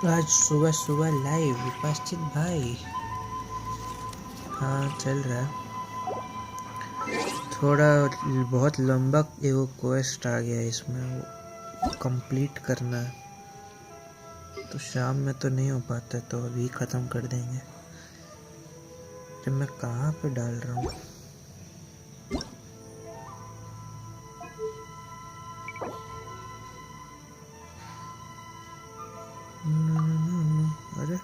आज सुबह सुबह लाइव उपस्थित भाई। हाँ चल रहा है। थोड़ा बहुत लंबा एगो क्वेस्ट आ गया इसमें, वो कंप्लीट करना है तो शाम में तो नहीं हो पाता, तो अभी ख़त्म कर देंगे। जब मैं कहाँ पे डाल रहा हूँ, अरे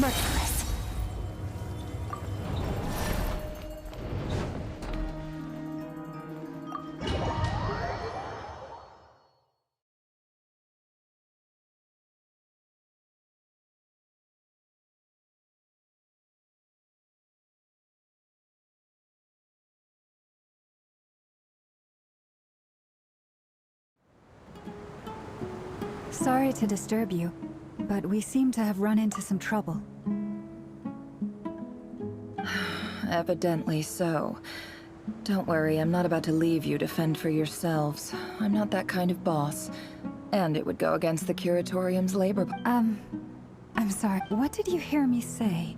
Merciless. Sorry to disturb you, but we seem to have run into some trouble. Evidently so. Don't worry, I'm not about to leave you to fend for yourselves. I'm not that kind of boss. And it would go against the Curatorium's labor... I'm sorry, what did you hear me say?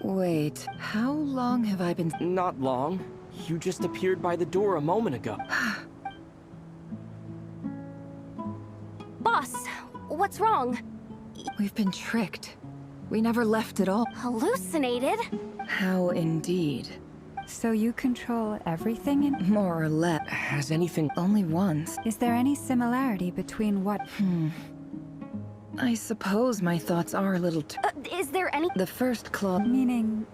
Wait, how long have I been... Not long. You just appeared by the door a moment ago. Boss, what's wrong? We've been tricked. We never left at all. Hallucinated? How indeed. So you control everything in... More or less. Has anything... Only once. Is there any similarity between what... I suppose my thoughts are a little Is there any... The first claw... Meaning...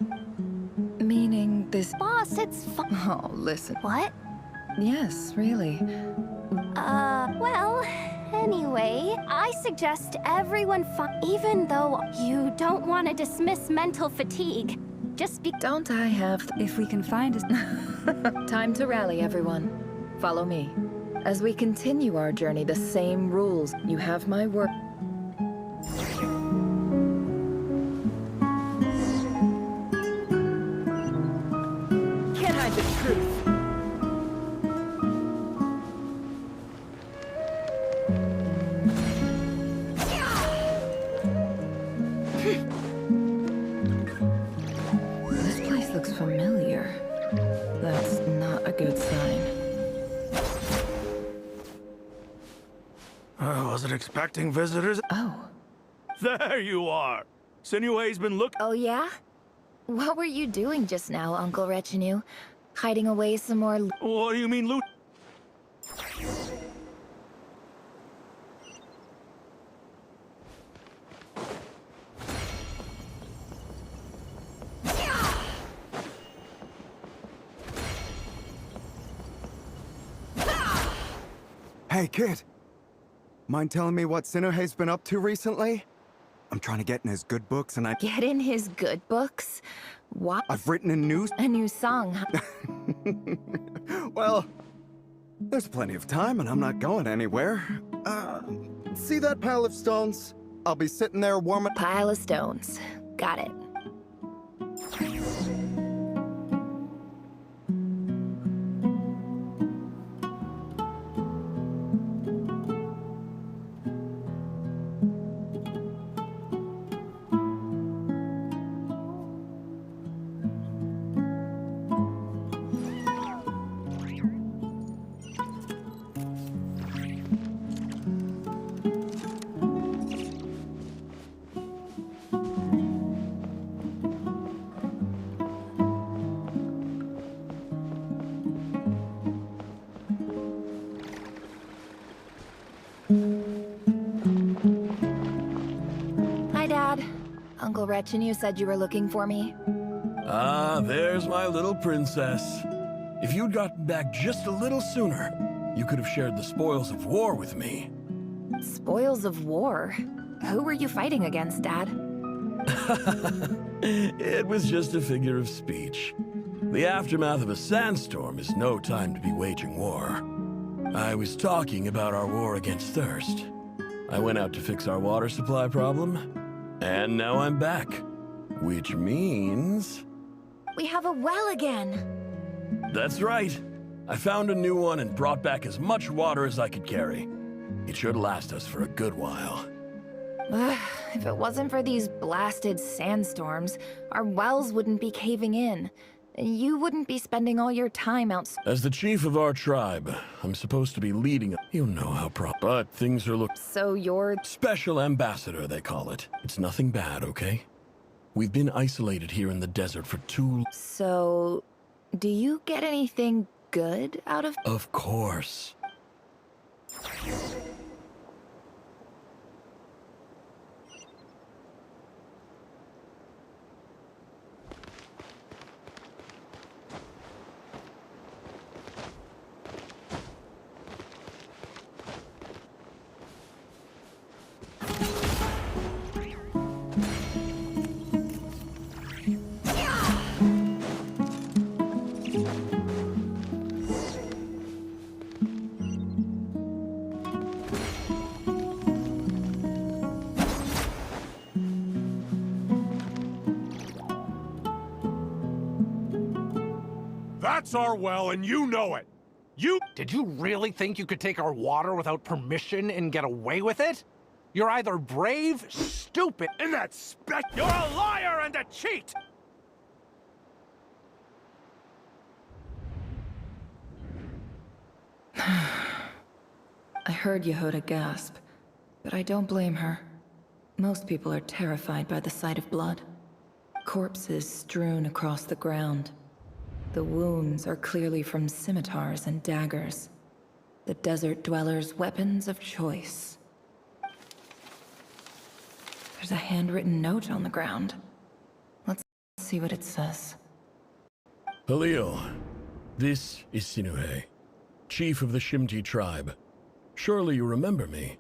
Meaning this... Boss, it's Oh, listen. What? Yes, really. Well... Anyway, I suggest everyone even though you don't want to dismiss mental fatigue. Just be... Don't I have... If we can find a... Time to rally, everyone. Follow me. As we continue our journey, the same rules. You have my word. Can't hide the truth. This place looks familiar. That's not a good sign. I wasn't expecting visitors. Oh. There you are. Sinue's been looking. Oh yeah? What were you doing just now, Uncle Retinue? Hiding away some more... What do you mean, loot? Hey, kid. Mind telling me what Sinuhe's been up to recently? I'm trying to get in his good books and Get in his good books? What? I've written a new... A new song, huh? Well, there's plenty of time and I'm not going anywhere. See that pile of stones? I'll be sitting there warming... Pile of stones. Got it. Hi, Dad. Uncle Retinue said you were looking for me. Ah, there's my little princess. If you'd gotten back just a little sooner, you could have shared the spoils of war with me. Spoils of war? Who were you fighting against, Dad? It was just a figure of speech. The aftermath of a sandstorm is no time to be waging war. I was talking about our war against thirst. I went out to fix our water supply problem, and now I'm back. Which means... We have a well again. That's right. I found a new one and brought back as much water as I could carry. It should last us for a good while. If it wasn't for these blasted sandstorms, our wells wouldn't be caving in. You wouldn't be spending all your time out. As the chief of our tribe, I'm supposed to be leading. You know how but things are So you're... Special ambassador, they call it. It's nothing bad, okay? We've been isolated here in the desert for too... So... do you get anything good out of... Of course. That's our well, and you know it! Did you really think you could take our water without permission and get away with it? You're either brave, stupid, and you're a liar and a cheat! I heard Yehuda gasp, but I don't blame her. Most people are terrified by the sight of blood. Corpses strewn across the ground. The wounds are clearly from scimitars and daggers. The desert dwellers' weapons of choice. There's a handwritten note on the ground. Let's see what it says. Halil, this is Sinuhe, chief of the Shimti tribe. Surely you remember me.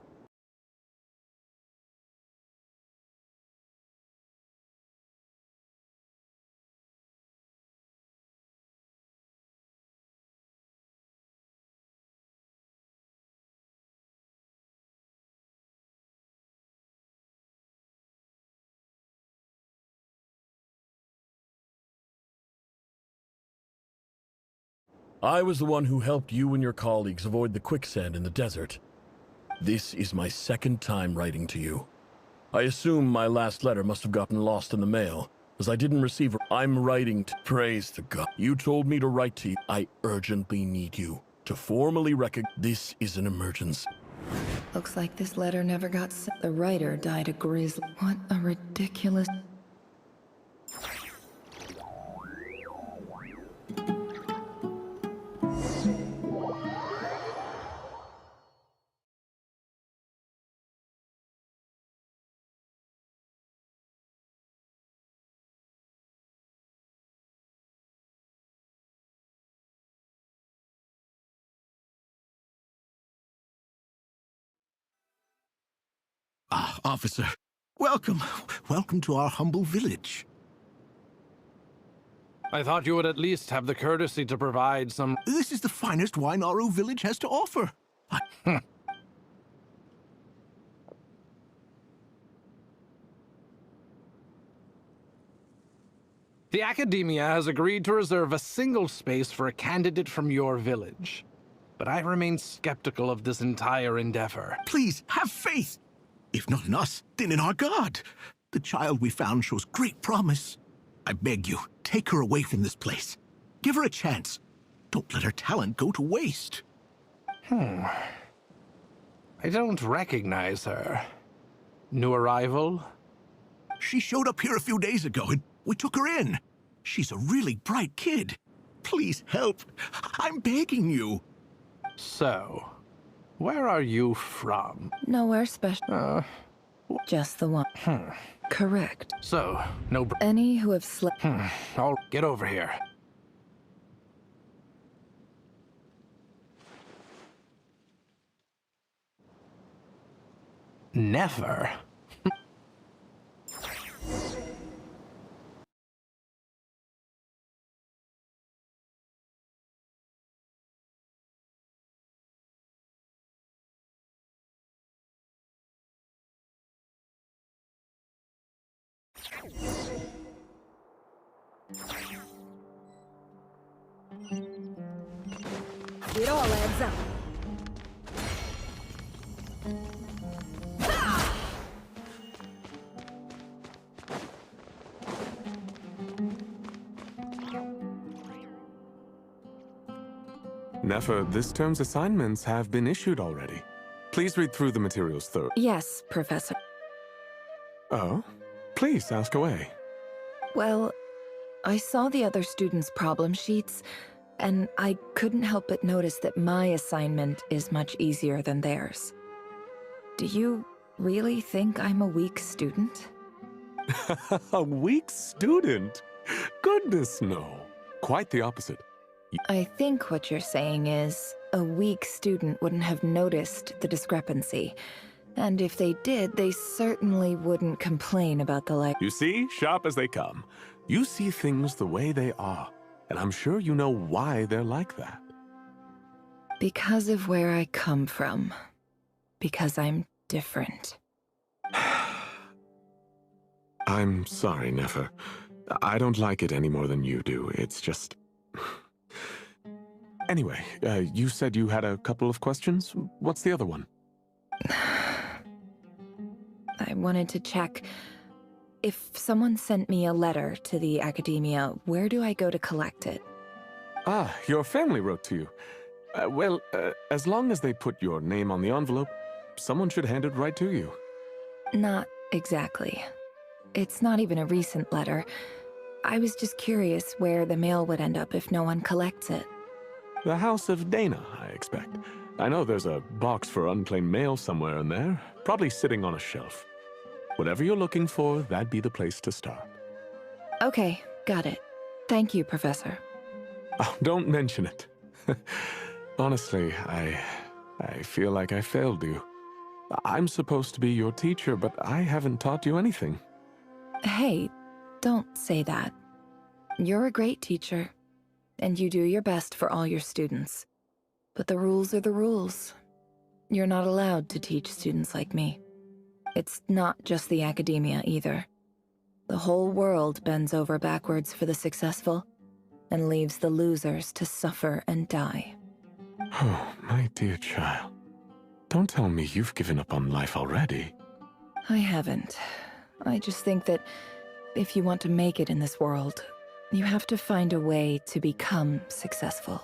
I was the one who helped you and your colleagues avoid the quicksand in the desert. This is my second time writing to you. I assume my last letter must have gotten lost in the mail, as I didn't receive it. I'm writing to praise the God. You told me to write to you. I urgently need you to formally recognize this is an emergency. Looks like this letter never got sent. The writer died a grisly. What a ridiculous... officer. Welcome. Welcome to our humble village. I thought you would at least have the courtesy to provide some... This is the finest wine our village has to offer. The Academia has agreed to reserve a single space for a candidate from your village. But I remain skeptical of this entire endeavor. Please, have faith. If not in us, then in our God. The child we found shows great promise. I beg you, take her away from this place. Give her a chance. Don't let her talent go to waste. I don't recognize her. New arrival? She showed up here a few days ago, and we took her in. She's a really bright kid. Please help. I'm begging you. So, where are you from? Nowhere special. Just the one. Correct. So, no... Any who have slept... I'll get over here. Never. It all adds up. Nefer, this term's assignments have been issued already. Please read through the materials thoroughly. Yes, Professor. Oh? Please, ask away. Well, I saw the other students' problem sheets, and I couldn't help but notice that my assignment is much easier than theirs. Do you really think I'm a weak student? A weak student? Goodness, no. Quite the opposite. I think what you're saying is, a weak student wouldn't have noticed the discrepancy. And if they did, they certainly wouldn't complain about the You see, sharp as they come. You see things the way they are. And I'm sure you know why they're like that. Because of where I come from. Because I'm different. I'm sorry, Nefer. I don't like it any more than you do. It's just... Anyway, you said you had a couple of questions. What's the other one? I wanted to check. If someone sent me a letter to the Academia, where do I go to collect it? Ah, your family wrote to you. Well, as long as they put your name on the envelope, someone should hand it right to you. Not exactly. It's not even a recent letter. I was just curious where the mail would end up if no one collects it. The House of Dana, I expect. I know there's a box for unclaimed mail somewhere in there, probably sitting on a shelf. Whatever you're looking for, that'd be the place to start. Okay, got it. Thank you, Professor. Oh, don't mention it. Honestly, I feel like I failed you. I'm supposed to be your teacher, but I haven't taught you anything. Hey, don't say that. You're a great teacher, and you do your best for all your students. But the rules are the rules. You're not allowed to teach students like me. It's not just the Academia either. The whole world bends over backwards for the successful, and leaves the losers to suffer and die. Oh, my dear child. Don't tell me you've given up on life already. I haven't. I just think that if you want to make it in this world, you have to find a way to become successful.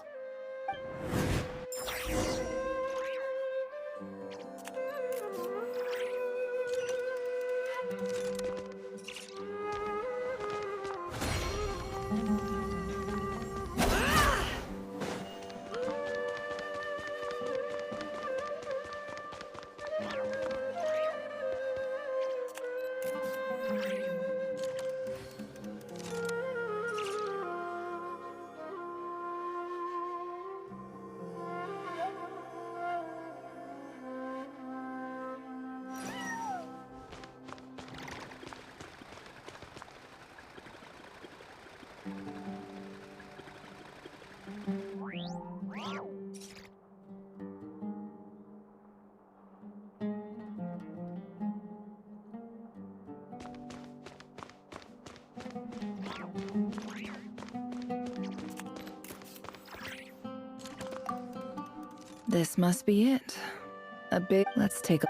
This must be it. A big... Let's take a...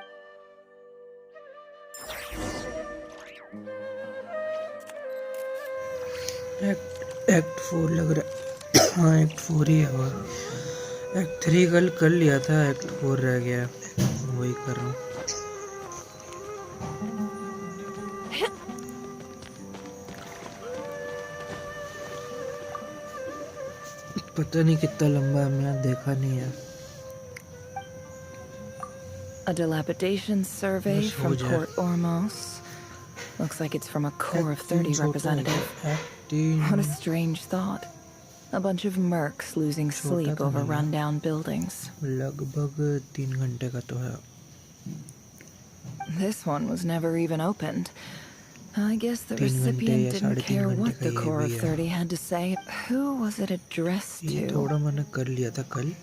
act 4 लग रहा है। हाँ, act 4 ही है वो। Act 3 कल कर लिया था, एक्ट 4 रह गया है, वही कर रहा हूँ। पता नहीं कितना लंबा है, मैंने देखा नहीं है। A dilapidation survey बस हो from जाए। Port Ormos. Looks like it's from a core of act 3 30 छोटा representative. है, act 3 What a strange thought. A bunch of mercs losing sleep over rundown buildings. लगभग 3 घंटे का तो है। This one was never even opened. I guess the 3 घंटे recipient या didn't 3.5 care घंटे what का the ये core भी of है। 30 had to say. Who was it addressed ये to? थोड़ा मैंने कर लिया था कल,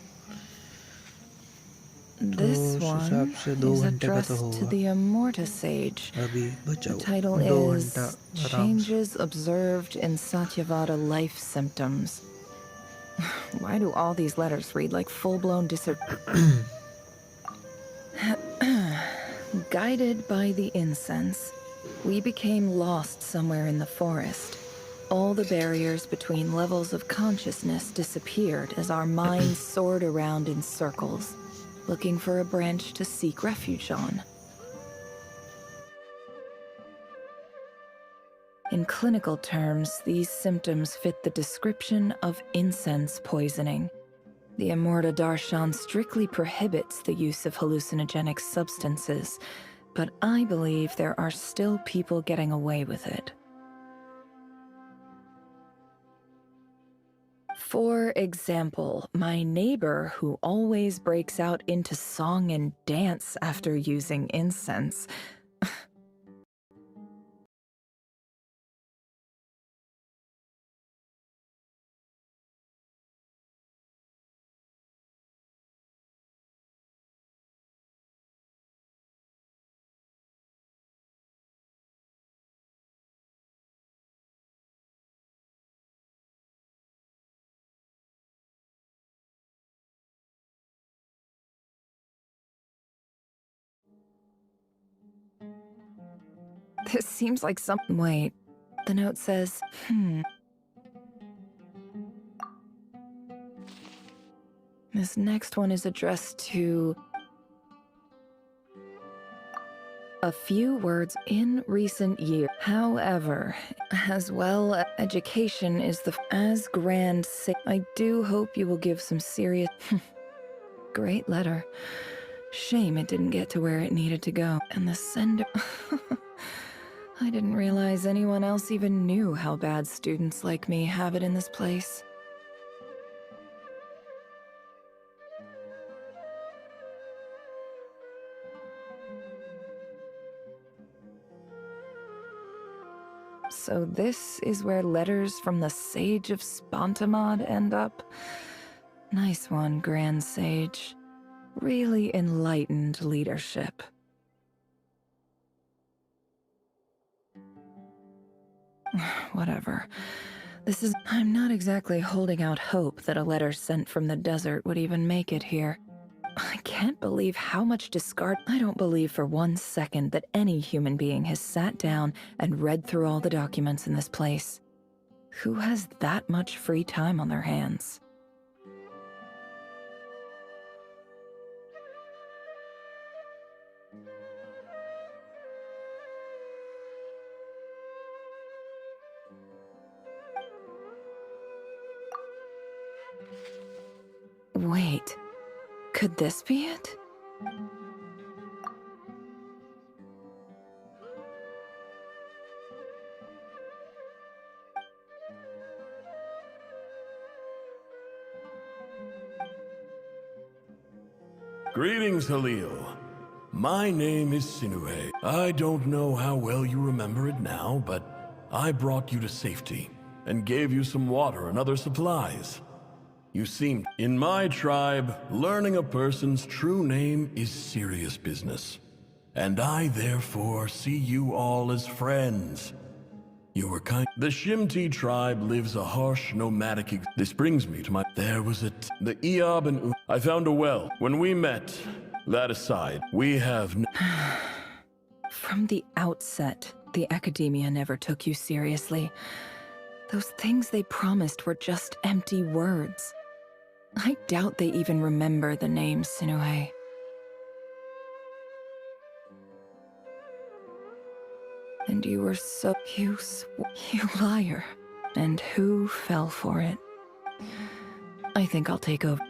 This उस हिसाब one से 2 is घंटे का तो addressed to होगा। the Immorta Sage. अभी बचा The title 2 is घंटा आराम से। Changes Observed in Satyavada Life Symptoms. Why do all these letters read like full-blown Guided by the incense, we became lost somewhere in the forest. All the barriers between levels of consciousness disappeared as our minds soared around in circles, looking for a branch to seek refuge on. In clinical terms, these symptoms fit the description of incense poisoning. The Immorta Darshan strictly prohibits the use of hallucinogenic substances, but I believe there are still people getting away with it. For example, my neighbor who always breaks out into song and dance after using incense. This seems like some... Wait. The note says, This next one is addressed to... A few words in recent years. However, as well, education is the... As grand... I do hope you will give some serious... Great letter. Shame it didn't get to where it needed to go. And the sender... I didn't realize anyone else even knew how bad students like me have it in this place. So this is where letters from the Sage of Spontamod end up? Nice one, Grand Sage. Really enlightened leadership. Whatever. This is... I'm not exactly holding out hope that a letter sent from the desert would even make it here. I can't believe how much discard... I don't believe for 1 second that any human being has sat down and read through all the documents in this place. Who has that much free time on their hands? Wait, could this be it? Greetings, Halil. My name is Sinue. I don't know how well you remember it now, but I brought you to safety and gave you some water and other supplies. You seem... In my tribe, learning a person's true name is serious business. And I therefore see you all as friends. You were kind. The Shimti tribe lives a harsh, nomadic This brings me to my... There was the Eob and I found a well. When we met, that aside, we have From the outset, the Academia never took you seriously. Those things they promised were just empty words. I doubt they even remember the name Sinuhe. And you were so... You liar. And who fell for it? I think I'll take over.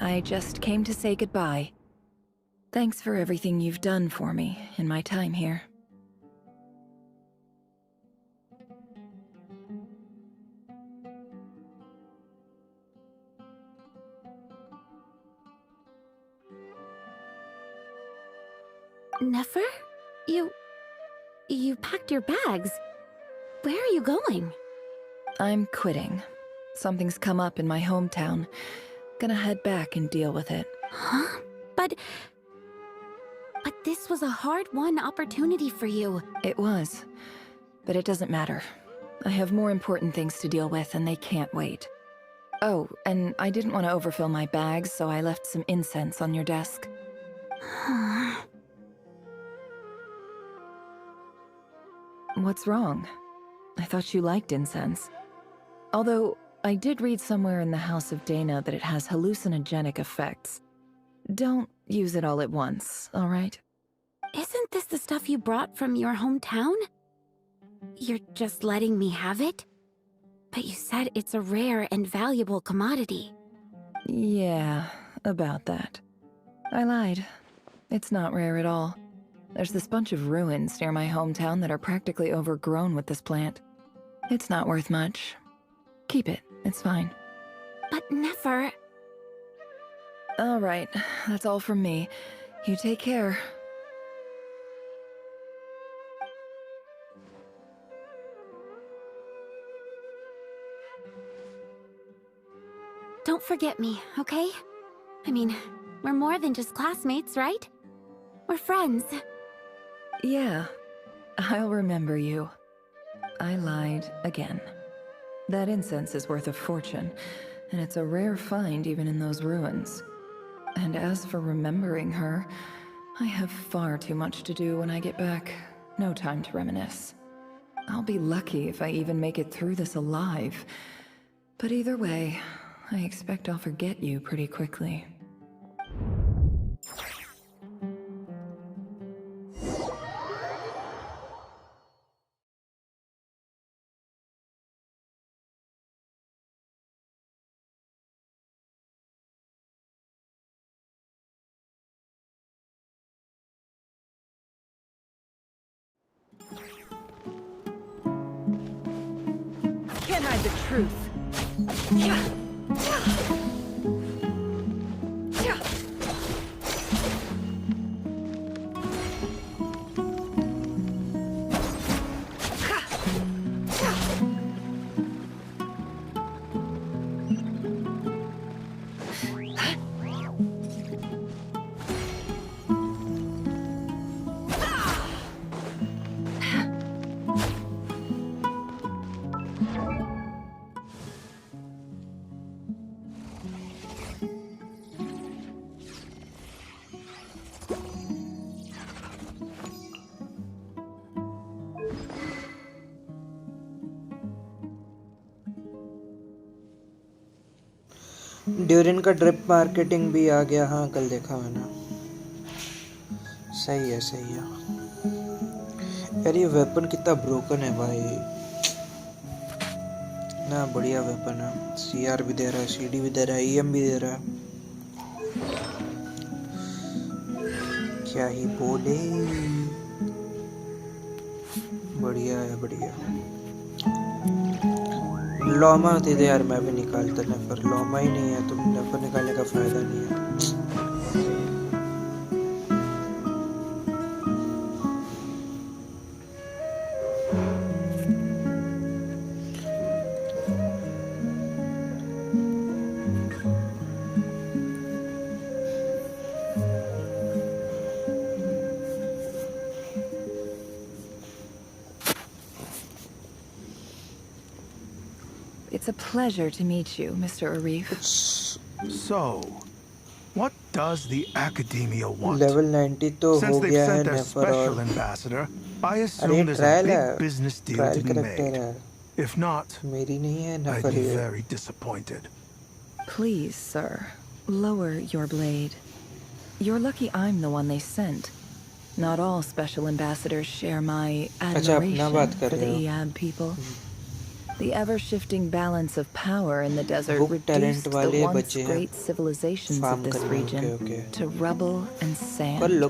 I just came to say goodbye. Thanks for everything you've done for me in my time here. Nefer? You packed your bags. Where are you going? I'm quitting. Something's come up in my hometown. Gonna head back and deal with it. Huh? But this was a hard-won opportunity for you. It was. But it doesn't matter. I have more important things to deal with, and they can't wait. Oh, and I didn't want to overfill my bags, so I left some incense on your desk. What's wrong? I thought you liked incense. Although, I did read somewhere in the House of Dana that it has hallucinogenic effects. Don't use it all at once, all right? Isn't this the stuff you brought from your hometown? You're just letting me have it? But you said it's a rare and valuable commodity. Yeah, about that. I lied. It's not rare at all. There's this bunch of ruins near my hometown that are practically overgrown with this plant. It's not worth much. Keep it. It's fine. But Nefer... All right. That's all from me. You take care. Don't forget me, okay? I mean, we're more than just classmates, right? We're friends. Yeah. I'll remember you. I lied again. That incense is worth a fortune, and it's a rare find even in those ruins. And as for remembering her, I have far too much to do when I get back. No time to reminisce. I'll be lucky if I even make it through this alive. But either way, I expect I'll forget you pretty quickly. Can't hide the truth. Durian का drip marketing भी आ गया। हाँ, कल देखा मैंने। सही है, सही है यार। ये वेपन कितना ब्रोकन है भाई ना। बढ़िया वेपन है। सीआर भी दे रहा है, सीडी भी दे रहा है, ईएम भी दे रहा है। क्या ही बोले। बढ़िया है बढ़िया। लॉमा दे दे यार, मैं भी निकालता नेफर। लॉमा ही नहीं है तो नेफर निकालने का फायदा नहीं है। It's a pleasure to meet you, Mr. Arif. So, what does the Academia want? Level 90 तो Since हो they've गया है sent their नेफर special और ambassador, I अरे assume there's a trial big है, business deal trial to be character made. है, If not, मेरी नहीं है I'd नेफर be ये। very disappointed. Please, sir, lower your blade. You're lucky I'm the one they sent. Not all special ambassadors share my अच्छा अपना admiration बात कर for the रहे हो। Eab people. The ever-shifting balance of power in the desert book talent reduced the वाले once बच्चे हैं, great civilizations of form this करना। region okay to rubble and कर sand. लो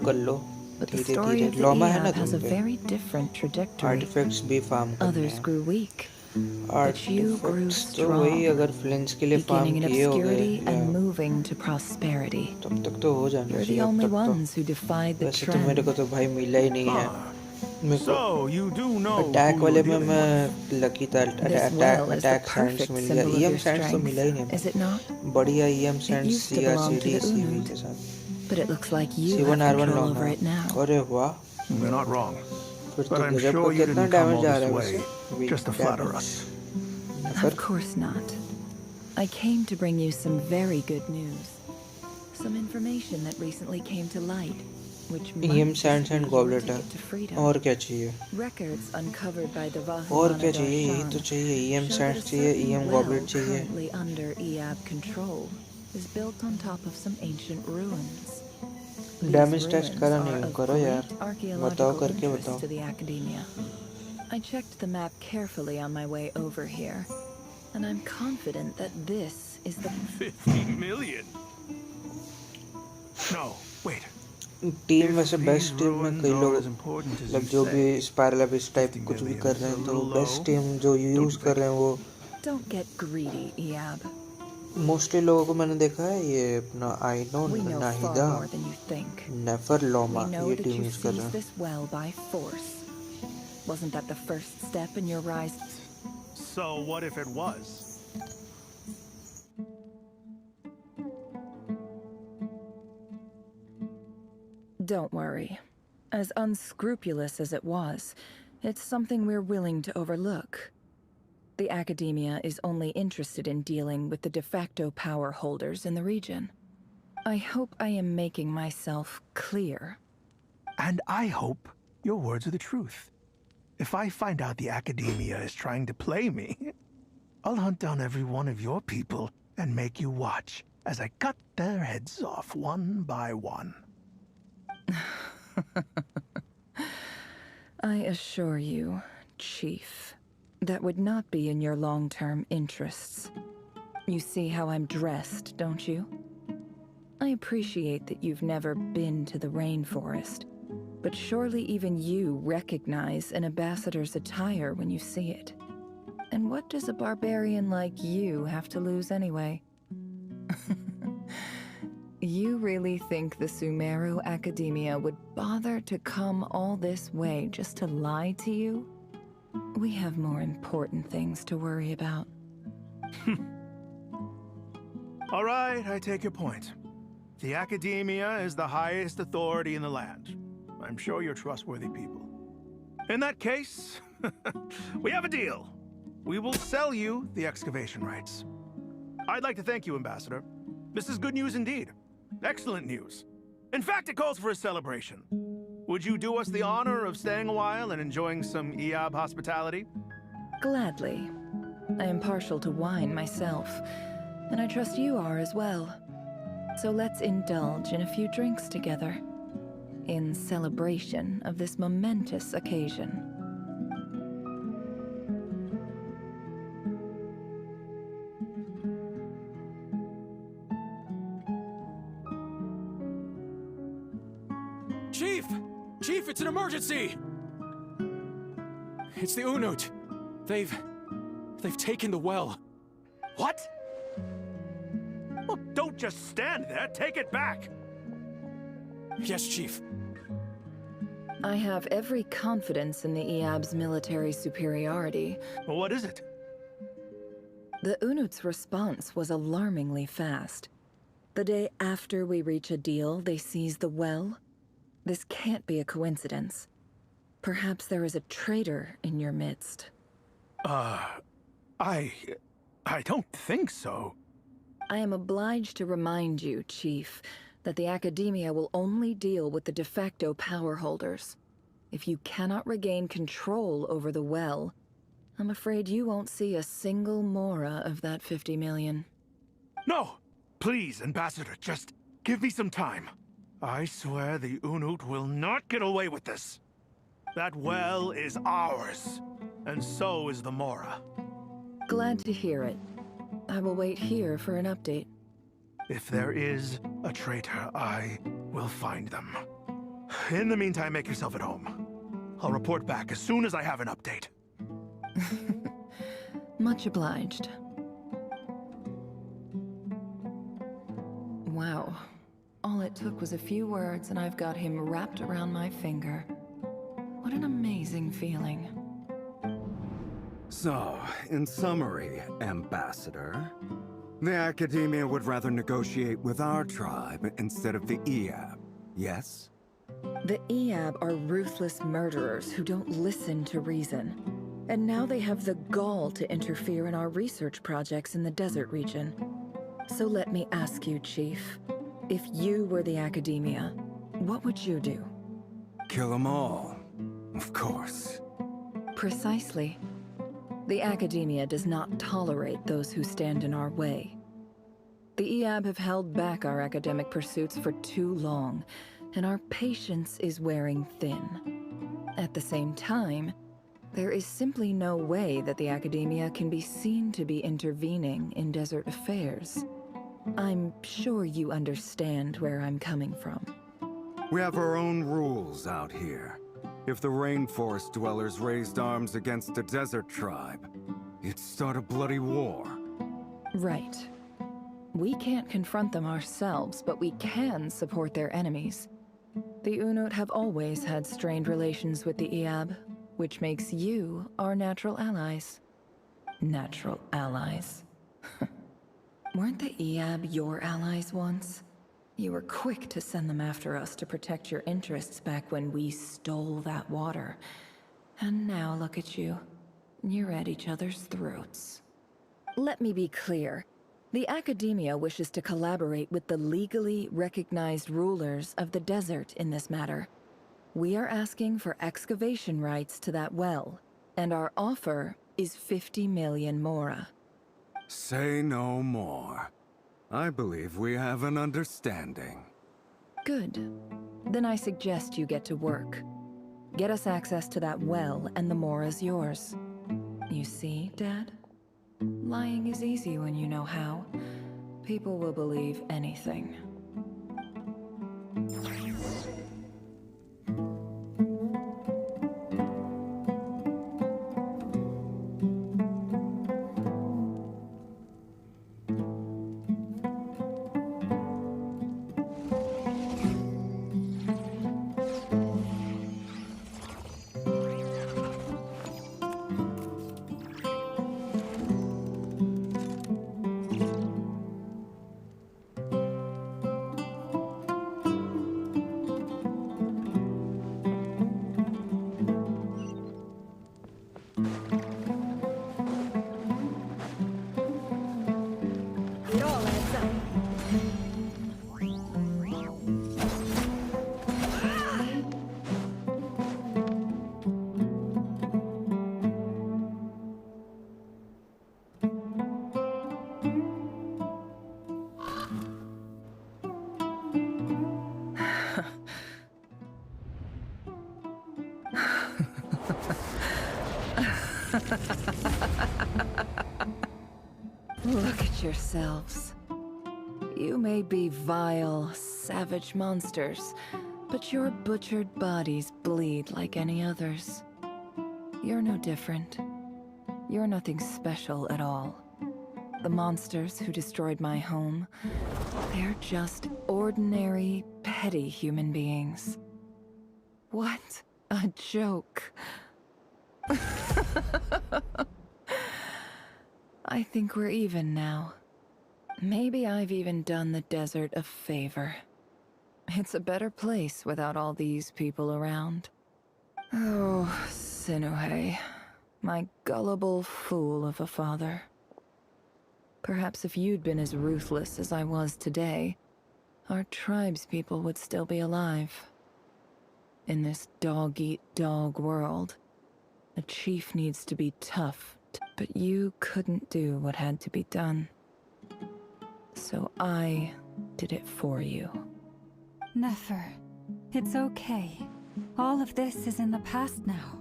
But the धीरे story धीरे। of the लॉमा है ना Eab has तुम a पे, very different trajectory. आर्टिफैक्ट्स भी फार्म करने Others हैं। grew weak, but you grew artefacts तो वही strong, अगर फ्लेंस के लिए फार्म beginning in किए हो गए obscurity या and moving to prosperity. तब तक तो हो जाना You're the चाहिए। अब only तक तो ones who defied the वैसे तो मेरे को trend. तो भाई मिला ही नहीं है मेरे को। So, you do know attack who वाले you're में dealing with. मैं लकी था। This well is the attack Sands perfect मिल गया। symbol of EM your Sands तो मिला ही strength, is it not? नहीं। बढ़िया EM It Sands used to belong to सीआरसीडी the CV Unund, के साथ। but it looks like you C1 have R1 control long over है। it now. अरे वाह, You're not wrong. फिर But तो I'm गजब sure का you कितना didn't come डैमेज all जा this रहा है way वैसे। Weak just to flatter damage. us. Of course not. I came to bring you some very good news. Some information that recently came to light, which EM might Sands just be and your goblet है। ticket to freedom. और क्या चाहिए? Records uncovered by the और Vahumana क्या चाहिए? यही तो Darshan चाहिए। EM show that Sands a चाहिए, certain ईएम well गॉबलेट चाहिए। currently under Eab control is built on top of some ancient ruins. These damage test ruins करा are नहीं हूँ, of करो यार। great बताओ archaeological करके interest बताओ। to the Academia. I checked the map carefully on my way over here, and I'm confident that this is the 50 million? No, wait. Team वैसे best team में कई लोग as important as मतलब you जो say. भी spiral Abish type 50 कुछ भी million कर रहे is हैं a तो little बेस्ट low. टीम जो Don't यूज you कर रहे हैं वो Don't get greedy, Eab. Mostly लोगों को मैंने देखा है ये अपना आइनो We know far Nahida more than you think. नेफर We Loma know ये that टीम you यूज कर रहे seized हैं। this well by force. Wasn't that the first step in your rise? So what if it was? Don't worry. As unscrupulous as it was, it's something we're willing to overlook. The Academia is only interested in dealing with the de facto power holders in the region. I hope I am making myself clear. And I hope your words are the truth. If I find out the Academia is trying to play me, I'll hunt down every one of your people and make you watch as I cut their heads off one by one. I assure you, Chief, that would not be in your long-term interests. You see how I'm dressed, don't you? I appreciate that you've never been to the rainforest, but surely even you recognize an ambassador's attire when you see it. And what does a barbarian like you have to lose anyway? You really think the Sumeru Academia would bother to come all this way just to lie to you? We have more important things to worry about. All right, I take your point. The Academia is the highest authority in the land. I'm sure you're trustworthy people. In that case, we have a deal. We will sell you the excavation rights. I'd like to thank you, Ambassador. This is good news indeed. Excellent news. In fact, it calls for a celebration. Would you do us the honor of staying a while and enjoying some Eab hospitality? Gladly. I am partial to wine myself, and I trust you are as well. So let's indulge in a few drinks together, in celebration of this momentous occasion. Chief! Chief, it's an emergency! It's the Unut. They've taken the well. What? Well, don't just stand there. Take it back. Yes, Chief. I have every confidence in the Eab's military superiority. Well, what is it? The Unut's response was alarmingly fast. The day after we reach a deal, they seize the well. This can't be a coincidence. Perhaps there is a traitor in your midst. I don't think so. I am obliged to remind you, Chief, that the Academia will only deal with the de facto power holders. If you cannot regain control over the well, I'm afraid you won't see a single mora of that 50 million. No! Please, Ambassador, just give me some time. I swear the Unut will not get away with this. That well is ours, and so is the Mora. Glad to hear it. I will wait here for an update. If there is a traitor, I will find them. In the meantime, make yourself at home. I'll report back as soon as I have an update. Much obliged. Wow. All it took was a few words and I've got him wrapped around my finger. What an amazing feeling. So, in summary, Ambassador, the Academia would rather negotiate with our tribe instead of the Eab, yes? The Eab are ruthless murderers who don't listen to reason. And now they have the gall to interfere in our research projects in the desert region. So let me ask you, Chief. If you were the Academia, what would you do? Kill them all, of course. Precisely. The Academia does not tolerate those who stand in our way. The Eab have held back our academic pursuits for too long, and our patience is wearing thin. At the same time, there is simply no way that the Academia can be seen to be intervening in desert affairs. I'm sure you understand where I'm coming from. We have our own rules out here. If the rainforest dwellers raised arms against a desert tribe, it'd start a bloody war. Right. We can't confront them ourselves, but we can support their enemies. The Unut have always had strained relations with the Eab, which makes you our natural allies. Natural allies. Weren't the Eab your allies once? You were quick to send them after us to protect your interests back when we stole that water. And now look at you. You're at each other's throats. Let me be clear. The Academia wishes to collaborate with the legally recognized rulers of the desert in this matter. We are asking for excavation rights to that well, and our offer is 50 million mora. Say no more. I believe we have an understanding. Good. Then I suggest you get to work. Get us access to that well, and the mora's yours. You see, Dad? Lying is easy when you know how. People will believe anything. Look at yourselves. You may be vile, savage monsters, but your butchered bodies bleed like any others. You're no different. You're nothing special at all. The monsters who destroyed my home, they're just ordinary, petty human beings. What a joke. I think we're even now. Maybe I've even done the desert a favor. It's a better place without all these people around. Oh, Sinuhe, my gullible fool of a father. Perhaps if you'd been as ruthless as I was today, our tribespeople would still be alive. In this dog-eat-dog world, a chief needs to be tough, but you couldn't do what had to be done. So I did it for you. Nefer, it's okay. All of this is in the past now.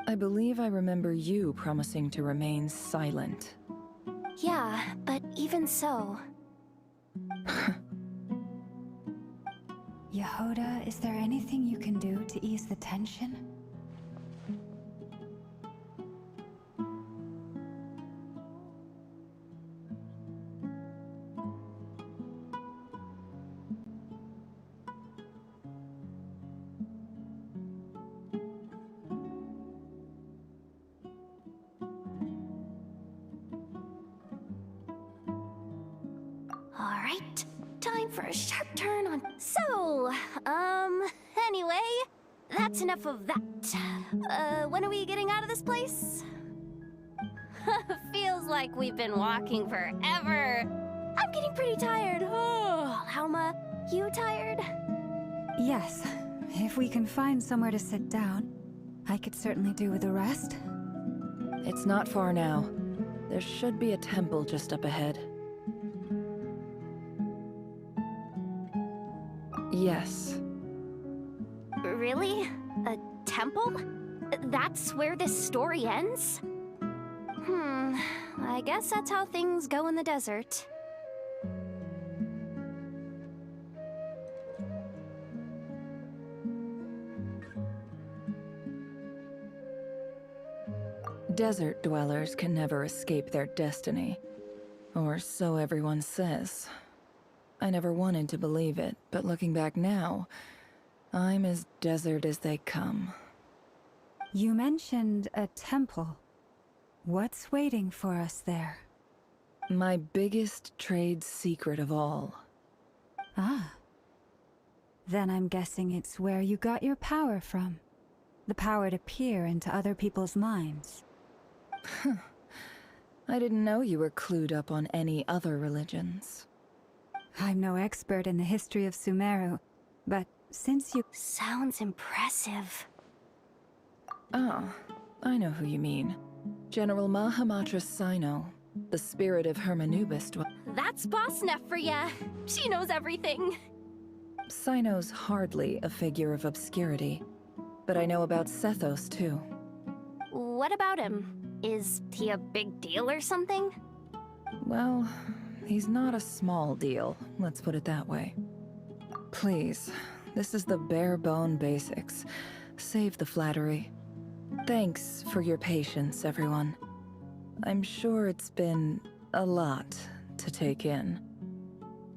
I believe I remember you promising to remain silent. Yeah, but even so... Yehoda, is there anything you can do to ease the tension? Alright, time for a sharp turn on... So, anyway, that's enough of that. When are we getting out of this place? Feels like we've been walking forever. I'm getting pretty tired. Oh, Alma, you tired? Yes. If we can find somewhere to sit down, I could certainly do with a rest. It's not far now. There should be a temple just up ahead. Yes. Really? A temple? That's where this story ends? I guess that's how things go in the desert. Desert dwellers can never escape their destiny. Or so everyone says. I never wanted to believe it, but looking back now, I'm as desert as they come. You mentioned a temple. What's waiting for us there? My biggest trade secret of all. Ah. Then I'm guessing it's where you got your power from. The power to peer into other people's minds. I didn't know you were clued up on any other religions. I'm no expert in the history of Sumeru, but since you... Sounds impressive. Oh, I know who you mean. General Mahamatra Sino, the spirit of Hermanubis. That's Boss Neff for ya. She knows everything. Sino's hardly a figure of obscurity, but I know about Sethos too. What about him? Is he a big deal or something? Well, he's not a small deal, let's put it that way. Please, this is the bare-bone basics. Save the flattery. Thanks for your patience, everyone. I'm sure it's been a lot to take in.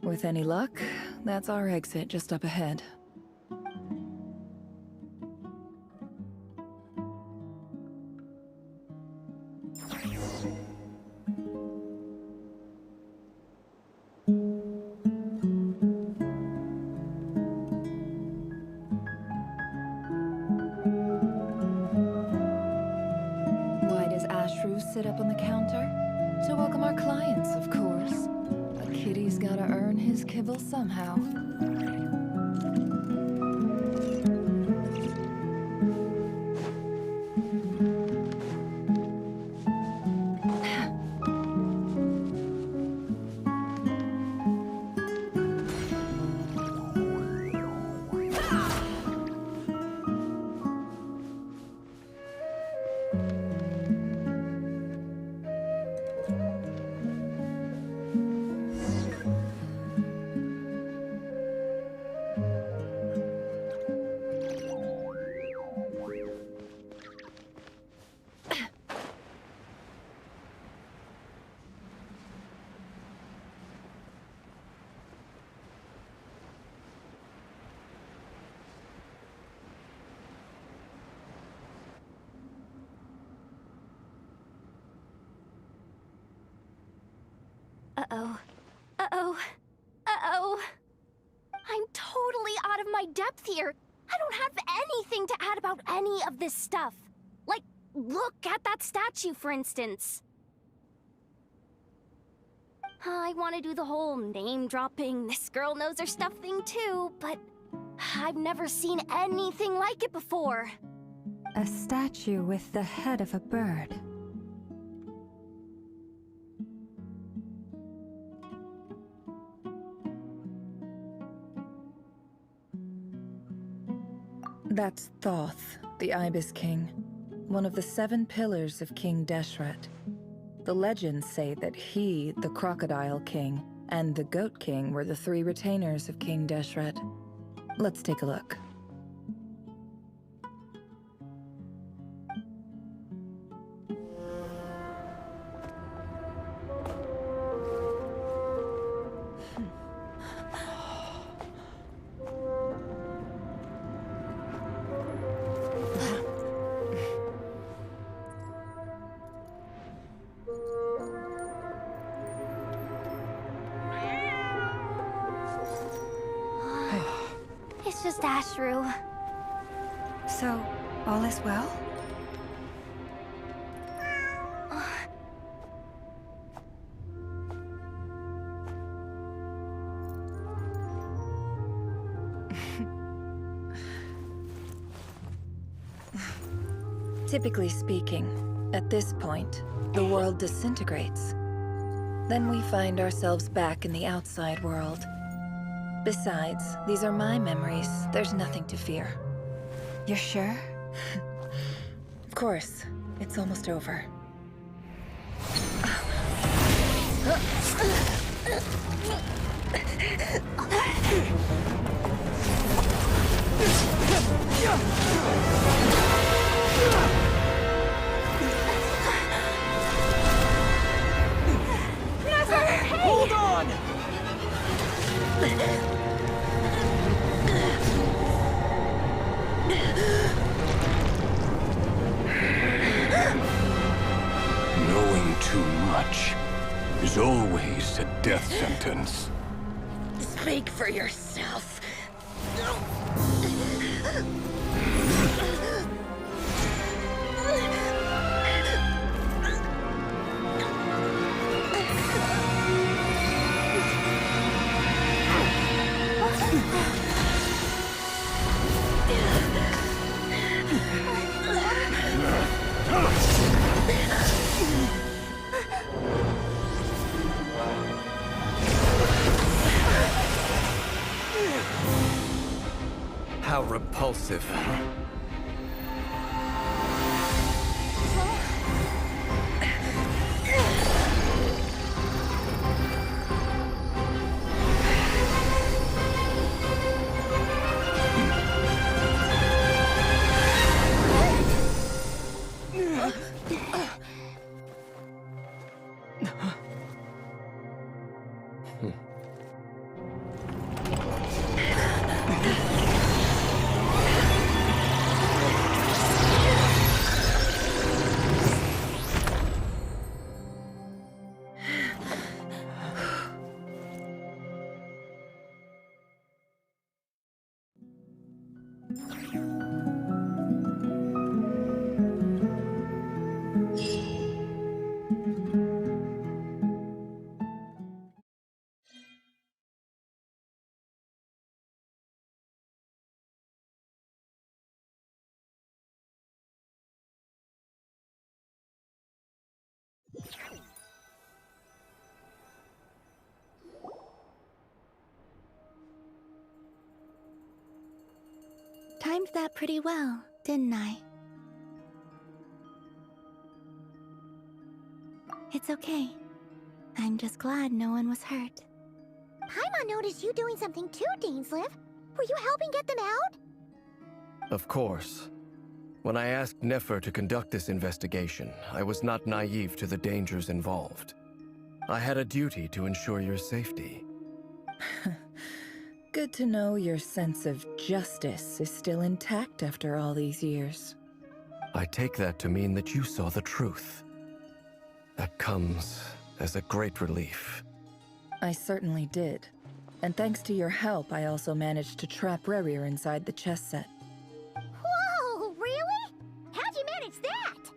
With any luck, that's our exit just up ahead. Why does Ashru sit up on the counter? To welcome our clients, of course. A kitty's gotta earn his kibble somehow. Uh-oh. Uh-oh. Uh-oh. I'm totally out of my depth here. I don't have anything to add about any of this stuff. Like, look at that statue, for instance. I want to do the whole name-dropping, this girl knows her stuff thing too, but I've never seen anything like it before. A statue with the head of a bird. That's Thoth, the Ibis King, one of the 7 pillars of King Deshret. The legends say that he, the Crocodile King, and the Goat King were the 3 retainers of King Deshret. Let's take a look. It's just Ashru. So, all is well? Typically speaking, at this point, the world disintegrates. Then we find ourselves back in the outside world. Besides, these are my memories. There's nothing to fear. You're sure? Of course. It's almost over. Hold on! Knowing too much is always a death sentence. Speak for yourself. How repulsive. Timed that pretty well, didn't I? It's okay. I'm just glad no one was hurt. Paimon noticed you doing something too, Dainsleif. Were you helping get them out? Of course. When I asked Nefer to conduct this investigation, I was not naive to the dangers involved. I had a duty to ensure your safety. Good to know your sense of justice is still intact after all these years. I take that to mean that you saw the truth. That comes as a great relief. I certainly did. And thanks to your help, I also managed to trap Rerir inside the chess set. Whoa, really? How'd you manage that?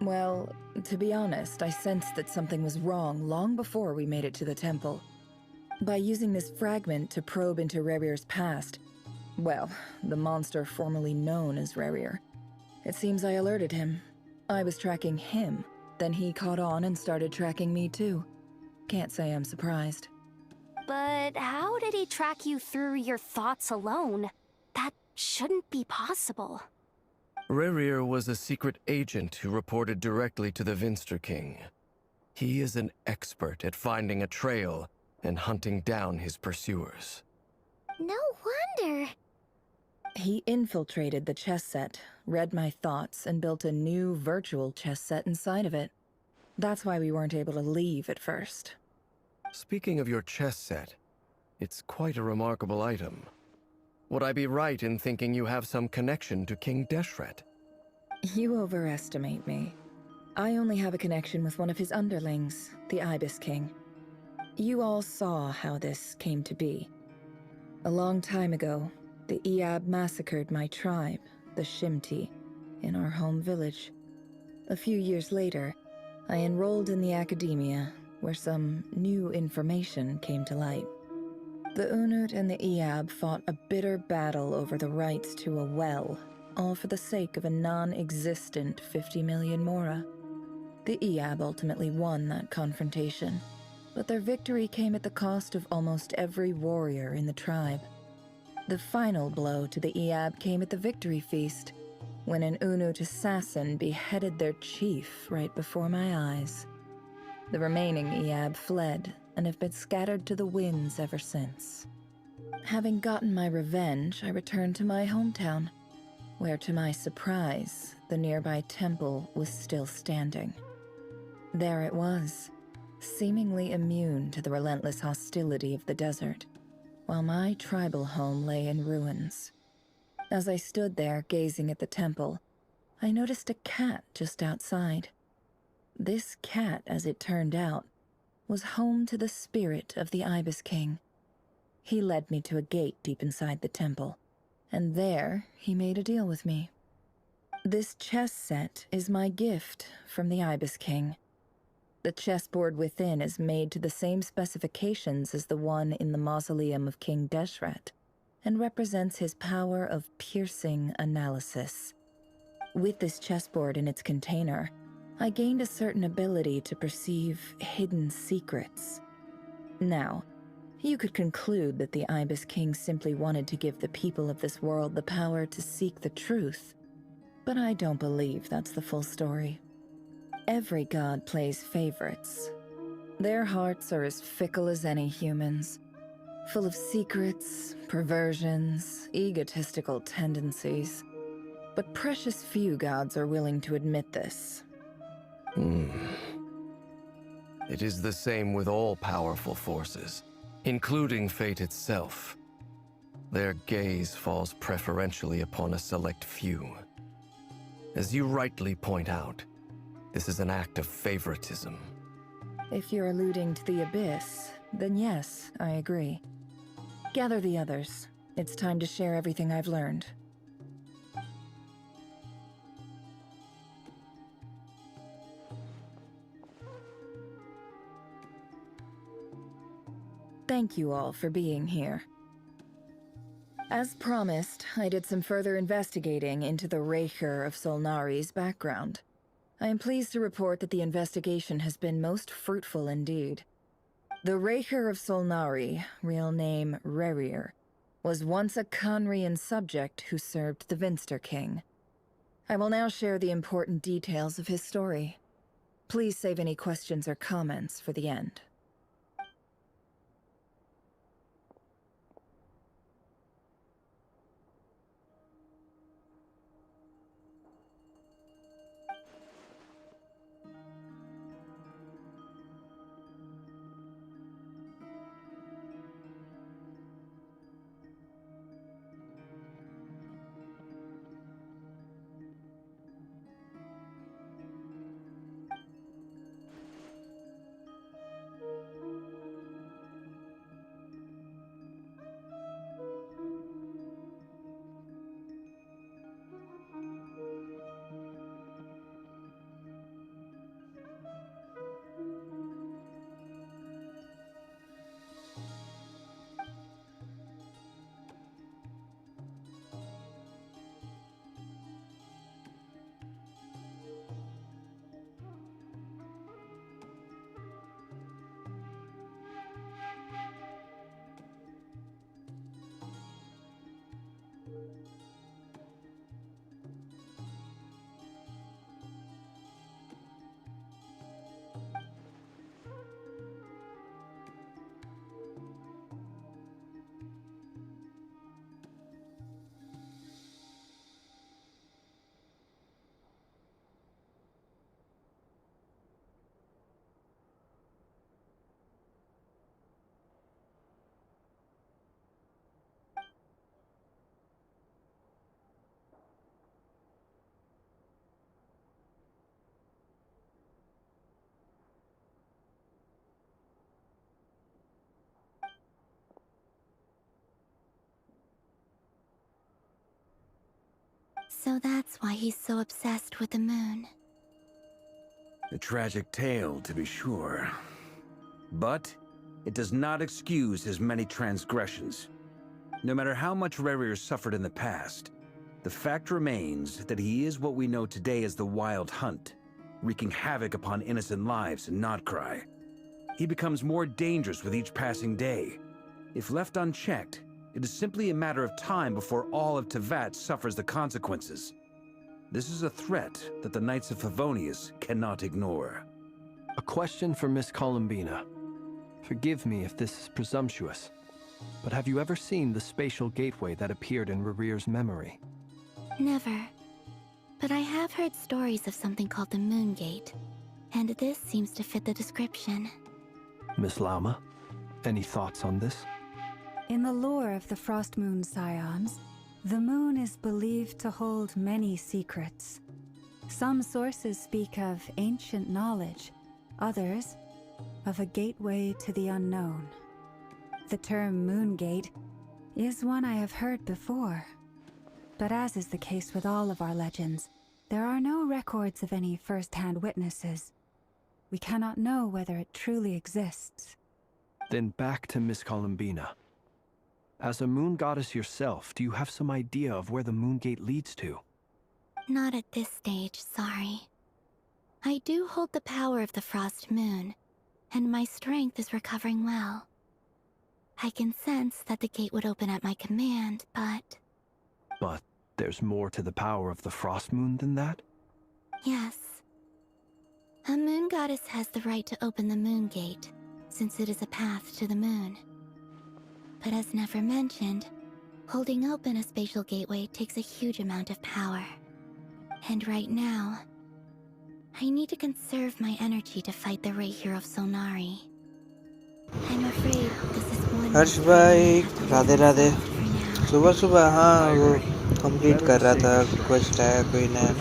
Well, to be honest, I sensed that something was wrong long before we made it to the temple. By using this fragment to probe into Rerir's past, well, the monster formerly known as Rerir, it seems I alerted him. I was tracking him, then he caught on and started tracking me too. Can't say I'm surprised. But how did he track you through your thoughts alone? That shouldn't be possible. Rerir was a secret agent who reported directly to the Vinster King. He is an expert at finding a trail and hunting down his pursuers. No wonder. He infiltrated the chess set, read my thoughts, and built a new virtual chess set inside of it. That's why we weren't able to leave at first. Speaking of your chess set, it's quite a remarkable item. Would I be right in thinking you have some connection to King Deshret? You overestimate me. I only have a connection with one of his underlings, the Ibis King. You all saw how this came to be. A long time ago, the Iab massacred my tribe, the Shimti, in our home village. A few years later, I enrolled in the academia, where some new information came to light. The Unut and the Iab fought a bitter battle over the rights to a well, all for the sake of a non-existent 50 million Mora. The Iab ultimately won that confrontation, but their victory came at the cost of almost every warrior in the tribe. The final blow to the Iab came at the victory feast, when an Unut assassin beheaded their chief right before my eyes. The remaining Iab fled and have been scattered to the winds ever since. Having gotten my revenge, I returned to my hometown, where to my surprise, the nearby temple was still standing. There it was, seemingly immune to the relentless hostility of the desert, while my tribal home lay in ruins. As I stood there gazing at the temple, I noticed a cat just outside. This cat, as it turned out, was home to the spirit of the Ibis King. He led me to a gate deep inside the temple, and there he made a deal with me. This chess set is my gift from the Ibis King. The chessboard within is made to the same specifications as the one in the mausoleum of King Deshret, and represents his power of piercing analysis. With this chessboard in its container, I gained a certain ability to perceive hidden secrets. Now, you could conclude that the Ibis King simply wanted to give the people of this world the power to seek the truth, but I don't believe that's the full story. Every god plays favorites. Their hearts are as fickle as any human's, full of secrets, perversions, egotistical tendencies. But precious few gods are willing to admit this. It is the same with all powerful forces, including fate itself. Their gaze falls preferentially upon a select few. As you rightly point out, this is an act of favoritism. If you're alluding to the Abyss, then yes, I agree. Gather the others. It's time to share everything I've learned. Thank you all for being here. As promised, I did some further investigating into the Raker of Solnari's background. I am pleased to report that the investigation has been most fruitful indeed. The Raker of Solnari, real name Rerir, was once a Conrian subject who served the Vinster King. I will now share the important details of his story. Please save any questions or comments for the end. So that's why he's so obsessed with the moon. A tragic tale, to be sure. But it does not excuse his many transgressions. No matter how much Rerir suffered in the past, the fact remains that he is what we know today as the Wild Hunt, wreaking havoc upon innocent lives in Notcry. He becomes more dangerous with each passing day. If left unchecked, it is simply a matter of time before all of Teyvat suffers the consequences. This is a threat that the Knights of Favonius cannot ignore. A question for Miss Columbina. Forgive me if this is presumptuous, but have you ever seen the spatial gateway that appeared in Rerir's memory? Never. But I have heard stories of something called the Moon Gate, and this seems to fit the description. Miss Lauma, any thoughts on this? In the lore of the Frost Moon Scions, the moon is believed to hold many secrets. Some sources speak of ancient knowledge, others of a gateway to the unknown. The term Moon Gate is one I have heard before, but as is the case with all of our legends, there are no records of any first-hand witnesses. We cannot know whether it truly exists. Then back to Miss Columbina. As a moon goddess yourself, do you have some idea of where the Moon Gate leads to? Not at this stage, sorry. I do hold the power of the Frost Moon, and my strength is recovering well. I can sense that the gate would open at my command, but... But there's more to the power of the Frost Moon than that? Yes. A moon goddess has the right to open the Moon Gate, since it is a path to the moon. But as never mentioned, holding open a spatial gateway takes a huge amount of power. And right now, I need to conserve my energy to fight the Reihir of Solnari. I'm afraid this is one... हर्ष भाई राधे राधे सुबह सुबह हाँ वो complete कर रहा था quest है कोई नया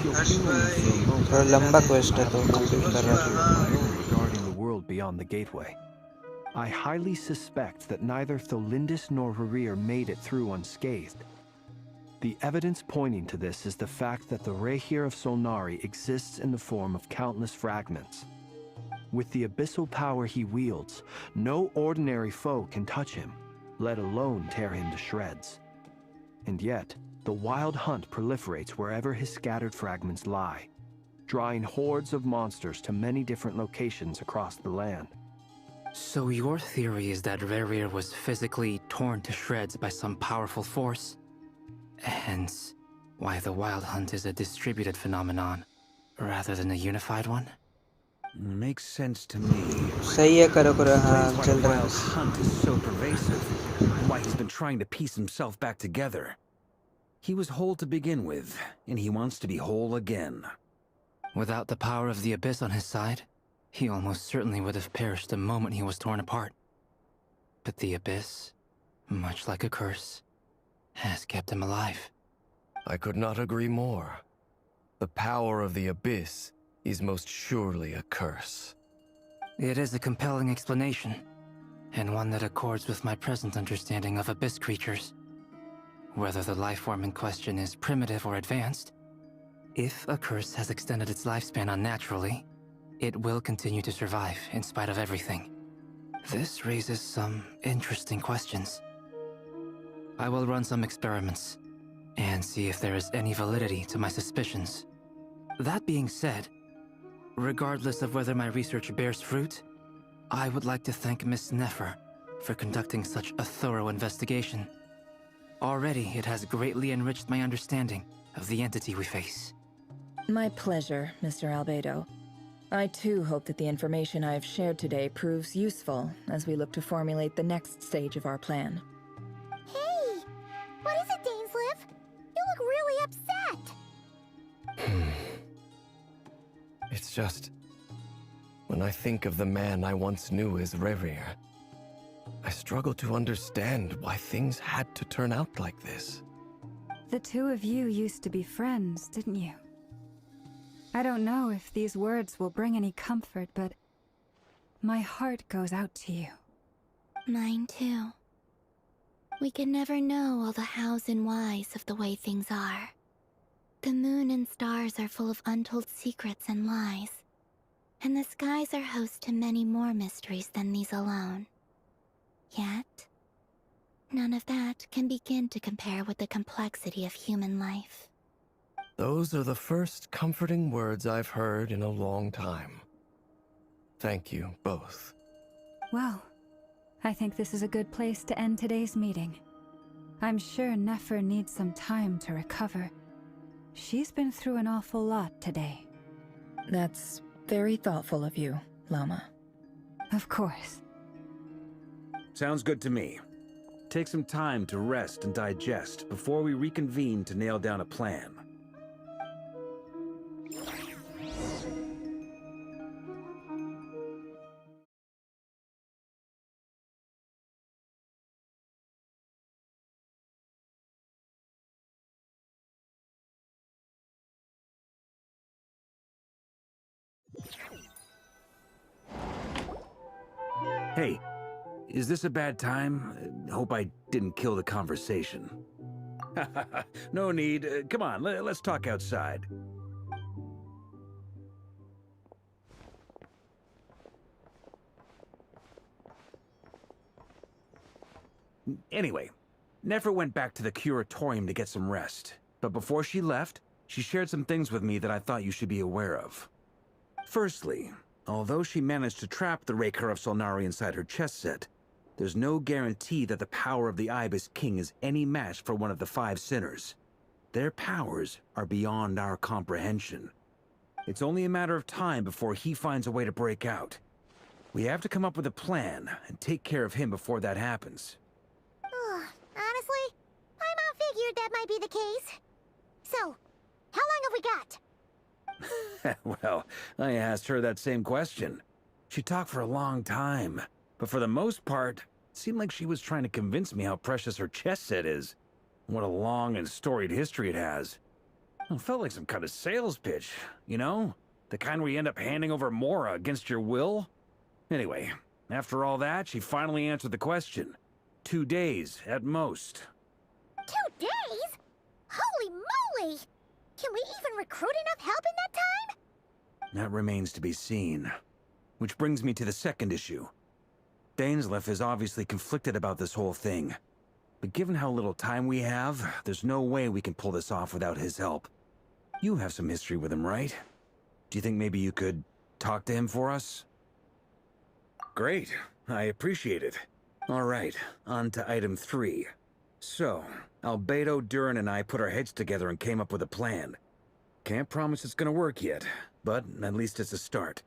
थोड़ा लंबा क्वेस्ट है तो कंप्लीट कर रहा था regarding the world beyond the gateway. I highly suspect that neither Tholindis nor Rerir made it through unscathed. The evidence pointing to this is the fact that the Reihir of Solnari exists in the form of countless fragments. With the abyssal power he wields, no ordinary foe can touch him, let alone tear him to shreds. And yet, the Wild Hunt proliferates wherever his scattered fragments lie, drawing hordes of monsters to many different locations across the land. So your theory is that Rerir was physically torn to shreds by some powerful force? Hence, why the Wild Hunt is a distributed phenomenon, rather than a unified one? Makes sense to me. सही है करो करो हाँ Why चल the रहा Wild है Hunt is so pervasive, and why he's been trying to piece himself back together. He was whole to begin with, and he wants to be whole again. Without the power of the Abyss on his side, he almost certainly would have perished the moment he was torn apart. But the Abyss, much like a curse, has kept him alive. I could not agree more. The power of the Abyss is most surely a curse. It is a compelling explanation, and one that accords with my present understanding of Abyss creatures. Whether the life form in question is primitive or advanced, if a curse has extended its lifespan unnaturally, it will continue to survive in spite of everything. This raises some interesting questions. I will run some experiments and see if there is any validity to my suspicions. That being said, regardless of whether my research bears fruit, I would like to thank Miss Nefer for conducting such a thorough investigation. Already, it has greatly enriched my understanding of the entity we face. My pleasure, Mr. Albedo. I too hope that the information I have shared today proves useful as we look to formulate the next stage of our plan. Hey! What is it, Dainsliv? You look really upset! It's just... when I think of the man I once knew as Rerir, I struggle to understand why things had to turn out like this. The two of you used to be friends, didn't you? I don't know if these words will bring any comfort, but my heart goes out to you. Mine too. We can never know all the hows and whys of the way things are. The moon and stars are full of untold secrets and lies, and the skies are host to many more mysteries than these alone. Yet, none of that can begin to compare with the complexity of human life. Those are the first comforting words I've heard in a long time. Thank you, both. Well, I think this is a good place to end today's meeting. I'm sure Nefer needs some time to recover. She's been through an awful lot today. That's very thoughtful of you, Lama. Of course. Sounds good to me. Take some time to rest and digest before we reconvene to nail down a plan. Hey, is this a bad time? Hope I didn't kill the conversation. No need. Come on, let's talk outside. Anyway, Nefer went back to the curatorium to get some rest. But before she left, she shared some things with me that I thought you should be aware of. Firstly, although she managed to trap the Raker of Solnari inside her chess set, there's no guarantee that the power of the Ibis King is any match for one of the 5 sinners. Their powers are beyond our comprehension. It's only a matter of time before he finds a way to break out. We have to come up with a plan and take care of him before that happens. Honestly, my mom figured that might be the case. So, how long have we got? Well, I asked her that same question. She talked for a long time, but for the most part, it seemed like she was trying to convince me how precious her chess set is. What a long and storied history it has. It felt like some kind of sales pitch, you know? The kind where you end up handing over Mora against your will? Anyway, after all that, she finally answered the question. 2 days, at most. 2 days? Holy moly! Can we even recruit enough help in that time? That remains to be seen. Which brings me to the second issue. Dainsleif is obviously conflicted about this whole thing. But given how little time we have, there's no way we can pull this off without his help. You have some history with him, right? Do you think maybe you could talk to him for us? Great. I appreciate it. All right, on to item 3. So, Albedo, Durin, and I put our heads together and came up with a plan. Can't promise it's gonna work yet, but at least it's a start.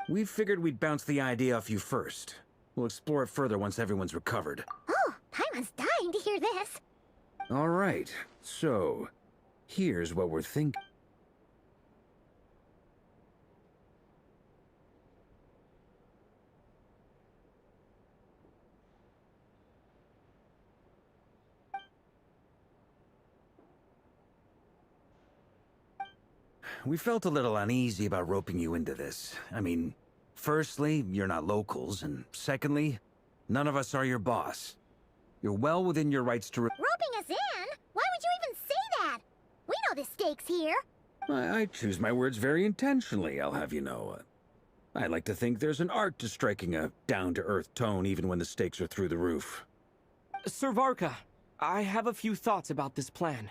We figured we'd bounce the idea off you first. We'll explore it further once everyone's recovered. Oh, Paimon's dying to hear this. All right, so here's what we're thinking. We felt a little uneasy about roping you into this. I mean, firstly, you're not locals, and secondly, none of us are your boss. You're well within your rights to Roping us in? Why would you even say that? We know the stakes here. I choose my words very intentionally, I'll have you know. I like to think there's an art to striking a down-to-earth tone even when the stakes are through the roof. Sir Varka, I have a few thoughts about this plan.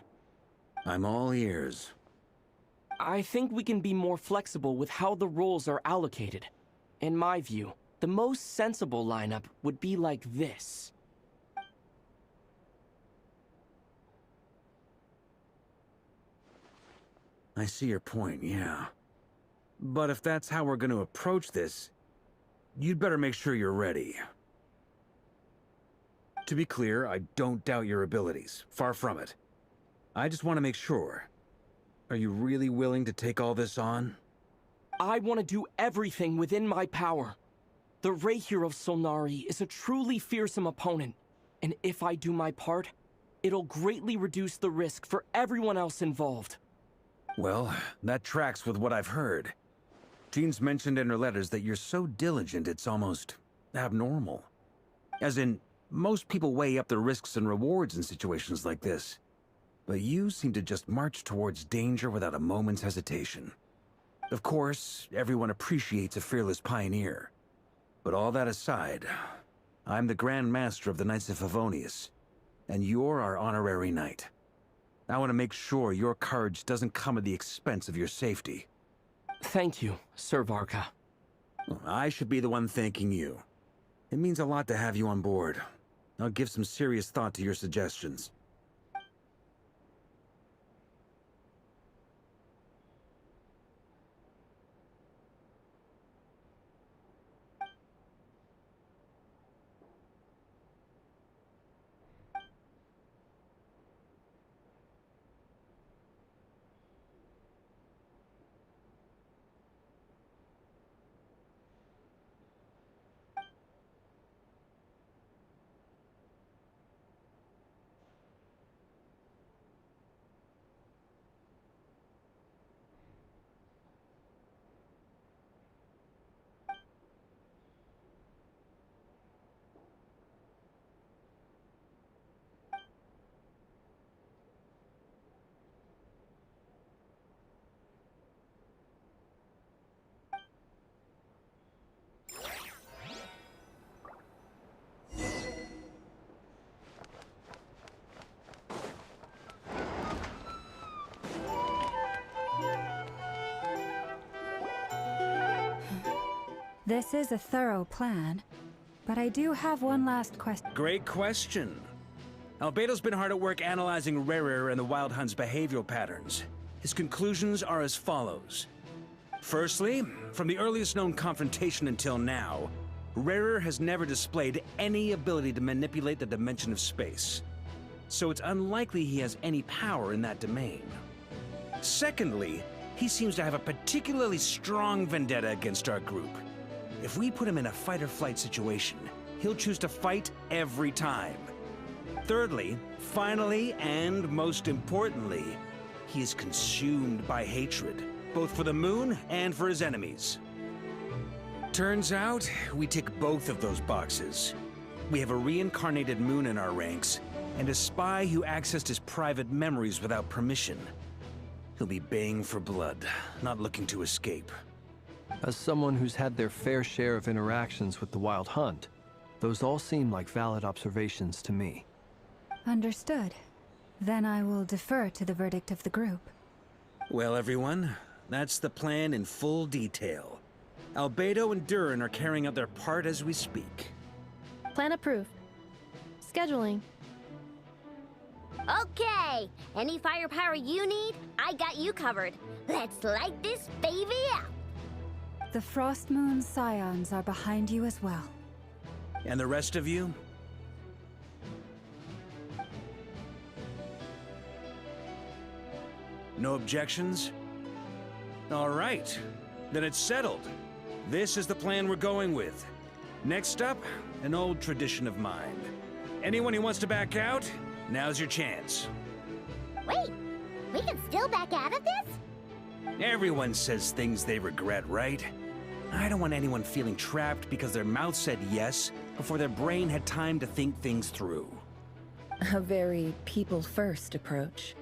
I'm all ears. I think we can be more flexible with how the roles are allocated. In my view, the most sensible lineup would be like this. I see your point, yeah. But if that's how we're going to approach this, you'd better make sure you're ready. To be clear, I don't doubt your abilities. Far from it. I just want to make sure. Are you really willing to take all this on? I want to do everything within my power. The Raher of Solnari is a truly fearsome opponent, and if I do my part, it'll greatly reduce the risk for everyone else involved. Well, that tracks with what I've heard. Jean's mentioned in her letters that you're so diligent it's almost abnormal. As in, most people weigh up the risks and rewards in situations like this. but you seem to just march towards danger without a moment's hesitation. Of course, everyone appreciates a fearless pioneer. But all that aside, I'm the Grand Master of the Knights of Favonius, and you're our honorary knight. I want to make sure your courage doesn't come at the expense of your safety. Thank you, Sir Varka. I should be the one thanking you. It means a lot to have you on board. I'll give some serious thought to your suggestions. This is a thorough plan, but I do have one last question. Great question. Albedo's been hard at work analyzing Rerir and the Wild Hunt's behavioral patterns. His conclusions are as follows. Firstly, from the earliest known confrontation until now, Rerir has never displayed any ability to manipulate the dimension of space. So it's unlikely he has any power in that domain. Secondly, he seems to have a particularly strong vendetta against our group. If we put him in a fight-or-flight situation, he'll choose to fight every time. Thirdly, finally, and most importantly, he is consumed by hatred, both for the moon and for his enemies. Turns out, we tick both of those boxes. We have a reincarnated moon in our ranks, and a spy who accessed his private memories without permission. He'll be baying for blood, not looking to escape. As someone who's had their fair share of interactions with the Wild Hunt, those all seem like valid observations to me. Understood. Then I will defer to the verdict of the group. Well, everyone, that's the plan in full detail. Albedo and Durin are carrying out their part as we speak. Plan approved. Scheduling. Okay, any firepower you need, I got you covered. Let's light this baby up. The Frost Moon Scions are behind you as well. And the rest of you? No objections? All right, then it's settled. This is the plan we're going with. Next up, an old tradition of mine. Anyone who wants to back out, now's your chance. Wait, we can still back out of this? Everyone says things they regret, right? I don't want anyone feeling trapped because their mouth said yes before their brain had time to think things through. A very people-first approach.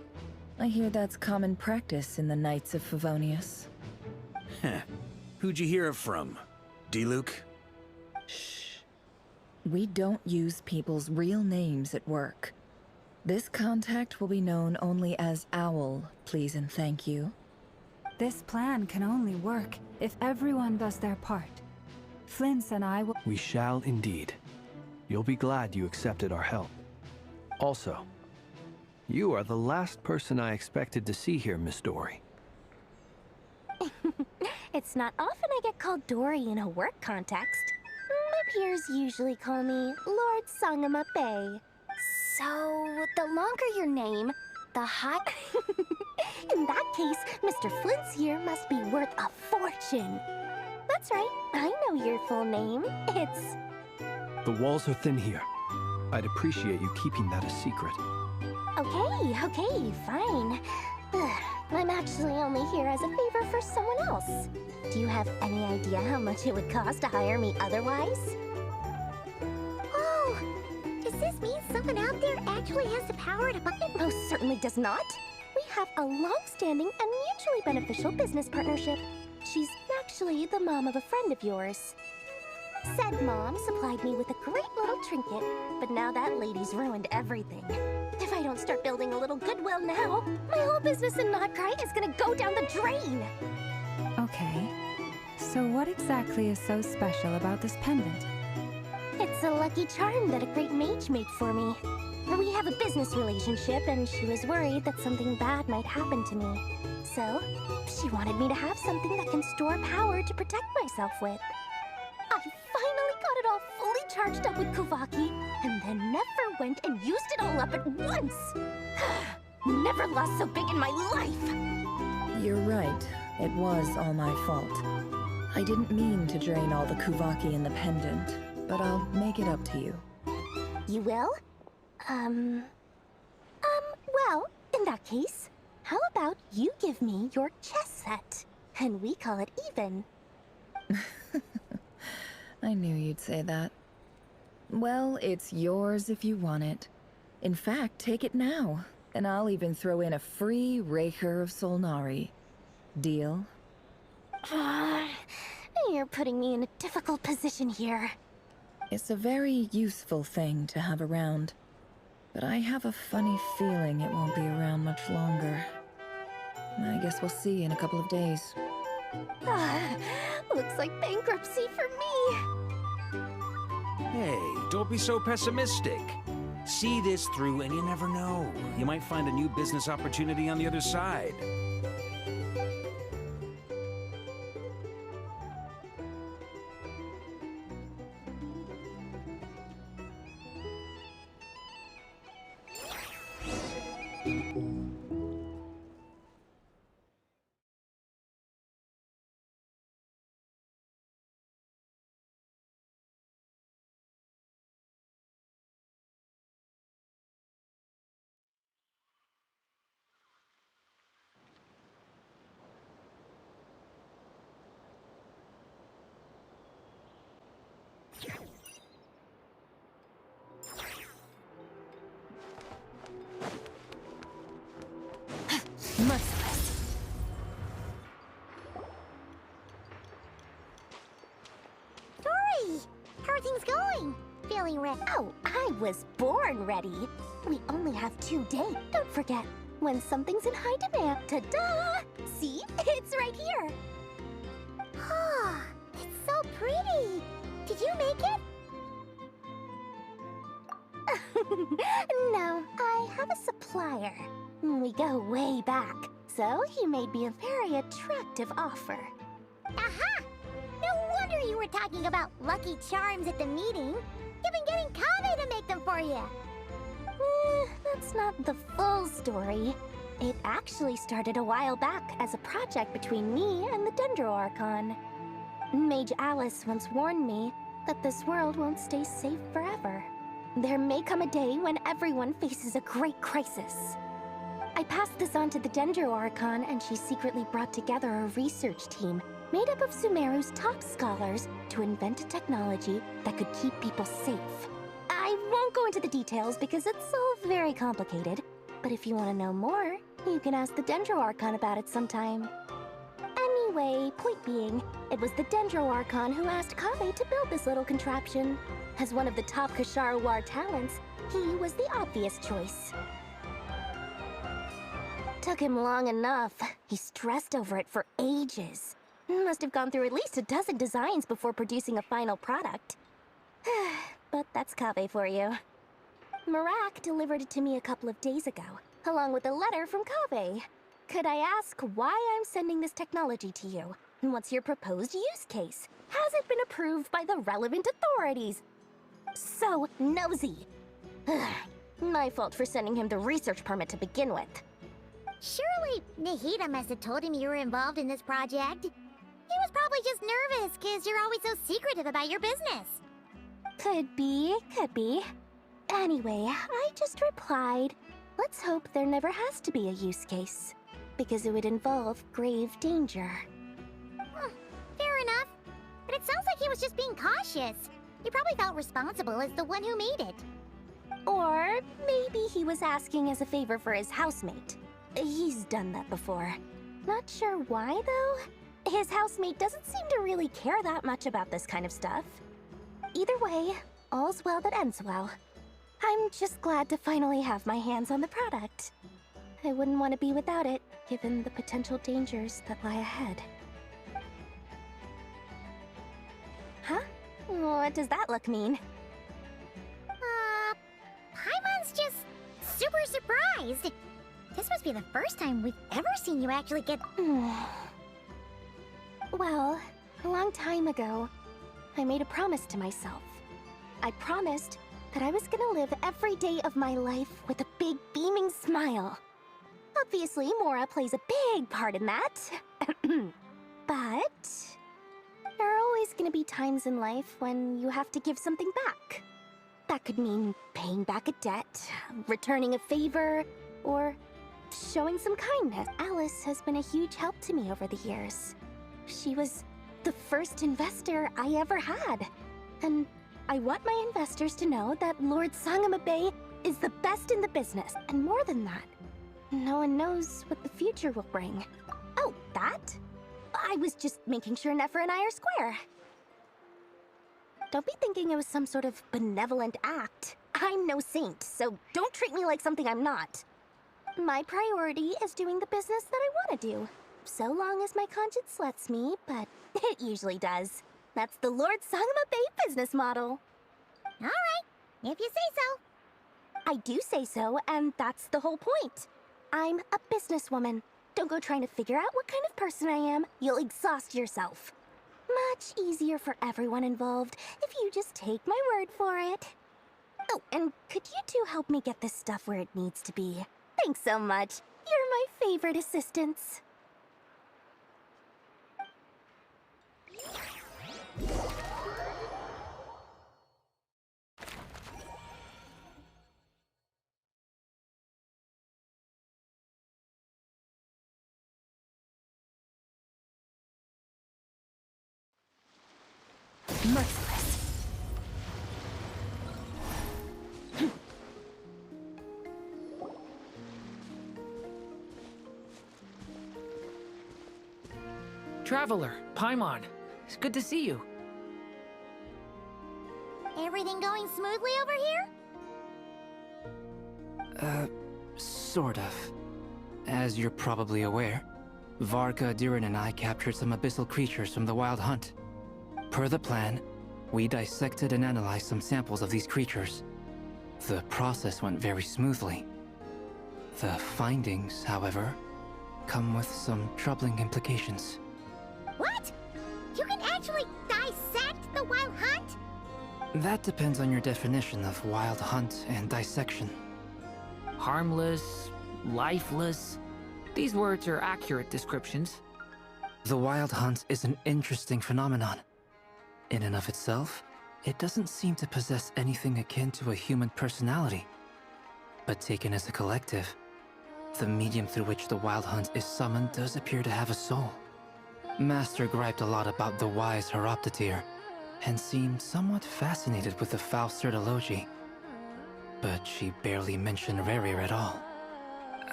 I hear that's common practice in the Knights of Favonius. Heh. Who'd you hear it from? Diluc? Shh. We don't use people's real names at work. This contact will be known only as Owl, please and thank you. This plan can only work if everyone does their part. Flint's and I will— We shall indeed. You'll be glad you accepted our help. Also, you are the last person I expected to see here, Miss Dory. It's not often I get called Dory in a work context. My peers usually call me Lord Sangamabe. So, the longer your name, the hot... In that case, Mr. Flint's here must be worth a fortune. That's right, I know your full name. It's... The walls are thin here. I'd appreciate you keeping that a secret. Okay, fine. I'm actually only here as a favor for someone else. Do you have any idea how much it would cost to hire me otherwise? Oh, does this mean someone out there actually has the power to... It most certainly does not. We have a long-standing and mutually beneficial business partnership. She's actually the mom of a friend of yours. Said mom supplied me with a great little trinket, but now that lady's ruined everything. If I don't start building a little goodwill now, my whole business in Notcry is gonna go down the drain! Okay. So what exactly is so special about this pendant? It's a lucky charm that a great mage made for me. We have a business relationship, and she was worried that something bad might happen to me. So, she wanted me to have something that can store power to protect myself with. I finally got it all fully charged up with Kuvaki, and then never went and used it all up at once! Never lost so big in my life! You're right. It was all my fault. I didn't mean to drain all the Kuvaki in the pendant, but I'll make it up to you. You will? Well, in that case, how about you give me your chess set, and we call it even? I knew you'd say that. Well, it's yours if you want it. In fact, take it now, and I'll even throw in a free Raker of Solnari. Deal? You're putting me in a difficult position here. It's a very useful thing to have around, but I have a funny feeling it won't be around much longer. I guess we'll see in a couple of days. Looks like bankruptcy for me. Hey, don't be so pessimistic. See this through and you never know. You might find a new business opportunity on the other side. Merciless. Tori! How are things going? Feeling ready? Oh, I was born ready. We only have 2 days. Don't forget, when something's in high demand, ta-da! See? It's right here. Oh, it's so pretty. Did you make it? No, I have a supplier. We go way back, so he made me a very attractive offer. Aha! No wonder you were talking about lucky charms at the meeting. You've been getting Kave to make them for you. That's not the full story. It actually started a while back as a project between me and the Dendro Archon. Mage Alice once warned me that this world won't stay safe forever. There may come a day when everyone faces a great crisis. I passed this on to the Dendro Archon, and she secretly brought together a research team made up of Sumeru's top scholars to invent a technology that could keep people safe. I won't go into the details because it's all very complicated, but if you want to know more, you can ask the Dendro Archon about it sometime. Anyway, point being, it was the Dendro Archon who asked Kave to build this little contraption. As one of the top Kashara War talents, he was the obvious choice. Took him long enough. He stressed over it for ages. Must have gone through at least a dozen designs before producing a final product. But that's Kave for you. Marak delivered it to me a couple of days ago, along with a letter from Kave. Could I ask why I'm sending this technology to you? And what's your proposed use case? Has it been approved by the relevant authorities? So nosy. My fault for sending him the research permit to begin with. Surely Nahida must have told him you were involved in this project. He was probably just nervous because you're always so secretive about your business. Could be, could be. Anyway, I just replied, let's hope there never has to be a use case, because it would involve grave danger. Fair enough. But it sounds like he was just being cautious. You probably felt responsible as the one who made it. Or maybe he was asking as a favor for his housemate. He's done that before. Not sure why, though. His housemate doesn't seem to really care that much about this kind of stuff. Either way, all's well that ends well. I'm just glad to finally have my hands on the product. I wouldn't want to be without it, given the potential dangers that lie ahead. Huh? What does that look mean? Paimon's just super surprised. This must be the first time we've ever seen you actually get... Well, a long time ago, I made a promise to myself. I promised that I was gonna live every day of my life with a big beaming smile. Obviously, Mora plays a big part in that. But there are always gonna be times in life when you have to give something back. That could mean paying back a debt, returning a favor, or showing some kindness. Alice has been a huge help to me over the years. She was the first investor I ever had. And I want my investors to know that Lord Sangama Bay is the best in the business. And more than that, no one knows what the future will bring. Oh, that? I was just making sure Nefer and I are square. Don't be thinking it was some sort of benevolent act. I'm no saint, so don't treat me like something I'm not. My priority is doing the business that I want to do. So long as my conscience lets me, but it usually does. That's the Lord Sangama Bay business model. Alright, if you say so. I do say so, and that's the whole point. I'm a businesswoman. Don't go trying to figure out what kind of person I am. You'll exhaust yourself. Much easier for everyone involved if you just take my word for it. Oh, and could you two help me get this stuff where it needs to be? Thanks so much. You're my favorite assistants. Merciless. Traveler, Paimon, it's good to see you. Everything going smoothly over here? Sort of. As you're probably aware, Varka, Diren, and I captured some abyssal creatures from the Wild Hunt. Per the plan, we dissected and analyzed some samples of these creatures. The process went very smoothly. The findings, however, come with some troubling implications. What? You can actually dissect the Wild Hunt? That depends on your definition of Wild Hunt and dissection. Harmless, lifeless. These words are accurate descriptions. The Wild Hunt is an interesting phenomenon. In and of itself, it doesn't seem to possess anything akin to a human personality. But taken as a collective, the medium through which the Wild Hunt is summoned does appear to have a soul. Master griped a lot about the wise Horoptetyr, and seemed somewhat fascinated with the foul Certology. But she barely mentioned Rerir at all.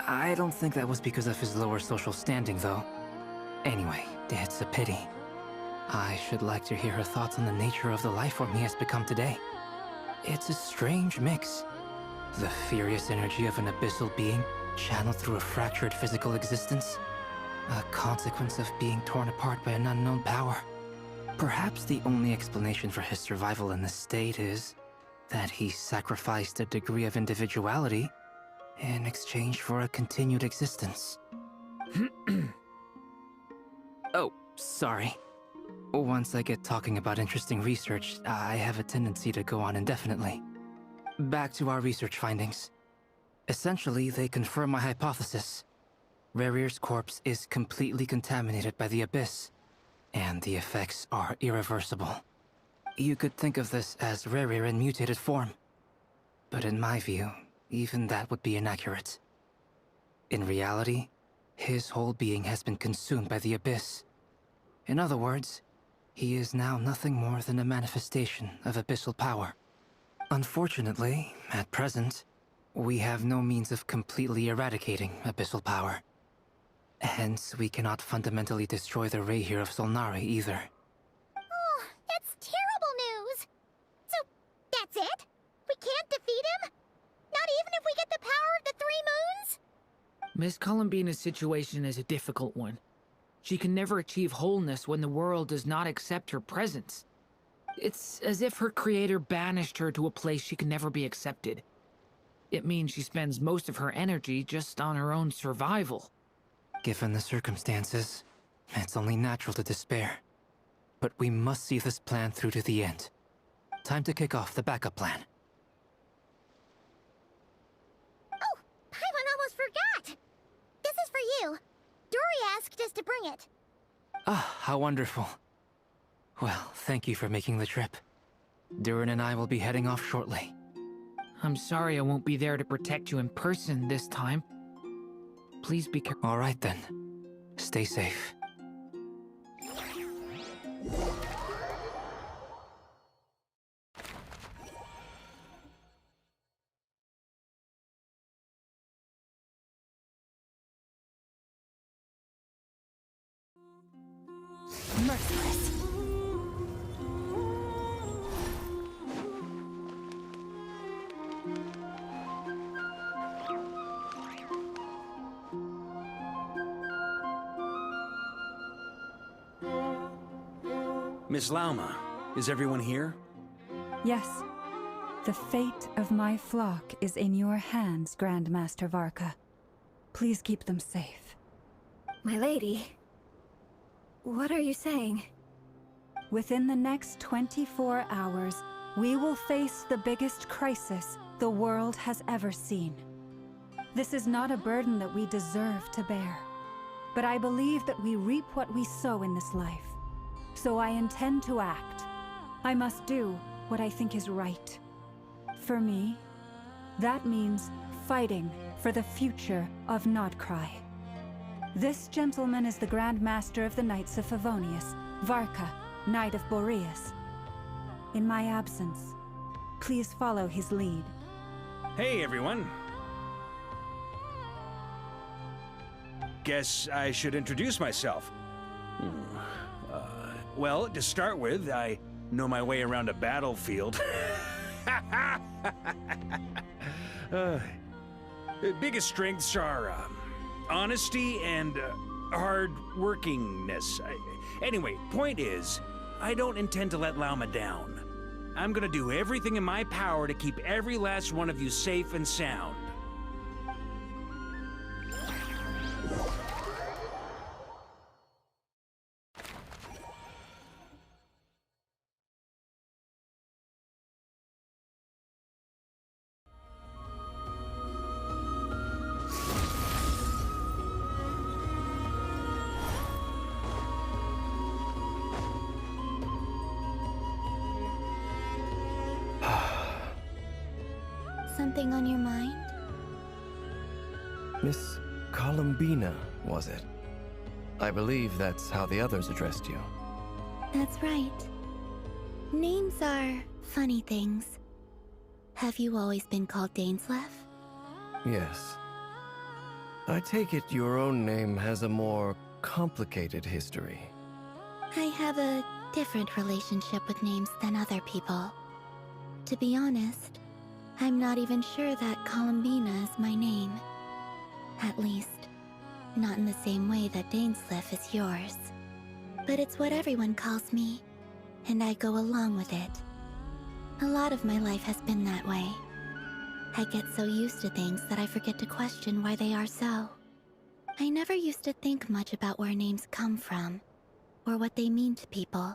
I don't think that was because of his lower social standing, though. Anyway, it's a pity. I should like to hear her thoughts on the nature of the lifeform he has become today. It's a strange mix. The furious energy of an abyssal being channeled through a fractured physical existence. A consequence of being torn apart by an unknown power. Perhaps the only explanation for his survival in this state is that he sacrificed a degree of individuality in exchange for a continued existence. Oh, sorry. Once I get talking about interesting research, I have a tendency to go on indefinitely. Back to our research findings. Essentially, they confirm my hypothesis. Rerir's corpse is completely contaminated by the Abyss, and the effects are irreversible. You could think of this as Rerir in mutated form. But in my view, even that would be inaccurate. In reality, his whole being has been consumed by the Abyss. In other words, he is now nothing more than a manifestation of abyssal power. Unfortunately, At present, we have no means of completely eradicating abyssal power. Hence, we cannot fundamentally destroy the Ray here of Solnari either. Oh, that's terrible news! So, that's it? We can't defeat him? Not even if we get the power of the Three Moons? Miss Columbina's situation is a difficult one. She can never achieve wholeness when the world does not accept her presence. It's as if her creator banished her to a place she can never be accepted. It means she spends most of her energy just on her own survival. Given the circumstances, it's only natural to despair. But we must see this plan through to the end. Time to kick off the backup plan. Oh, Paimon almost forgot! This is for you. Dory asked us to bring it. Ah, how wonderful. Well, thank you for making the trip. Durin and I will be heading off shortly. I'm sorry I won't be there to protect you in person this time. Please be careful. All right then. Stay safe. Merciless. Miss Lauma, is everyone here? Yes. The fate of my flock is in your hands, Grandmaster Varka. Please keep them safe. My lady, what are you saying? Within the next 24 hours, we will face the biggest crisis the world has ever seen. This is not a burden that we deserve to bear, but I believe that we reap what we sow in this life. So I intend to act. I must do what I think is right. For me, that means fighting for the future of Nodcry. This gentleman is the Grand Master of the Knights of Favonius, Varka, Knight of Boreas. In my absence, please follow his lead. Hey, everyone. Guess I should introduce myself. Well, to start with, I know my way around a battlefield. Biggest strengths are honesty and hard-workingness. Anyway, point is, I don't intend to let Lauma down. I'm gonna do everything in my power to keep every last one of you safe and sound. Something on your mind? Miss Columbina, was it? I believe that's how the others addressed you. That's right. Names are funny things. Have you always been called Dainsleif? Yes. I take it your own name has a more complicated history. I have a different relationship with names than other people. To be honest, I'm not even sure that Columbina is my name. At least, not in the same way that Dainsleif is yours. But it's what everyone calls me, and I go along with it. A lot of my life has been that way. I get so used to things that I forget to question why they are so. I never used to think much about where names come from, or what they mean to people.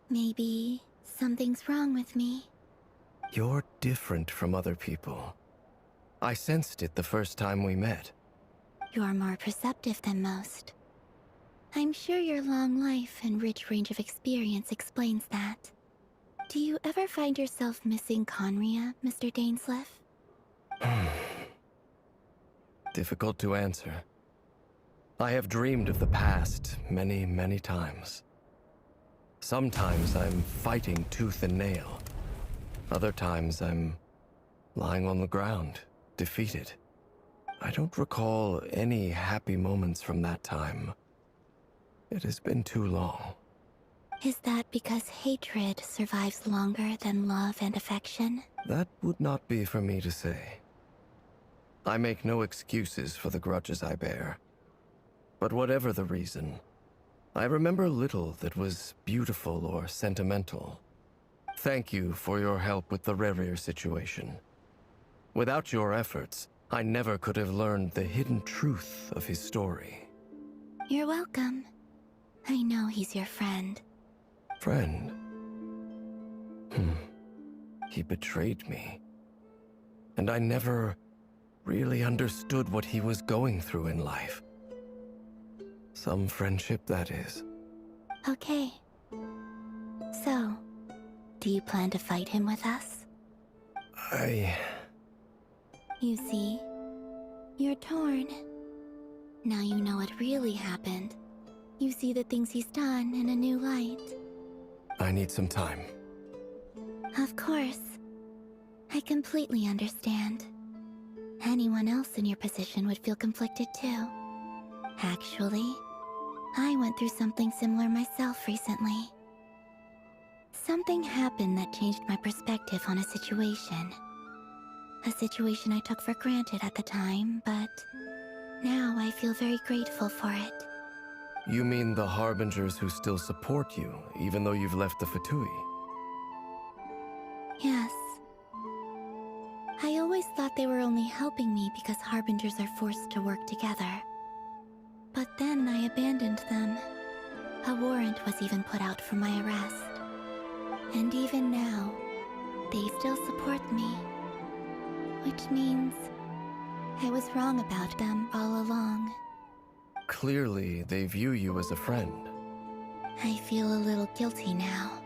Maybe something's wrong with me. You're different from other people. I sensed it the first time we met. You're more perceptive than most. I'm sure your long life and rich range of experience explains that. Do you ever find yourself missing Conria, Mr. Dainsleif? Difficult to answer. I have dreamed of the past many, many times. Sometimes I'm fighting tooth and nail. Other times I'm lying on the ground, defeated. I don't recall any happy moments from that time. It has been too long. Is that because hatred survives longer than love and affection? That would not be for me to say. I make no excuses for the grudges I bear. But whatever the reason, I remember little that was beautiful or sentimental. Thank you for your help with the Rerir situation. Without your efforts, I never could have learned the hidden truth of his story. You're welcome. I know he's your friend. Friend? He betrayed me. And I never really understood what he was going through in life. Some friendship, that is. Okay. So, do you plan to fight him with us? You see, you're torn. Now you know what really happened. You see the things he's done in a new light. I need some time. Of course. I completely understand. Anyone else in your position would feel conflicted too. Actually, I went through something similar myself recently. Something happened that changed my perspective on a situation. A situation I took for granted at the time, but now I feel very grateful for it. You mean the Harbingers who still support you, even though you've left the Fatui? Yes. I always thought they were only helping me because Harbingers are forced to work together. But then I abandoned them. A warrant was even put out for my arrest. And even now, they still support me. Which means I was wrong about them all along. Clearly, they view you as a friend. I feel a little guilty now.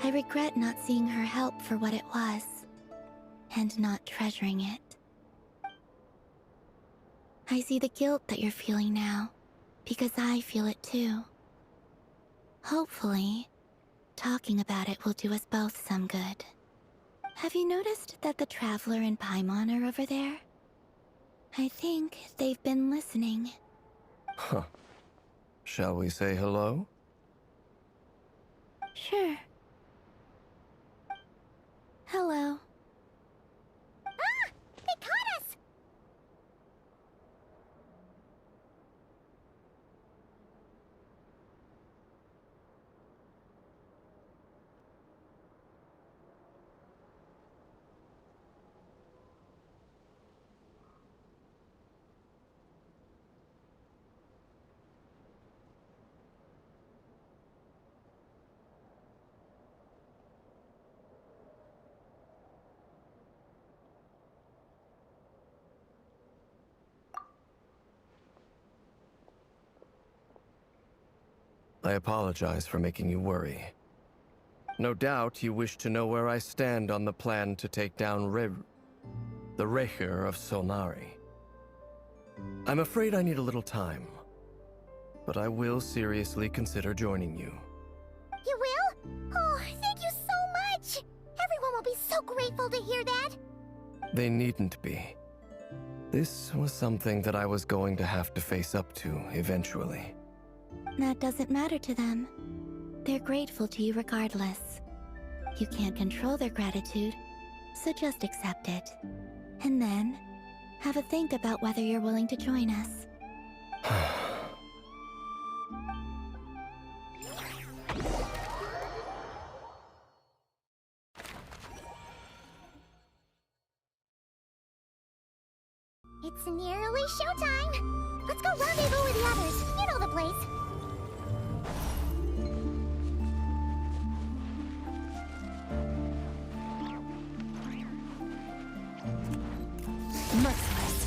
I regret not seeing her help for what it was, and not treasuring it. I see the guilt that you're feeling now, because I feel it too. Hopefully, talking about it will do us both some good. Have you noticed that the Traveler and Paimon are over there? I think they've been listening. Huh. Shall we say hello? Sure. Hello. Ah! They caught us! I apologize for making you worry. No doubt you wish to know where I stand on the plan to take down the Rerir of Solnari. I'm afraid I need a little time, but I will seriously consider joining you. You will? Oh, thank you so much! Everyone will be so grateful to hear that! They needn't be. This was something that I was going to have to face up to eventually. That doesn't matter to them. They're grateful to you regardless. You can't control their gratitude, so just accept it. And then, have a think about whether you're willing to join us. It's nearly showtime! Let's go rendezvous with the others. You know the place. Merciless.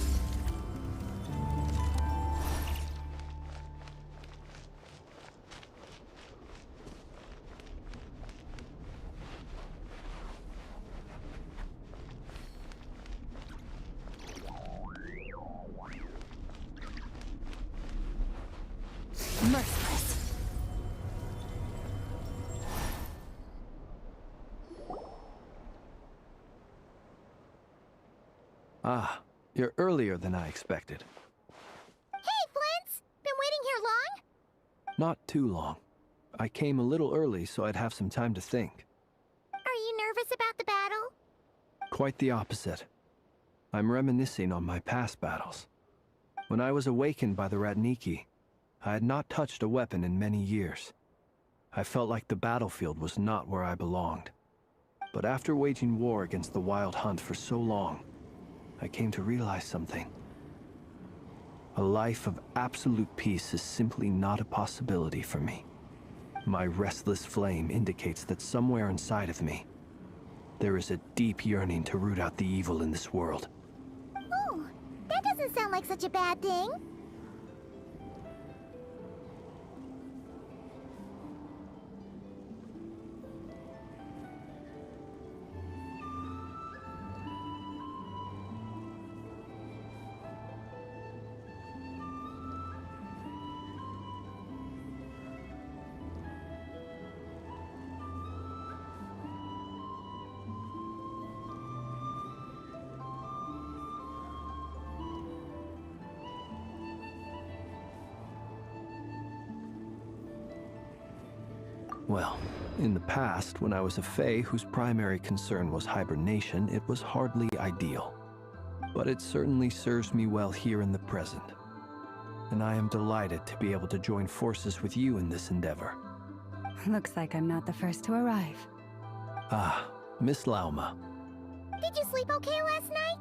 Merciless. Ah, you're earlier than I expected. Hey, Flints! Been waiting here long? Not too long. I came a little early so I'd have some time to think. Are you nervous about the battle? Quite the opposite. I'm reminiscing on my past battles. When I was awakened by the Ratniki, I had not touched a weapon in many years. I felt like the battlefield was not where I belonged. But after waging war against the Wild Hunt for so long, I came to realize something. A life of absolute peace is simply not a possibility for me. My restless flame indicates that somewhere inside of me, there is a deep yearning to root out the evil in this world. Oh, that doesn't sound like such a bad thing. Well, in the past, when I was a Fae whose primary concern was hibernation, it was hardly ideal. But it certainly serves me well here in the present. And I am delighted to be able to join forces with you in this endeavor. Looks like I'm not the first to arrive. Ah, Miss Lauma. Did you sleep okay last night?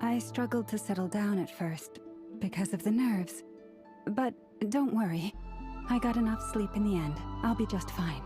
I struggled to settle down at first, because of the nerves. But don't worry. I got enough sleep in the end. I'll be just fine.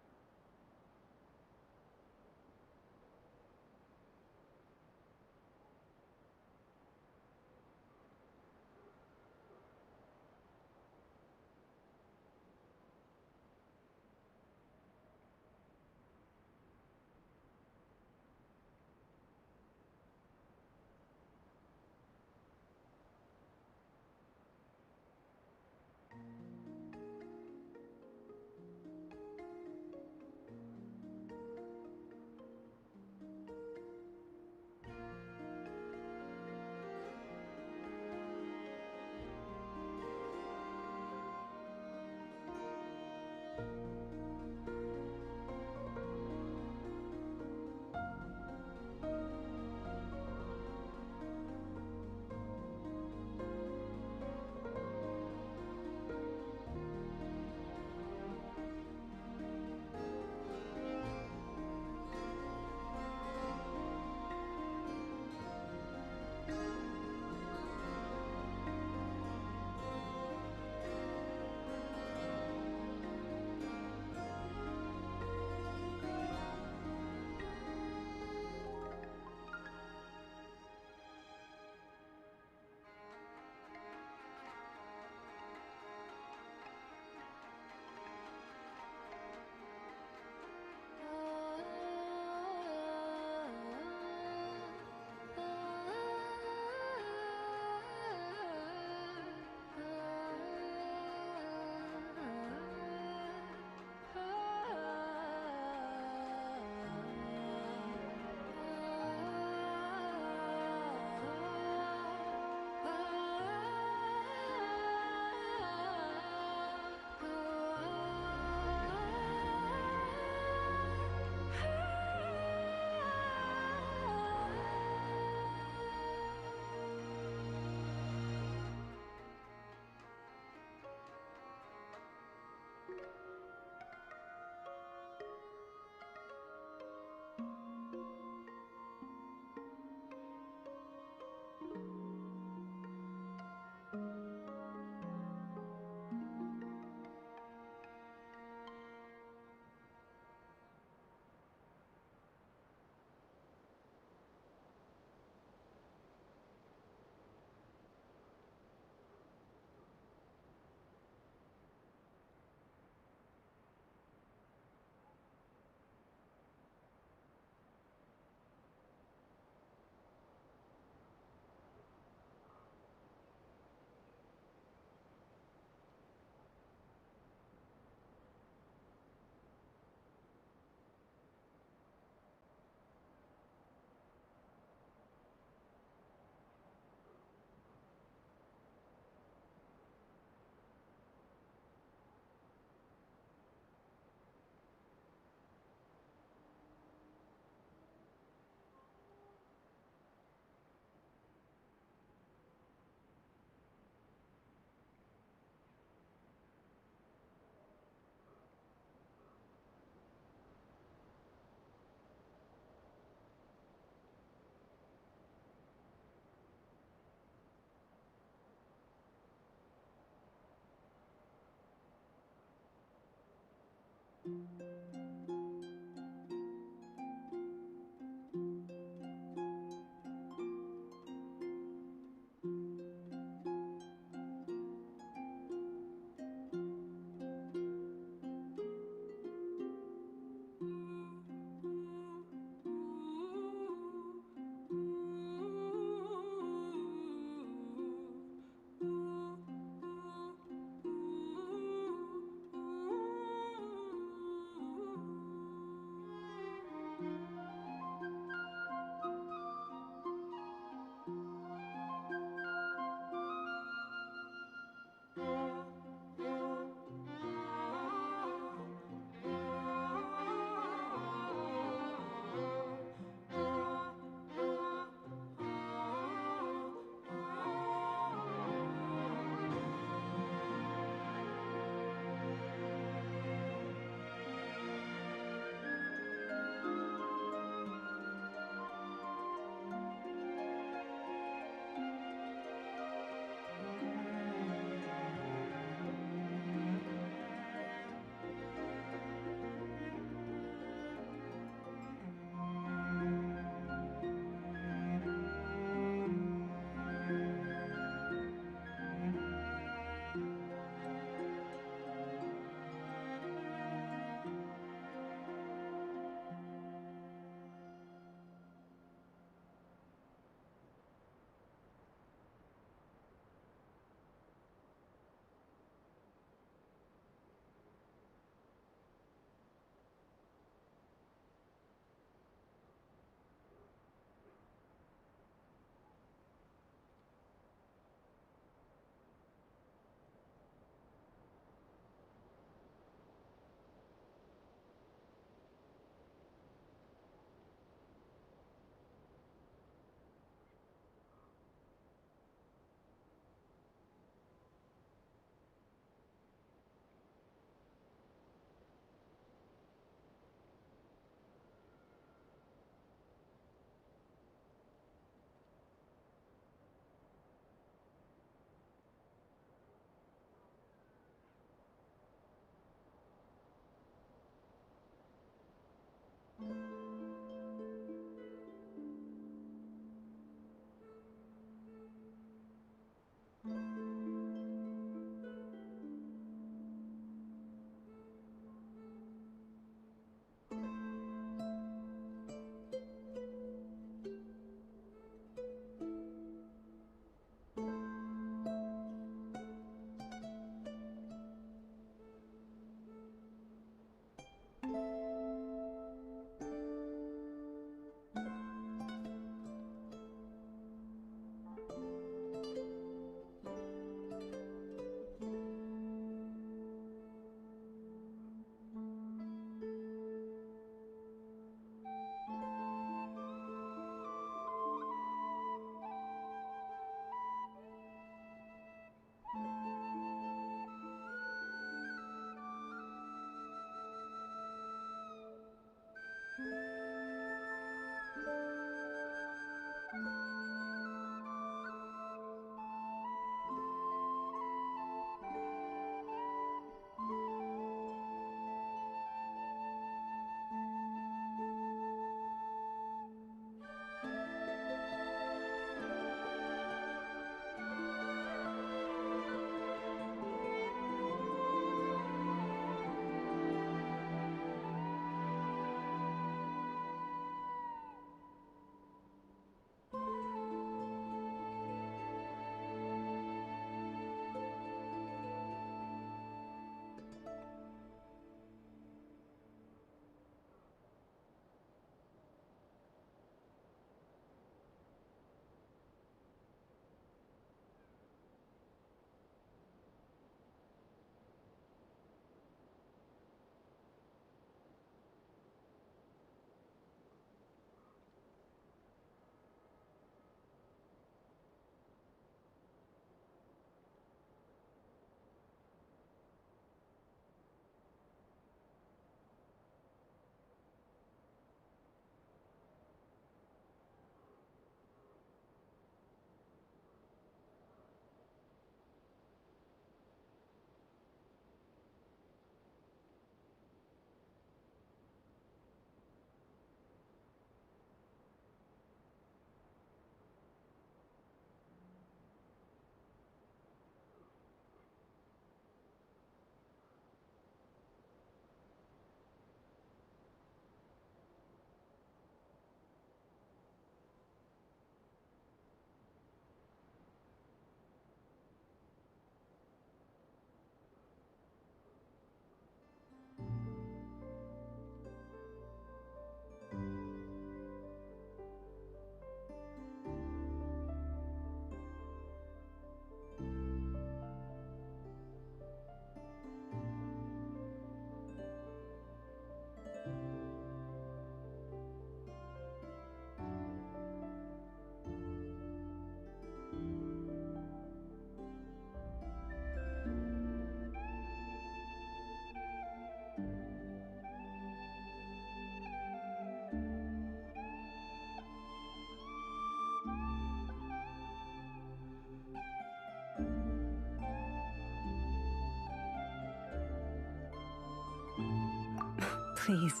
Please,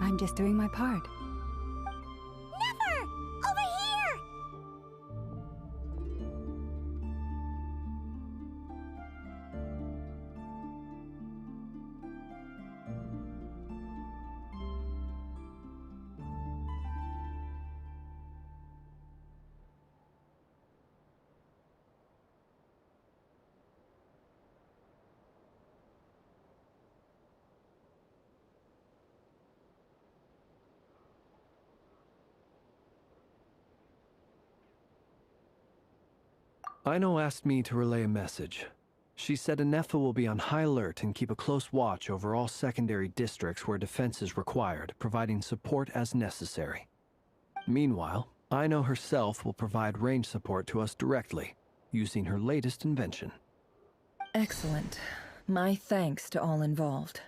I'm just doing my part. Never! Over here! Ino asked me to relay a message. She said Anefa will be on high alert and keep a close watch over all secondary districts where defense is required, providing support as necessary. Meanwhile, Ino herself will provide range support to us directly, using her latest invention. Excellent. My thanks to all involved.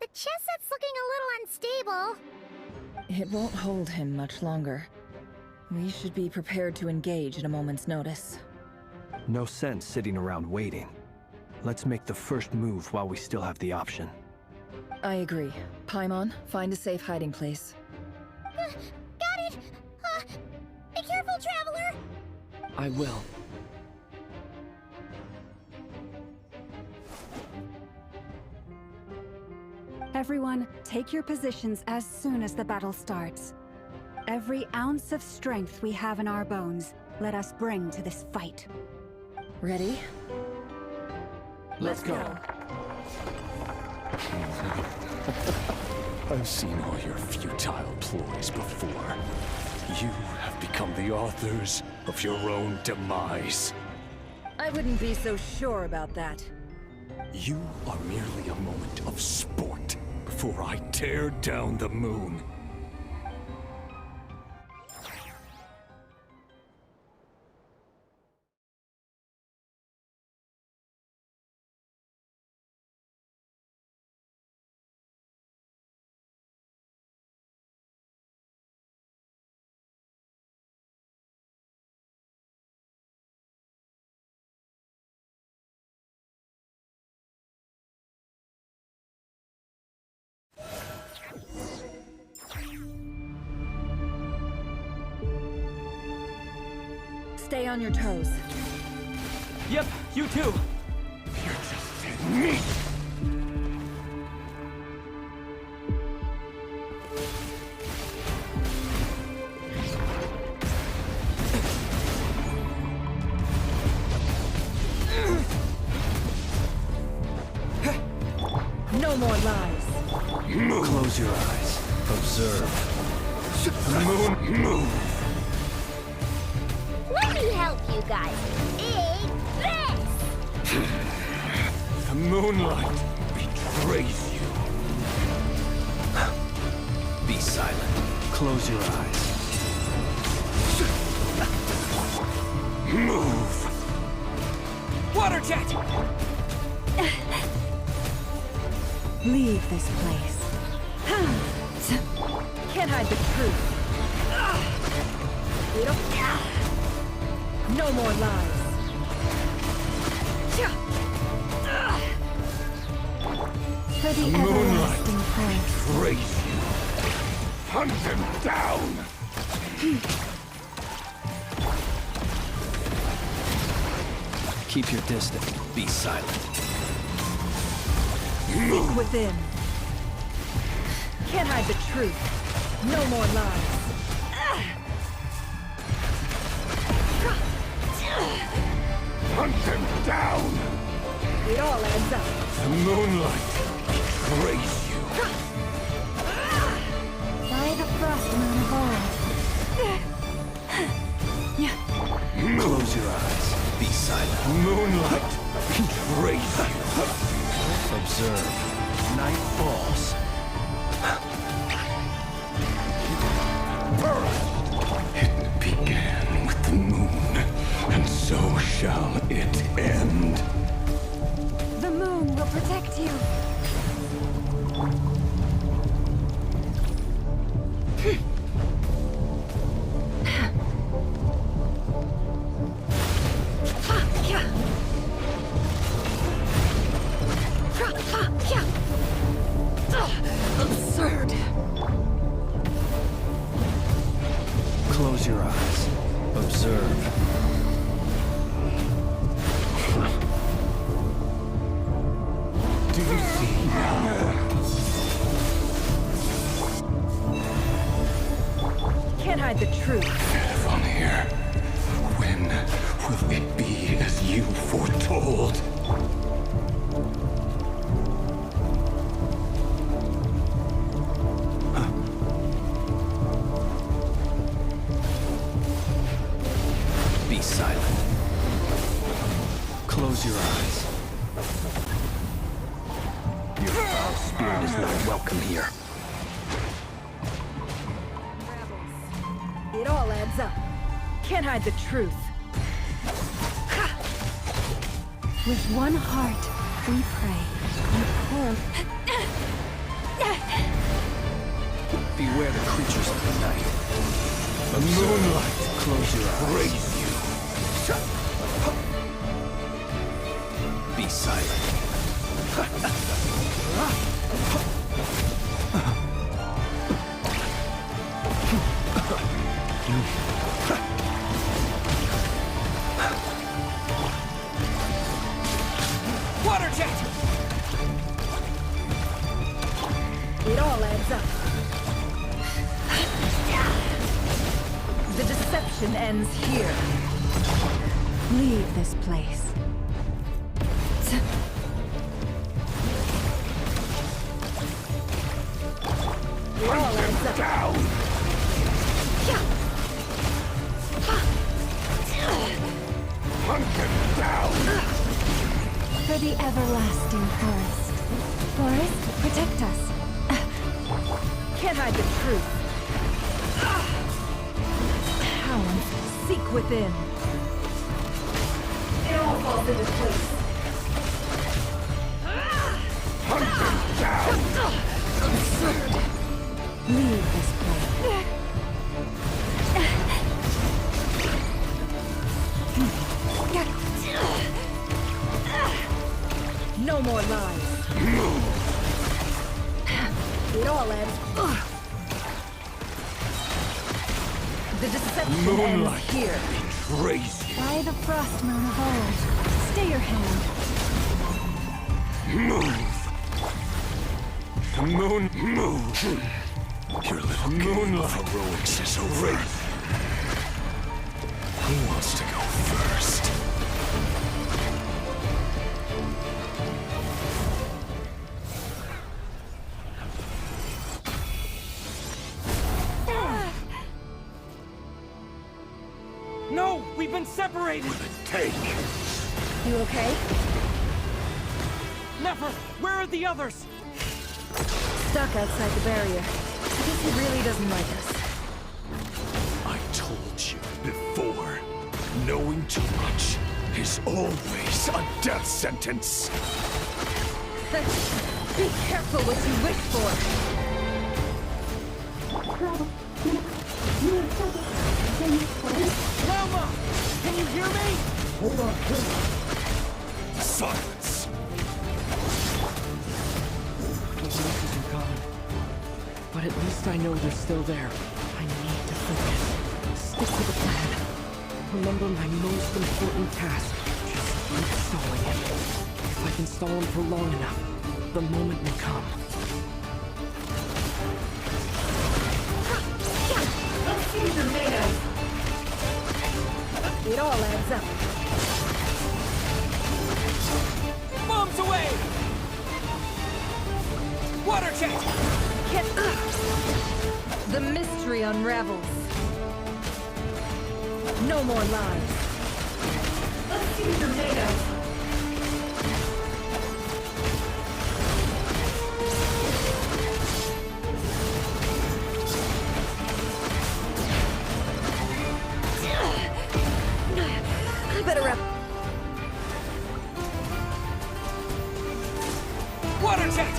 The chess set's looking a little unstable. It won't hold him much longer. We should be prepared to engage at a moment's notice. No sense sitting around waiting. Let's make the first move while we still have the option. I agree. Paimon, find a safe hiding place. Got it! Be careful, Traveler! I will. Everyone, take your positions as soon as the battle starts. Every ounce of strength we have in our bones, let us bring to this fight. Ready? Let's go. I've seen all your futile ploys before. You have become the authors of your own demise. I wouldn't be so sure about that. You are merely a moment of sport before I tear down the moon. Stay on your toes. Yep, you too. You're just dead meat. No more lies. Close your eyes. Observe. The moon move. Let me help you guys. Big this! The moonlight betrays you. Be silent. Close your eyes. Move. Water jet! Leave this place. Can't hide the truth. No more lies. For the Moonlight everlasting price. betrays you. Hunt them down. Keep your distance. Be silent. Seek within. Can't hide the truth. No more lies. Hunt them down. It all adds up. The moonlight betrays you. By the frost moon of old. Close your eyes. Be silent. Moonlight betrays you. Observe. Night falls. It began with the moon, and so shall it end. The moon will protect you. truth. Vanir, when will it be as you foretold? Be silent. Close your eyes. Your foul spirit is not welcome here. It all adds up. Can't hide the truth. With one heart, we pray. Beware the creatures of the night. The moonlight Close your eyes. praise you. Be silent. Water jet! It all adds up. The deception ends here. Leave this place. It all adds up. Down! Hunt him down! For the everlasting forest. Forest, protect us. Can't hide the truth. Hound, seek within. It all falls into place. Hunt him down! Absurd. Leave this place. No more lies. It all ends. The deception Moonlight ends here. betrays you. By the frost moon of old, stay your hand. Move! The moon, move! Your little moonlight heroics is over. Who wants to go first? No! We've been separated! Take! You okay? Never! Where are the others? Stuck outside the barrier. I guess he really doesn't like us. I told you before, knowing too much is always a death sentence. Be careful what you wish for. Velma! Can you hear me? Hold on. Silence. The voices are gone. But at least I know they're still there. I need to focus. Stick to the plan. Remember my most important task. Just keep stalling him. If I can stall him for long enough, the moment will come. Let's see what you're made of. It all adds up. Bombs away! Water jet! The mystery unravels. No more lies. Let's see what you're made of. I better wrap. Water jet!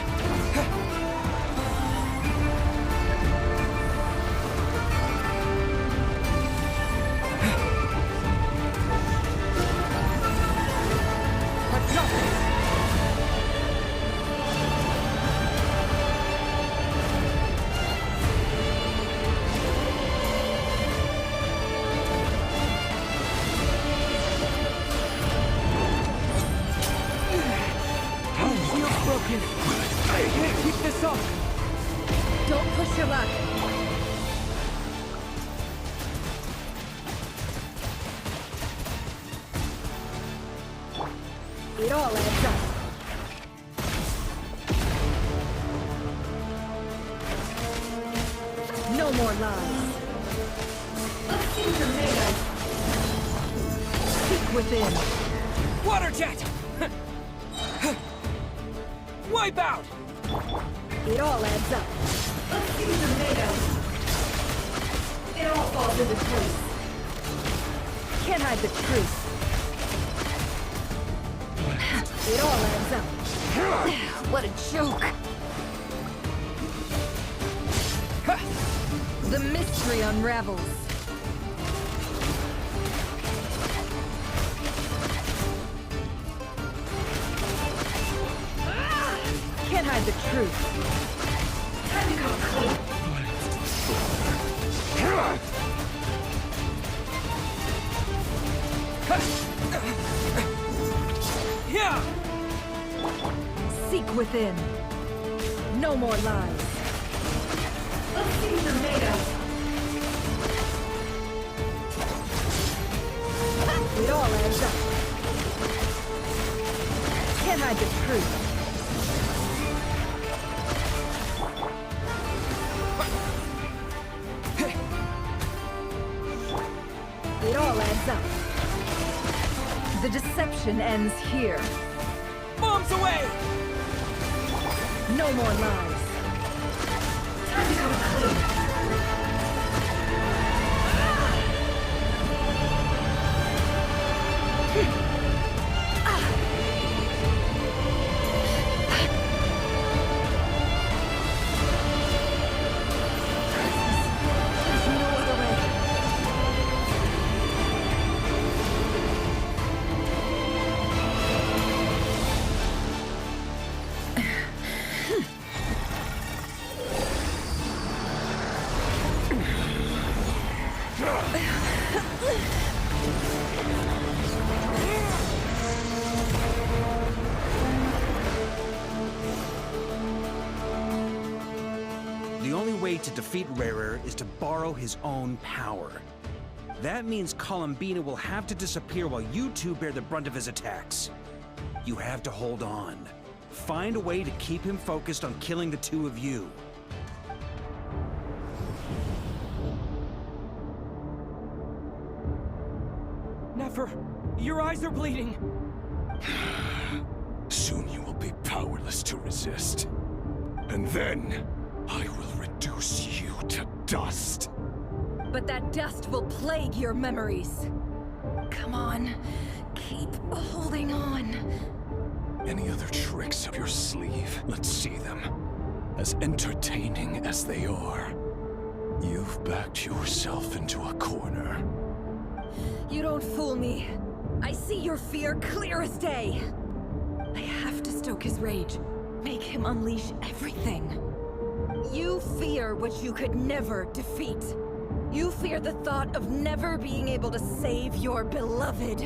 I can't keep this up! Don't push your luck. It all adds up. No more lies. Seek within. Water jet! Wipe out! It all adds up. It all falls into place. Can't hide the truth. It all adds up. What a joke! The mystery unravels. Can't hide the truth. Time to come clean. Seek within. No more lies. Let's see what they're made of. It all adds up. Can't hide the truth. It all adds up. The deception ends here. Bombs away! No more lies. Time to come clean. The only way to defeat Rarer is to borrow his own power. That means Columbina will have to disappear while you two bear the brunt of his attacks. You have to hold on. Find a way to keep him focused on killing the two of you. Nefer, your eyes are bleeding. Soon you will be powerless to resist. And then, I will reduce you to dust. But that dust will plague your memories. Come on. Keep holding on. Any other tricks up your sleeve? Let's see them. As entertaining as they are. You've backed yourself into a corner. You don't fool me. I see your fear clear as day. I have to stoke his rage. Make him unleash everything. You fear what you could never defeat. You fear the thought of never being able to save your beloved.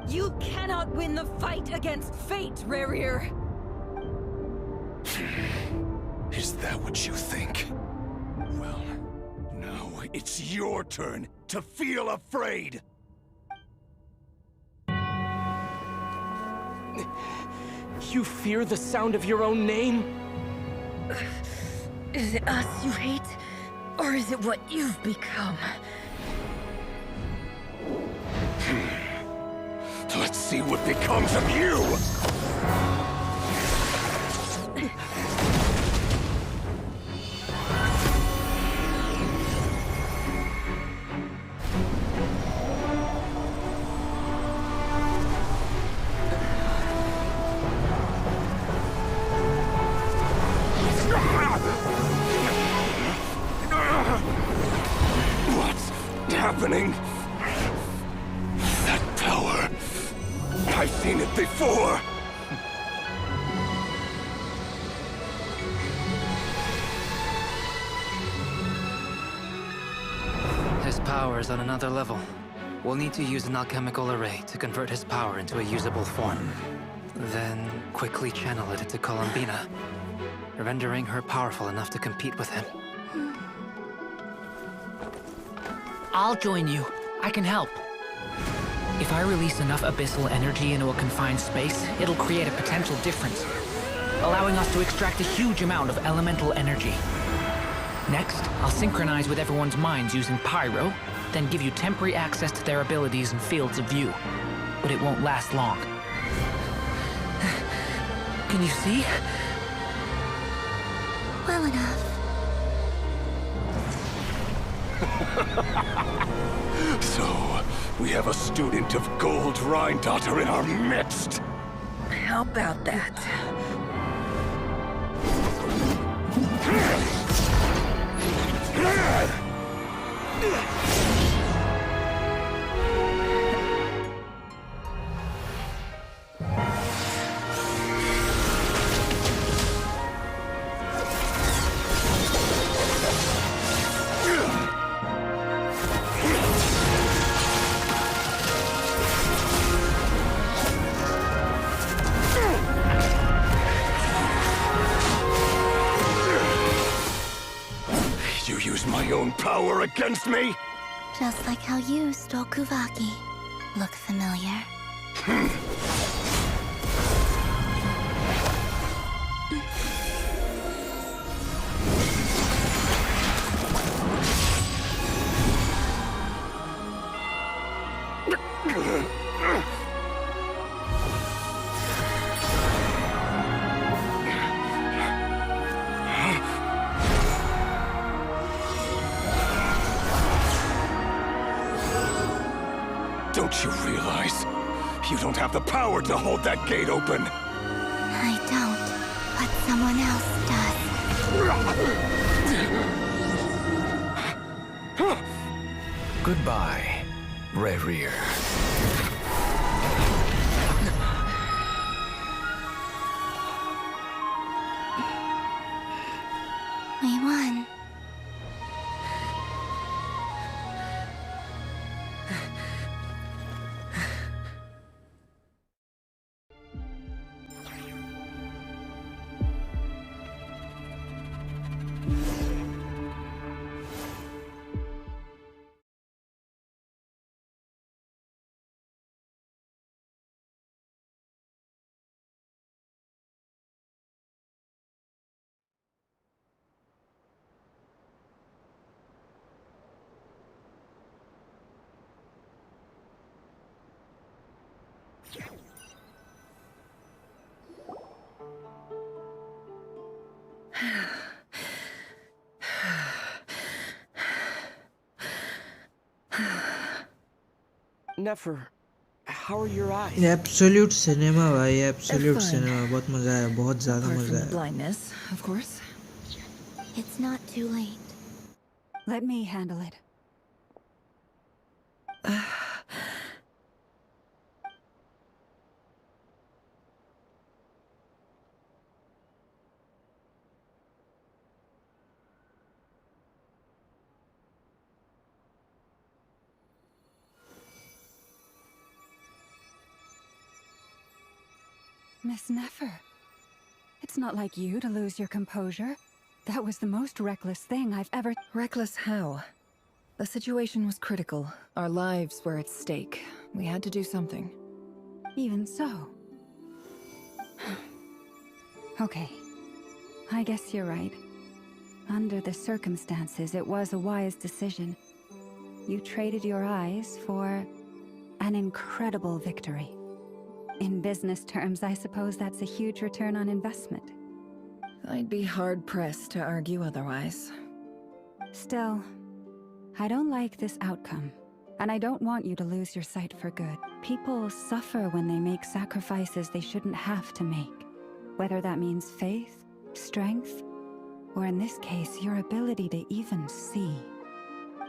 You cannot win the fight against fate, Rarir. Is that what you think? Well, now it's your turn to feel afraid! You fear the sound of your own name? Is it us you hate? Or is it what you've become? Let's see what becomes of you! What's happening? That power. I've seen it before. His power is on another level. We'll need to use an alchemical array to convert his power into a usable form. Then quickly channel it into Columbina, rendering her powerful enough to compete with him. I'll join you. I can help. If I release enough abyssal energy into a confined space, it'll create a potential difference, allowing us to extract a huge amount of elemental energy. Next, I'll synchronize with everyone's minds using pyro, then give you temporary access to their abilities and fields of view. But it won't last long. Can you see? Well enough. So, we have a student of Gold Rhine-Daughter in our midst. How about that? You use my own power against me? Just like how you stole Kuvaki. Look familiar? Don't you realize? You don't have the power to hold that gate open. I don't, but someone else does. Goodbye, Rerir. We won. Nefer, how are your eyes? Absolute cinema भाई, absolute cinema, बहुत मजा आया, बहुत ज्यादा Apart मजा from the आया. blindness, of course. It's not too late. Let me handle it. Miss Nefer, it's not like you to lose your composure. That was the most reckless thing I've ever... Reckless how? The situation was critical. Our lives were at stake. We had to do something. Even so. Okay. I guess you're right. Under the circumstances, it was a wise decision. You traded your eyes for an incredible victory. In business terms, I suppose that's a huge return on investment. I'd be hard-pressed to argue otherwise. Still, I don't like this outcome, and I don't want you to lose your sight for good. People suffer when they make sacrifices they shouldn't have to make, whether that means faith, strength, or in this case, your ability to even see.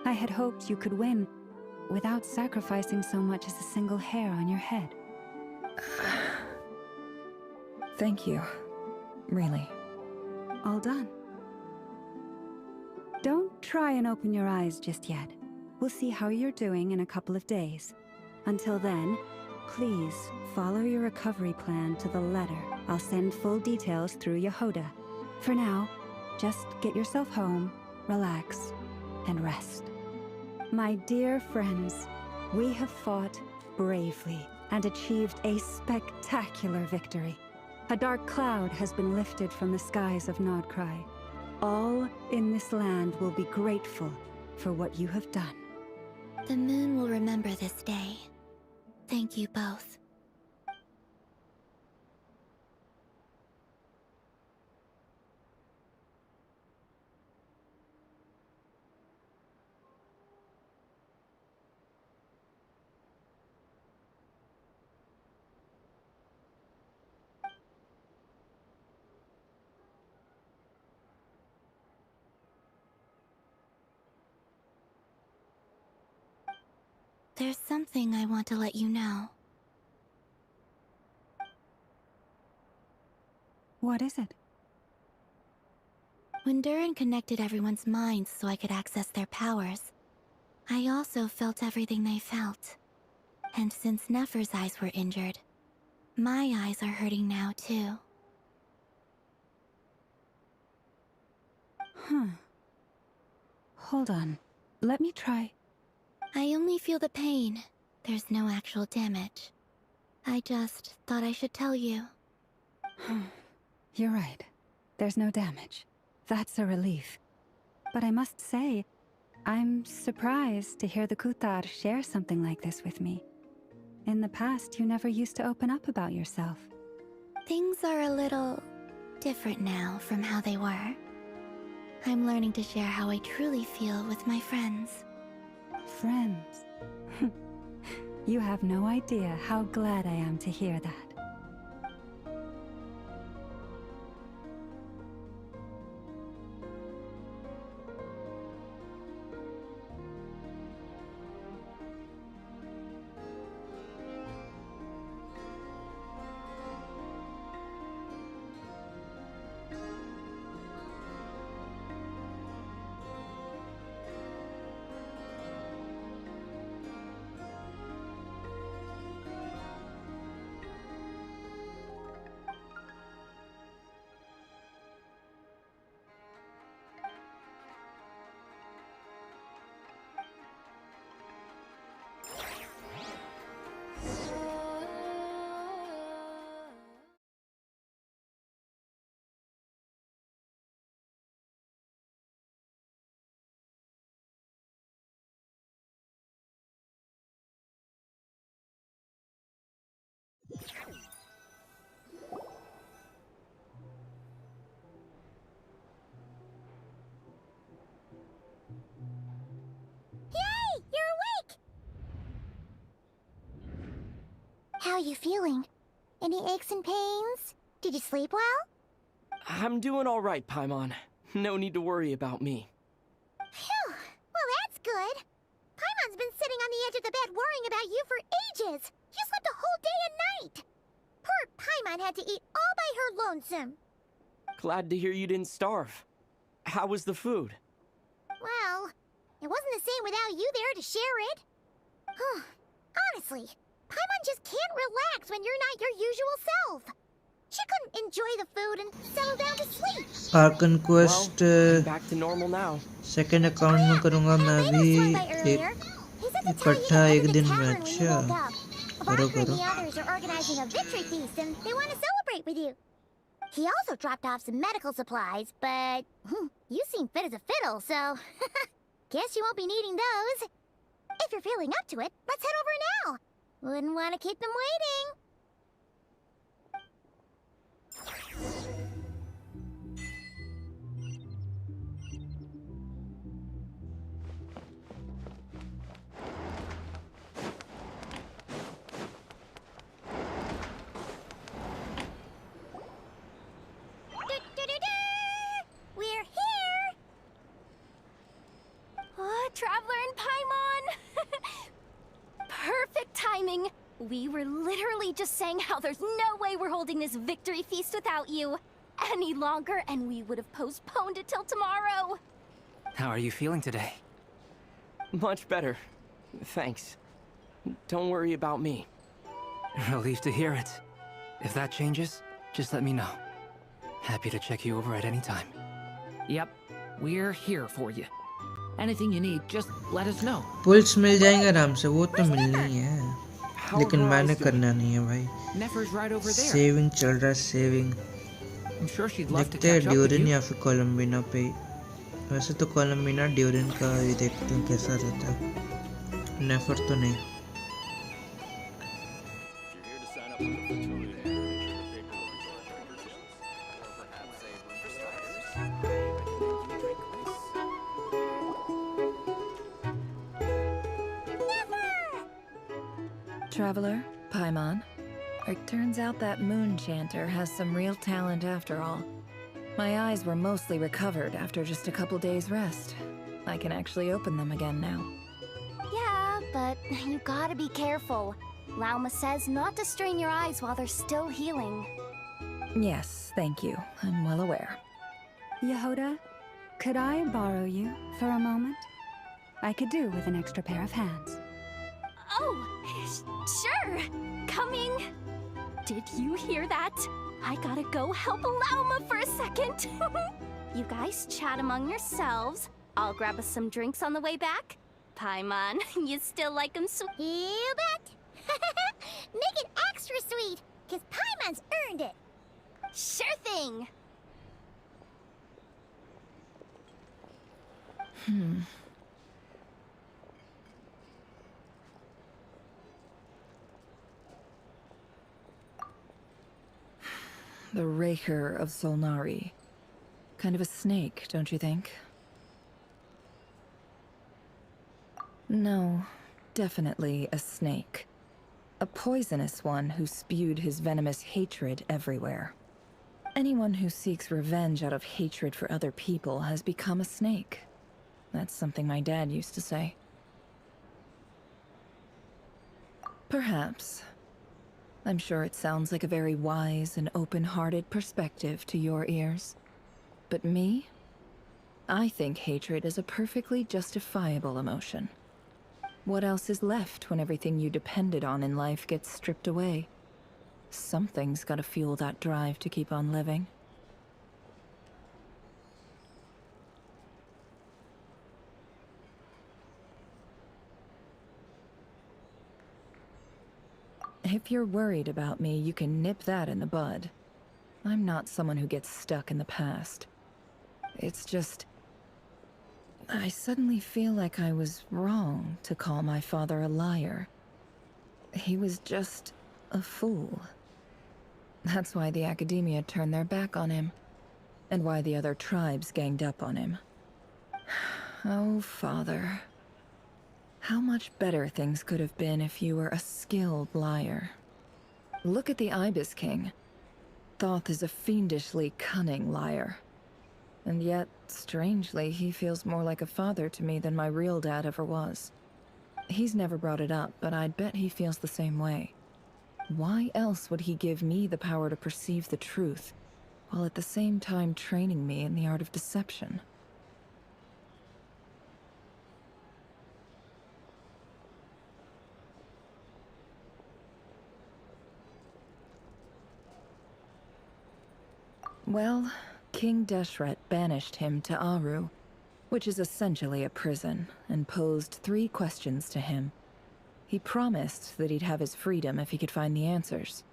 I had hoped you could win without sacrificing so much as a single hair on your head. Thank you. Really. All done. Don't try and open your eyes just yet. We'll see how you're doing in a couple of days. Until then, please follow your recovery plan to the letter. I'll send full details through Yehoda. For now, just get yourself home, relax, and rest. My dear friends, we have fought bravely and achieved a spectacular victory. A dark cloud has been lifted from the skies of Nodcry. All in this land will be grateful for what you have done. The moon will remember this day. Thank you both. There's something I want to let you know. What is it? When Durin connected everyone's minds so I could access their powers, I also felt everything they felt. And since Nefer's eyes were injured, my eyes are hurting now too. Huh. Hold on. Let me try. I only feel the pain. There's no actual damage. I just thought I should tell you. You're right. There's no damage. That's a relief. But I must say, I'm surprised to hear the Kutar share something like this with me. In the past, you never used to open up about yourself. Things are a little different now from how they were. I'm learning to share how I truly feel with my friends. Friends? You have no idea how glad I am to hear that. Yay! You're awake! How are you feeling? Any aches and pains? Did you sleep well? I'm doing all right, Paimon. No need to worry about me. Phew! Well, that's good. Paimon's been sitting on the edge of the bed worrying about you for ages. You slept a whole day and night. Poor Paimon had to eat all by her lonesome. Glad to hear you didn't starve. How was the food? Well, it wasn't the same without you there to share it. Honestly, Paimon just can't relax when you're not your usual self. She couldn't enjoy the food and settle down to sleep. Archon quest back to normal now. Second account में करूँगा मैं भी इकट्ठा एक दिन में अच्छा करो Barker and the others are organizing a victory feast and they want to celebrate with you. He also dropped off some medical supplies, but you seem fit as a fiddle, so guess you won't be needing those. If you're feeling up to it, let's head over now. Wouldn't want to keep them waiting. We're here! Oh, Traveler and Paimon! Perfect timing! We were literally just saying how there's no way we're holding this victory feast without you any longer, and we would have postponed it till tomorrow. How are you feeling today? Much better. Thanks. Don't worry about me. Relieved to hear it. If that changes, just let me know. Happy to check you over at any time. Yep, we're here for you. Anything you need, just let us know. Pulls मिल जाएंगे आराम से वो तो मिलनी है. How are लेकिन her मैंने eyes doing? करना नहीं है भाई. Nefer's right over there. Saving चल रहा है, saving. I'm sure she'd love to देखते हैं catch up with durian you. या फिर कोलम्बिना पे. वैसे तो कोलम्बिना ड्यूरिन का भी देखते हैं कैसा रहता है. नेफर तो नहीं. Traveler, Paimon. It turns out that moon chanter has some real talent after all. My eyes were mostly recovered after just a couple days rest. I can actually open them again now. Yeah, but you gotta be careful. Lauma says not to strain your eyes while they're still healing. Yes, thank you. I'm well aware. Yehoda, could I borrow you for a moment? I could do with an extra pair of hands. Oh, sure. Coming. Did you hear that? I gotta go help Lauma for a second. You guys chat among yourselves. I'll grab us some drinks on the way back. Paimon, you still like them sweet? You bet. Make it extra sweet, because Paimon's earned it. Sure thing. The Raker of Solnari. Kind of a snake, don't you think? No, definitely a snake. A poisonous one who spewed his venomous hatred everywhere. Anyone who seeks revenge out of hatred for other people has become a snake. That's something my dad used to say. Perhaps. I'm sure it sounds like a very wise and open-hearted perspective to your ears. But me? I think hatred is a perfectly justifiable emotion. What else is left when everything you depended on in life gets stripped away? Something's gotta fuel that drive to keep on living. If you're worried about me, you can nip that in the bud. I'm not someone who gets stuck in the past. It's just... I suddenly feel like I was wrong to call my father a liar. He was just a fool. That's why the academia turned their back on him, and why the other tribes ganged up on him. Oh, father. How much better things could have been if you were a skilled liar. Look at the Ibis King. Thoth is a fiendishly cunning liar. And yet, strangely, he feels more like a father to me than my real dad ever was. He's never brought it up, but I'd bet he feels the same way. Why else would he give me the power to perceive the truth, while at the same time training me in the art of deception? Well, King Deshret banished him to Aru, which is essentially a prison, and posed 3 questions to him. He promised that he'd have his freedom if he could find the answers.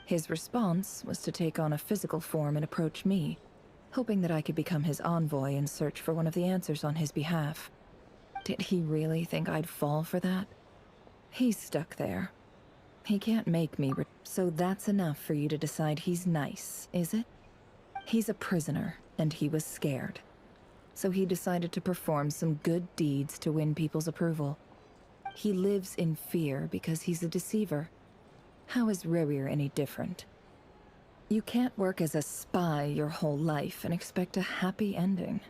His response was to take on a physical form and approach me, hoping that I could become his envoy and search for one of the answers on his behalf. Did he really think I'd fall for that? He's stuck there. He can't make me so that's enough for you to decide he's nice, is it? He's a prisoner, and he was scared. So he decided to perform some good deeds to win people's approval. He lives in fear because he's a deceiver. How is Rerir any different? You can't work as a spy your whole life and expect a happy ending.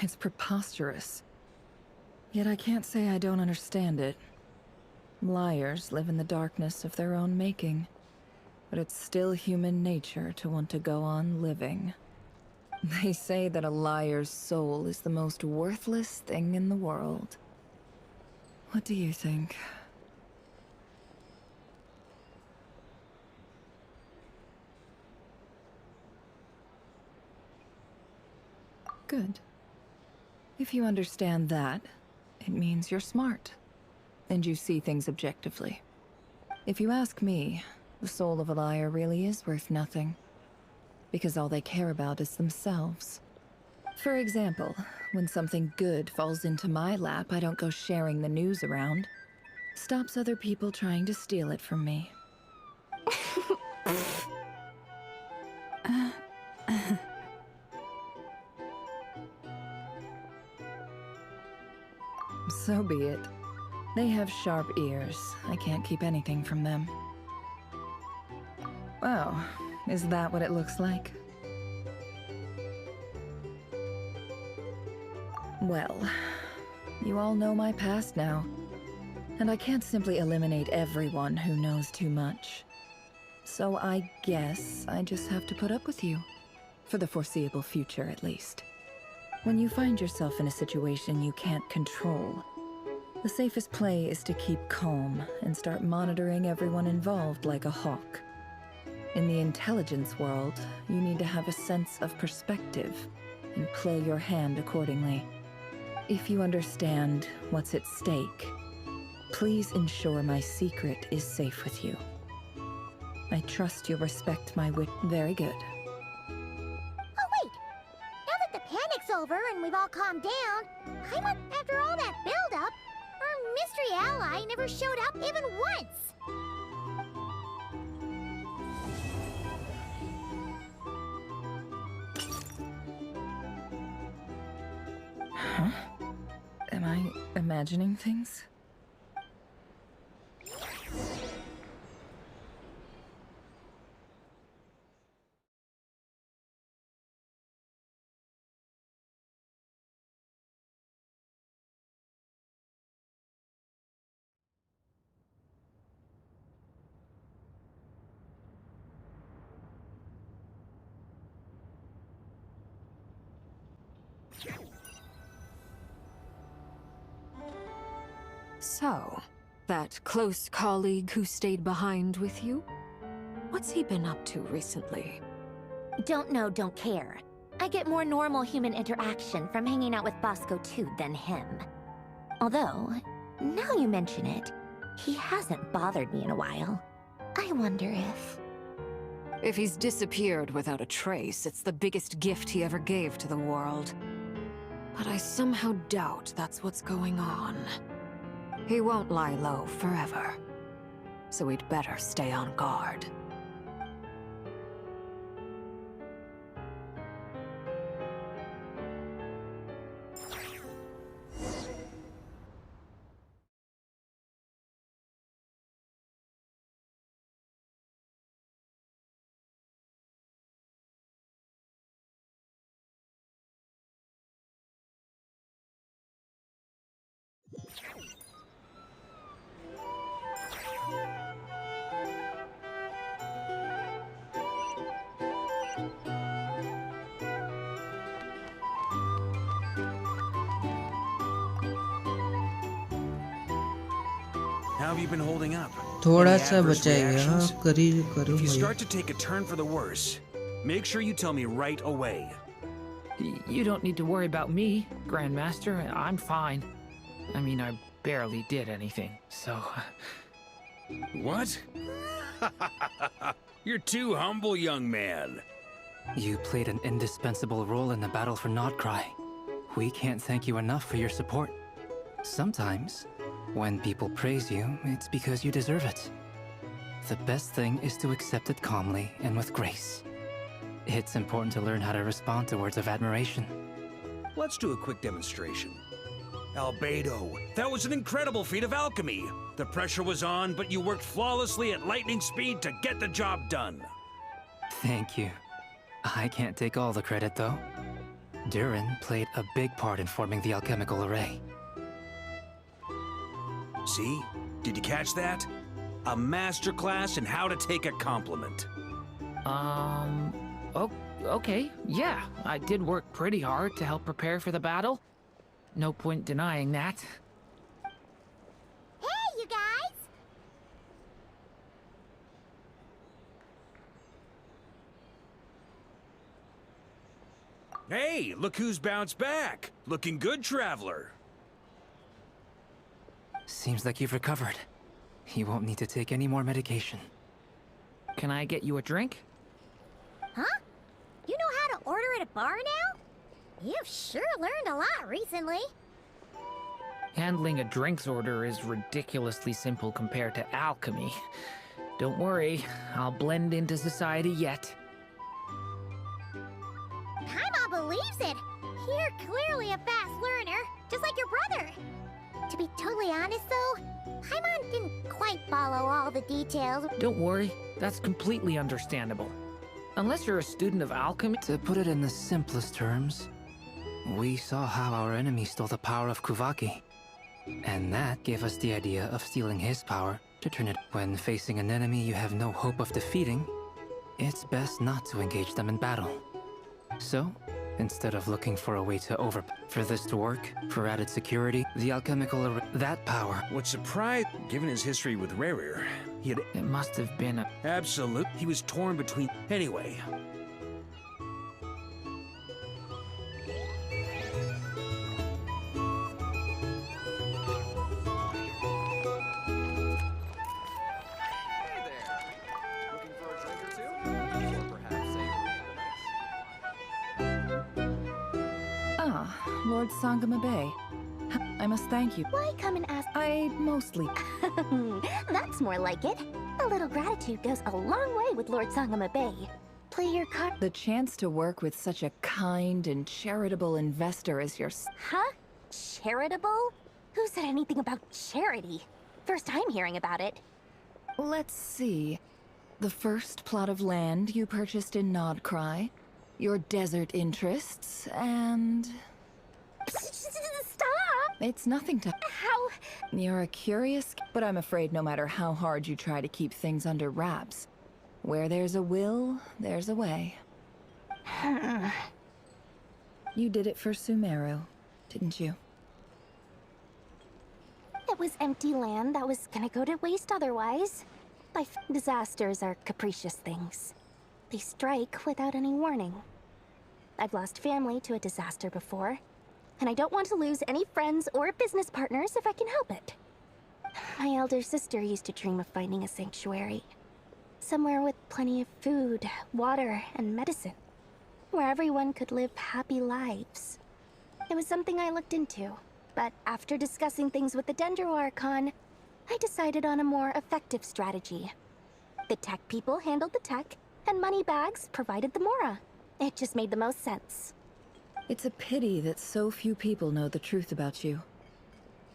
It's preposterous. Yet I can't say I don't understand it. Liars live in the darkness of their own making. But it's still human nature to want to go on living. They say that a liar's soul is the most worthless thing in the world. What do you think? Good. If you understand that, it means you're smart, and you see things objectively. If you ask me, the soul of a liar really is worth nothing. Because all they care about is themselves. For example, when something good falls into my lap, I don't go sharing the news around. Stops other people trying to steal it from me. So be it. They have sharp ears. I can't keep anything from them. Oh, is that what it looks like? Well, you all know my past now. And I can't simply eliminate everyone who knows too much. So I guess I just have to put up with you. For the foreseeable future, at least. When you find yourself in a situation you can't control, the safest play is to keep calm and start monitoring everyone involved like a hawk. In the intelligence world, you need to have a sense of perspective and play your hand accordingly. If you understand what's at stake, please ensure my secret is safe with you. I trust you'll respect my wit. Very good. Oh, wait! Now that the panic's over and we've all calmed down, after all that build-up, our mystery ally never showed up even once! Huh? Am I imagining things? So, that close colleague who stayed behind with you? What's he been up to recently? Don't know, don't care. I get more normal human interaction from hanging out with Bosco too than him. Although, now you mention it, he hasn't bothered me in a while. I wonder if... If he's disappeared without a trace, it's the biggest gift he ever gave to the world. But I somehow doubt that's what's going on. He won't lie low forever. So we'd better stay on guard. How have you been holding up? थोड़ा Any सा adverse बचा है, हाँ reactions? करूँ If you मैं। start to take a turn for the worse, make sure you tell me right away. You don't need to worry about me, Grandmaster. I'm fine. I mean, I barely did anything, so... What? You're too humble, young man. You played an indispensable role in the battle for Nodcry. We can't thank you enough for your support. Sometimes, when people praise you, it's because you deserve it. The best thing is to accept it calmly and with grace. It's important to learn how to respond to words of admiration. Let's do a quick demonstration. Albedo, that was an incredible feat of alchemy. The pressure was on, but you worked flawlessly at lightning speed to get the job done. Thank you. I can't take all the credit, though. Durin played a big part in forming the alchemical array. See? Did you catch that? A masterclass in how to take a compliment. Oh, okay, yeah. I did work pretty hard to help prepare for the battle. No point denying that. Hey, you guys! Hey, look who's bounced back. Looking good, Traveler. Seems like you've recovered. He won't need to take any more medication. Can I get you a drink? Huh? You know how to order at a bar now? You've sure learned a lot recently. Handling a drinks order is ridiculously simple compared to alchemy. Don't worry, I'll blend into society yet. Paimon believes it. You're clearly a fast learner, just like your brother. To be totally honest though, Paimon didn't quite follow all the details. Don't worry, that's completely understandable. Unless you're a student of alchemy. To put it in the simplest terms, we saw how our enemy stole the power of Kuvaki. And that gave us the idea of stealing his power to turn it. When facing an enemy you have no hope of defeating, it's best not to engage them in battle. So, instead of looking for a way to for this to work, for added security, the alchemical that power. What's surprised, given his history with Rerir, he had... It must have been a... Absolute. He was torn between... Anyway. Lord Sangama Bay. I must thank you. Why come and ask? I mostly... That's more like it. A little gratitude goes a long way with Lord Sangama Bay. Play your card. The chance to work with such a kind and charitable investor as yourself. Huh? Charitable? Who said anything about charity? First time hearing about it. Let's see. The first plot of land you purchased in Nodcry, your desert interests, and... Stop! It's nothing to... How? You're a curious... But I'm afraid no matter how hard you try to keep things under wraps, where there's a will, there's a way. You did it for Sumeru, didn't you? It was empty land that was gonna go to waste otherwise. Disasters are capricious things. They strike without any warning. I've lost family to a disaster before, and I don't want to lose any friends or business partners if I can help it. My elder sister used to dream of finding a sanctuary. Somewhere with plenty of food, water, and medicine. Where everyone could live happy lives. It was something I looked into, but after discussing things with the Dendro Archon, I decided on a more effective strategy. The tech people handled the tech, and Moneybags provided the Mora. It just made the most sense. It's a pity that so few people know the truth about you.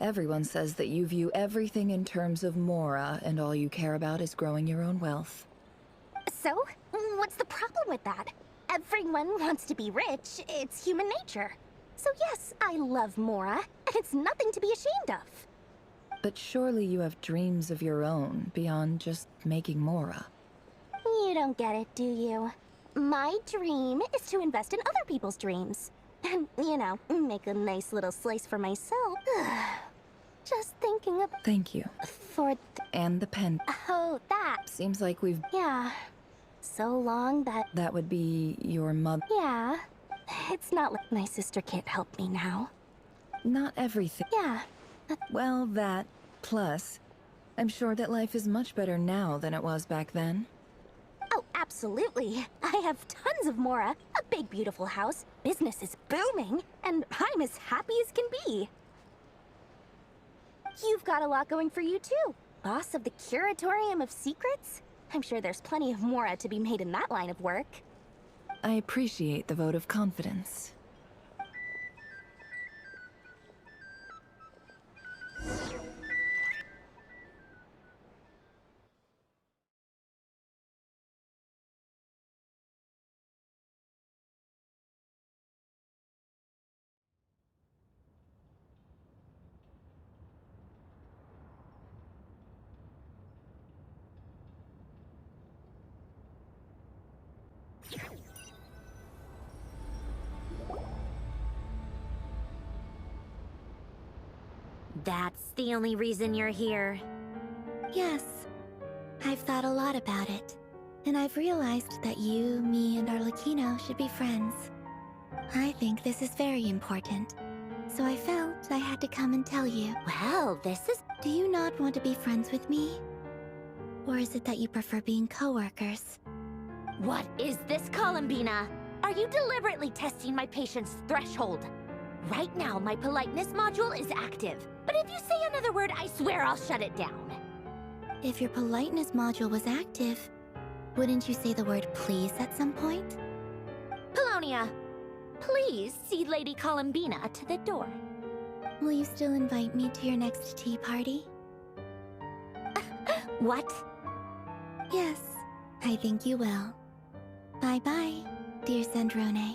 Everyone says that you view everything in terms of Mora, and all you care about is growing your own wealth. So? What's the problem with that? Everyone wants to be rich. It's human nature. So yes, I love Mora, and it's nothing to be ashamed of. But surely you have dreams of your own, beyond just making Mora. You don't get it, do you? My dream is to invest in other people's dreams. And, you know, make a nice little slice for myself. Just thinking of... Thank you. For... And the pen. Oh, that. Seems like we've... Yeah. So long that... That would be your mother. Yeah. It's not like my sister can't help me now. Not everything. Yeah. Well, that, plus, I'm sure that life is much better now than it was back then. Oh, absolutely. I have tons of Mora, a big beautiful house, business is booming, and I'm as happy as can be. You've got a lot going for you too. Boss of the Curatorium of Secrets? I'm sure there's plenty of Mora to be made in that line of work. I appreciate the vote of confidence. That's the only reason you're here. Yes. I've thought a lot about it. And I've realized that you, me, and Arlecchino should be friends. I think this is very important. So I felt I had to come and tell you. Well, this is... Do you not want to be friends with me? Or is it that you prefer being coworkers? What is this, Columbina? Are you deliberately testing my patience threshold? Right now, my politeness module is active. But if you say another word, I swear I'll shut it down. If your politeness module was active, wouldn't you say the word please at some point? Polonia, please see Lady Columbina to the door. Will you still invite me to your next tea party? What? Yes, I think you will. Bye-bye, dear Sandrone.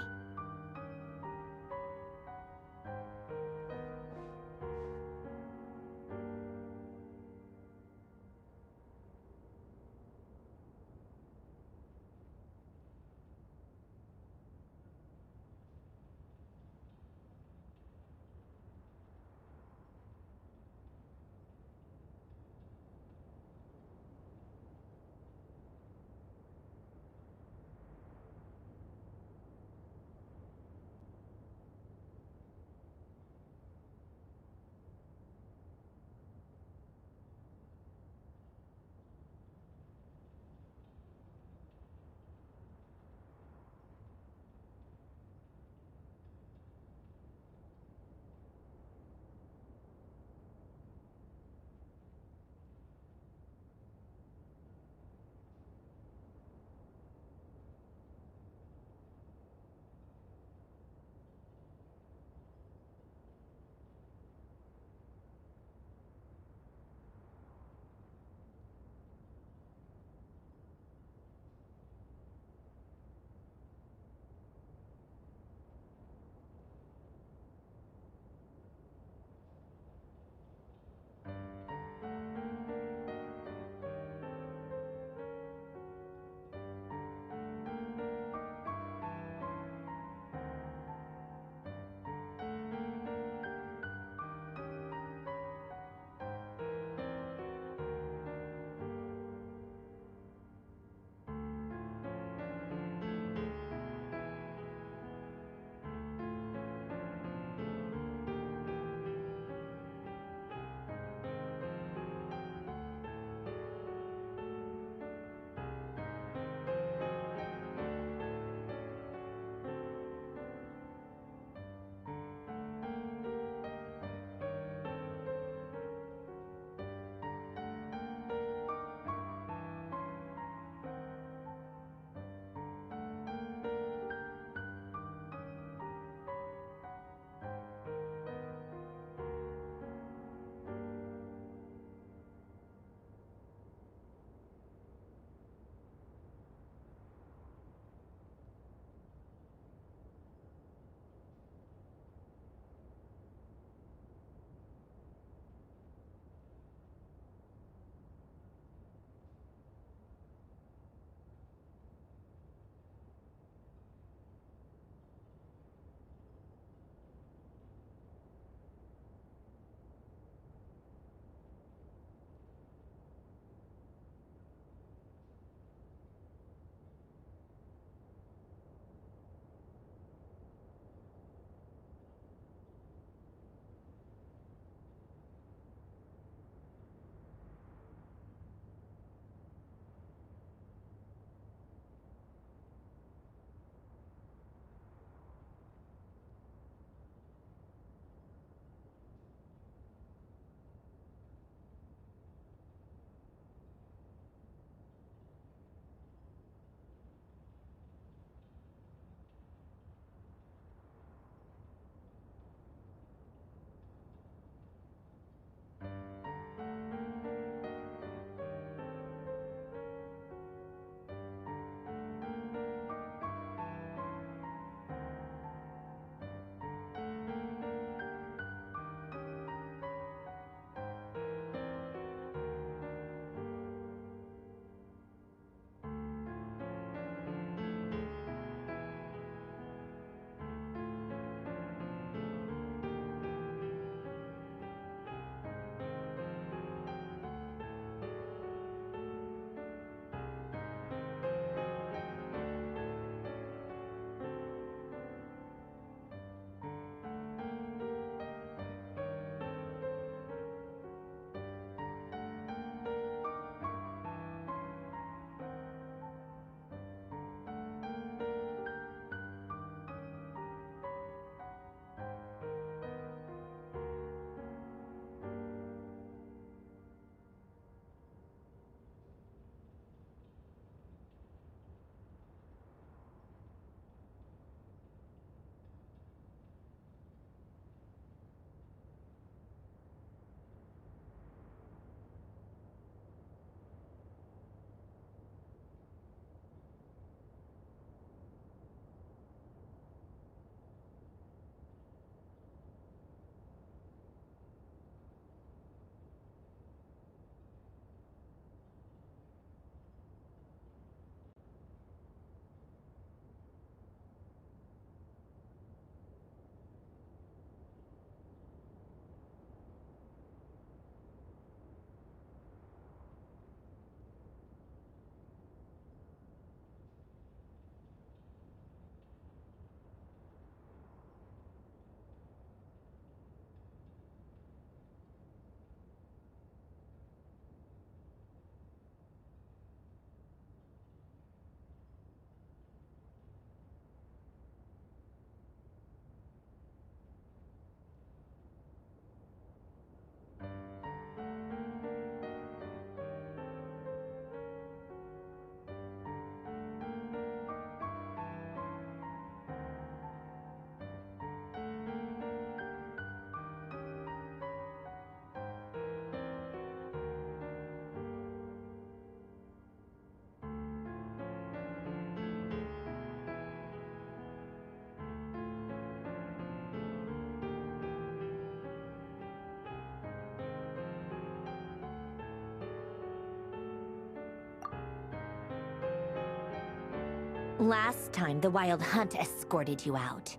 Last time, the Wild Hunt escorted you out.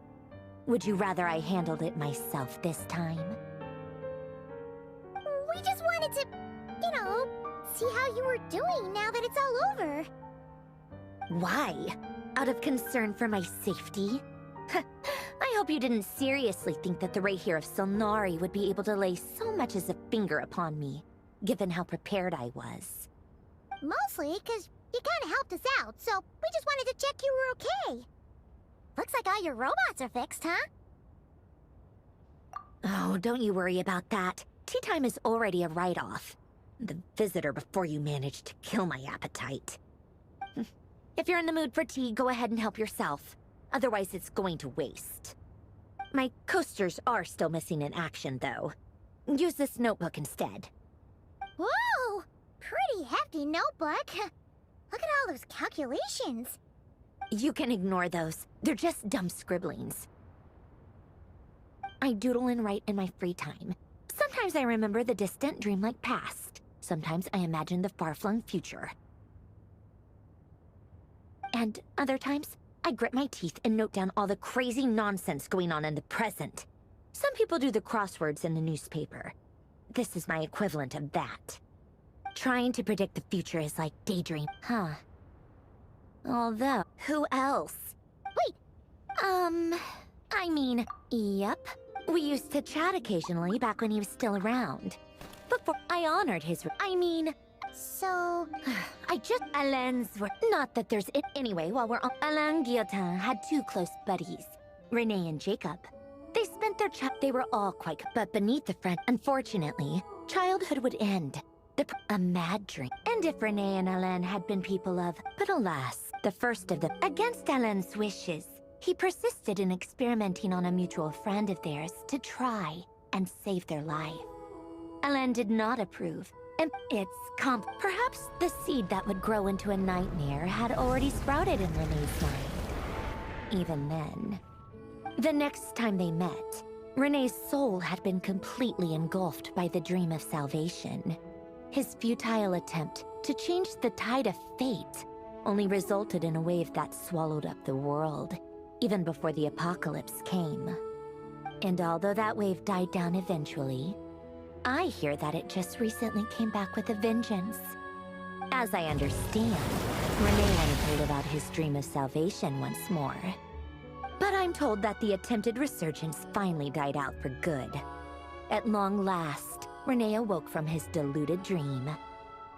Would you rather I handled it myself this time? We just wanted to, see how you were doing now that it's all over. Why? Out of concern for my safety? I hope you didn't seriously think that the Rayhir of Solnari would be able to lay so much as a finger upon me, given how prepared I was. Mostly because you kind of helped us out, so we just wanted to check you were okay. Looks like all your robots are fixed, huh? Oh, don't you worry about that. Tea time is already a write-off. The visitor before you managed to kill my appetite. If you're in the mood for tea, go ahead and help yourself. Otherwise, it's going to waste. My coasters are still missing in action, though. Use this notebook instead. Whoa! Pretty hefty notebook. Look at all those calculations. You can ignore those. They're just dumb scribblings. I doodle and write in my free time. Sometimes I remember the distant, dreamlike past. Sometimes I imagine the far-flung future. And other times, I grit my teeth and note down all the crazy nonsense going on in the present. Some people do the crosswords in the newspaper. This is my equivalent of that. Trying to predict the future is like daydream, huh? Although, who else? Wait! Yep. We used to chat occasionally back when he was still around. Before I honored his... So... Alain's were... Not that there's... Anyway, while we're on... Alain Guillotin had two close buddies, Renee and Jacob. They spent their They were all quite... But beneath the friend... Unfortunately, childhood would end. A mad dream. And if Renee and Alain had been people of... But alas, the first of them... Against Alain's wishes, he persisted in experimenting on a mutual friend of theirs to try and save their life. Alain did not approve. And perhaps the seed that would grow into a nightmare had already sprouted in Renee's mind. Even then. The next time they met, Renee's soul had been completely engulfed by the dream of salvation. His futile attempt to change the tide of fate only resulted in a wave that swallowed up the world, even before the apocalypse came. And although that wave died down eventually, I hear that it just recently came back with a vengeance. As I understand, Renee wanted to live out his dream of salvation once more. But I'm told that the attempted resurgence finally died out for good. At long last, Renee awoke from his deluded dream.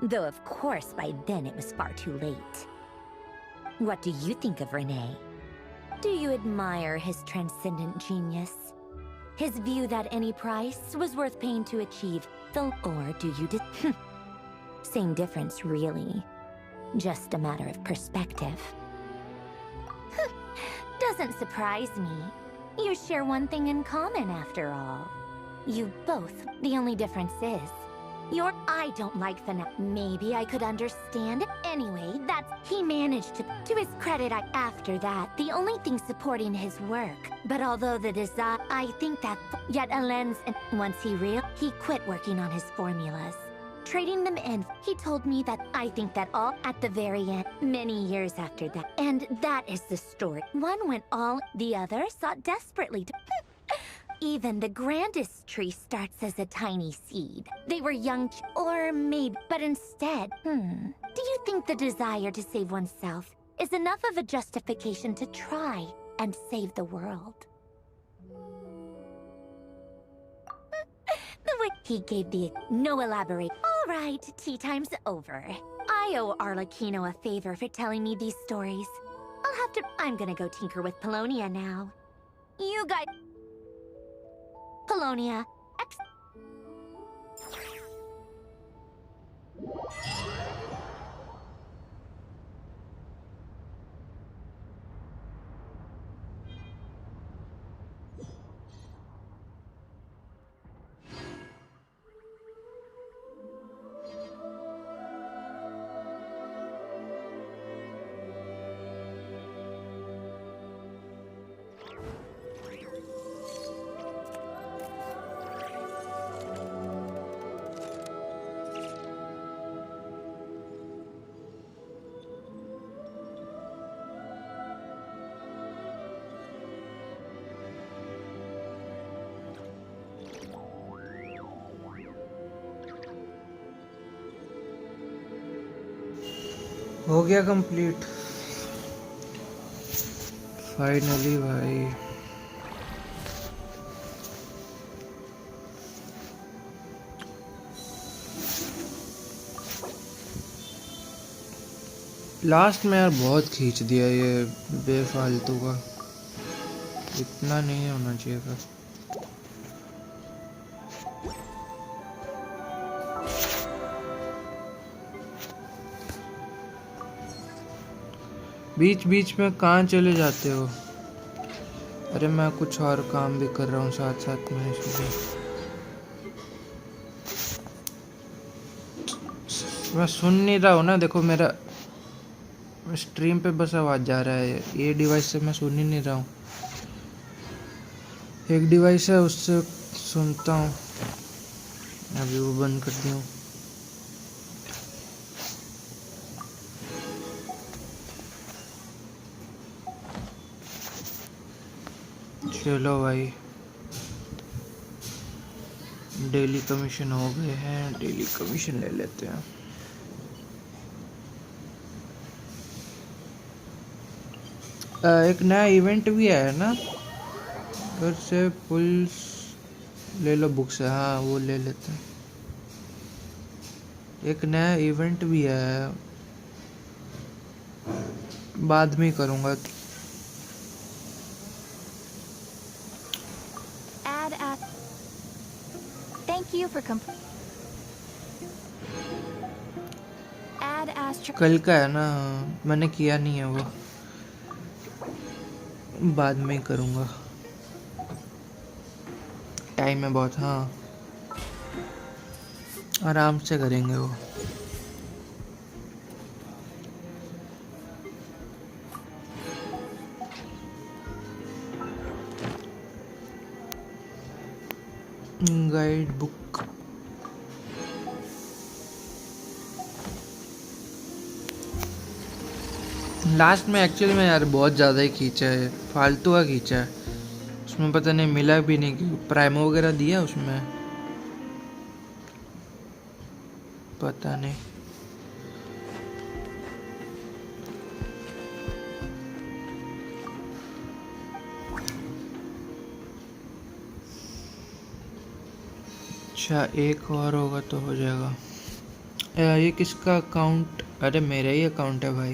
Though of course by then it was far too late. What do you think of Renee? Do you admire his transcendent genius? His view that any price was worth paying to achieve or do you Same difference, really. Just a matter of perspective. Doesn't surprise me. You share one thing in common, after all. You both. The only difference is, I don't like Maybe I could understand. Anyway, he managed to his credit, after that, the only thing supporting his work. But although the design, I think that, yet Alain's, once he quit working on his formulas. Trading them in, he told me that I think that all at the very end, many years after that. And that is the story. One went all, the other sought desperately to... Even the grandest tree starts as a tiny seed. They were young, or maybe, but instead, do you think the desire to save oneself is enough of a justification to try and save the world? The way he gave no elaborate. All right, tea time's over. I owe Arlecchino a favor for telling me these stories. I'm gonna go tinker with Polonia now. You guys... Polonia. हो गया complete finally भाई। Last में यार बहुत खींच दिया ये बेफालतू का, इतना नहीं होना चाहिए था। बीच बीच में कहाँ चले जाते हो? अरे मैं कुछ और काम भी कर रहा हूँ साथ साथ में, इसलिए मैं सुन नहीं रहा हूँ ना। देखो मेरा स्ट्रीम पे बस आवाज जा रहा है, ये डिवाइस से मैं सुन ही नहीं रहा हूँ। एक डिवाइस है उससे सुनता हूँ, अभी वो बंद कर दी हूँ। चलो भाई डेली कमीशन हो गए हैं, डेली कमीशन ले लेते हैं। एक नया इवेंट भी आया ना, फिर से पुल्स ले लो बुक से, हाँ वो ले लेते हैं। एक नया इवेंट भी आया, बाद में करूँगा। Thank you for कल का है ना, मैंने किया नहीं है वो, बाद में करूँगा, टाइम है बहुत। हाँ आराम से करेंगे वो। गाइड बुक लास्ट में एक्चुअली में यार बहुत ज़्यादा ही खींचा है, फालतू का खींचा है। उसमें पता नहीं मिला भी नहीं, क्योंकि प्राइमो वगैरह दिया उसमें, पता नहीं। अच्छा एक और होगा तो हो जाएगा। ये किसका अकाउंट? अरे मेरा ही अकाउंट है भाई,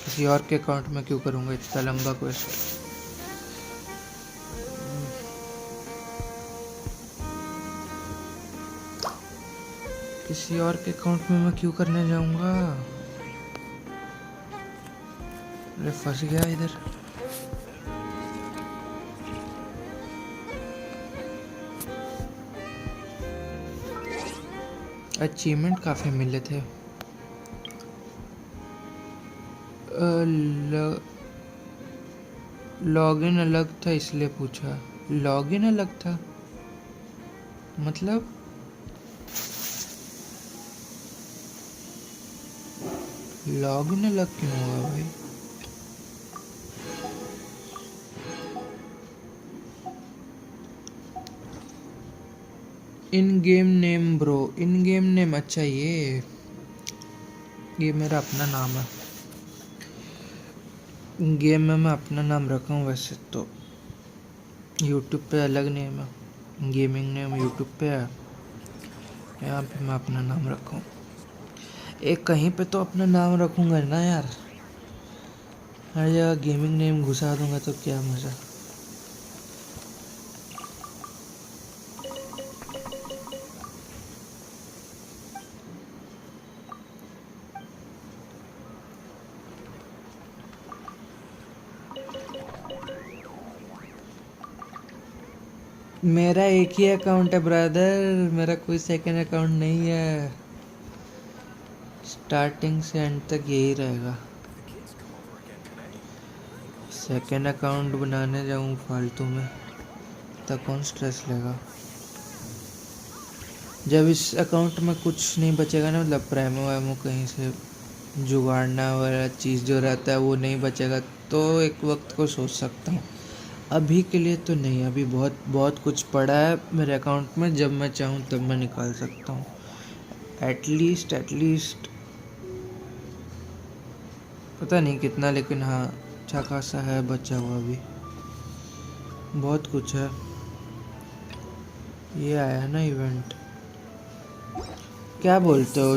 किसी और के अकाउंट में क्यों करूँगा इतना लंबा क्वेस्ट। किसी और के अकाउंट में मैं क्यों करने जाऊँगा? अरे फंस गया इधर। अचीवमेंट काफ़ी मिले थे। लॉगिन अलग था इसलिए पूछा। लॉगिन अलग था मतलब? लॉगिन अलग क्यों हुआ भाई? इन गेम नेम ब्रो, इन गेम नेम। अच्छा ये मेरा अपना नाम है, गेम में मैं अपना नाम रखा हूँ। वैसे तो यूट्यूब पे अलग नेम है, गेमिंग नेम यूट्यूब पे है, यहाँ पे मैं अपना नाम रखा हूँ। एक कहीं पे तो अपना नाम रखूँगा ना यार, हर जगह गेमिंग नेम घुसा दूंगा तो क्या मज़ा। मेरा एक ही अकाउंट है ब्रदर, मेरा कोई सेकंड अकाउंट नहीं है। स्टार्टिंग से एंड तक यही रहेगा। सेकंड अकाउंट बनाने जाऊँ फालतू में तो कौन स्ट्रेस लेगा। जब इस अकाउंट में कुछ नहीं बचेगा ना, मतलब प्राइमो वैमो कहीं से जुगाड़ना वाला चीज़ जो रहता है वो नहीं बचेगा, तो एक वक्त को सोच सकता हूँ। अभी के लिए तो नहीं, अभी बहुत कुछ पड़ा है मेरे अकाउंट में, जब मैं चाहूँ तब मैं निकाल सकता हूँ। एटलीस्ट पता नहीं कितना, लेकिन हाँ अच्छा खासा है बचा हुआ भी, बहुत कुछ है। ये आया है ना इवेंट, क्या बोलते हो,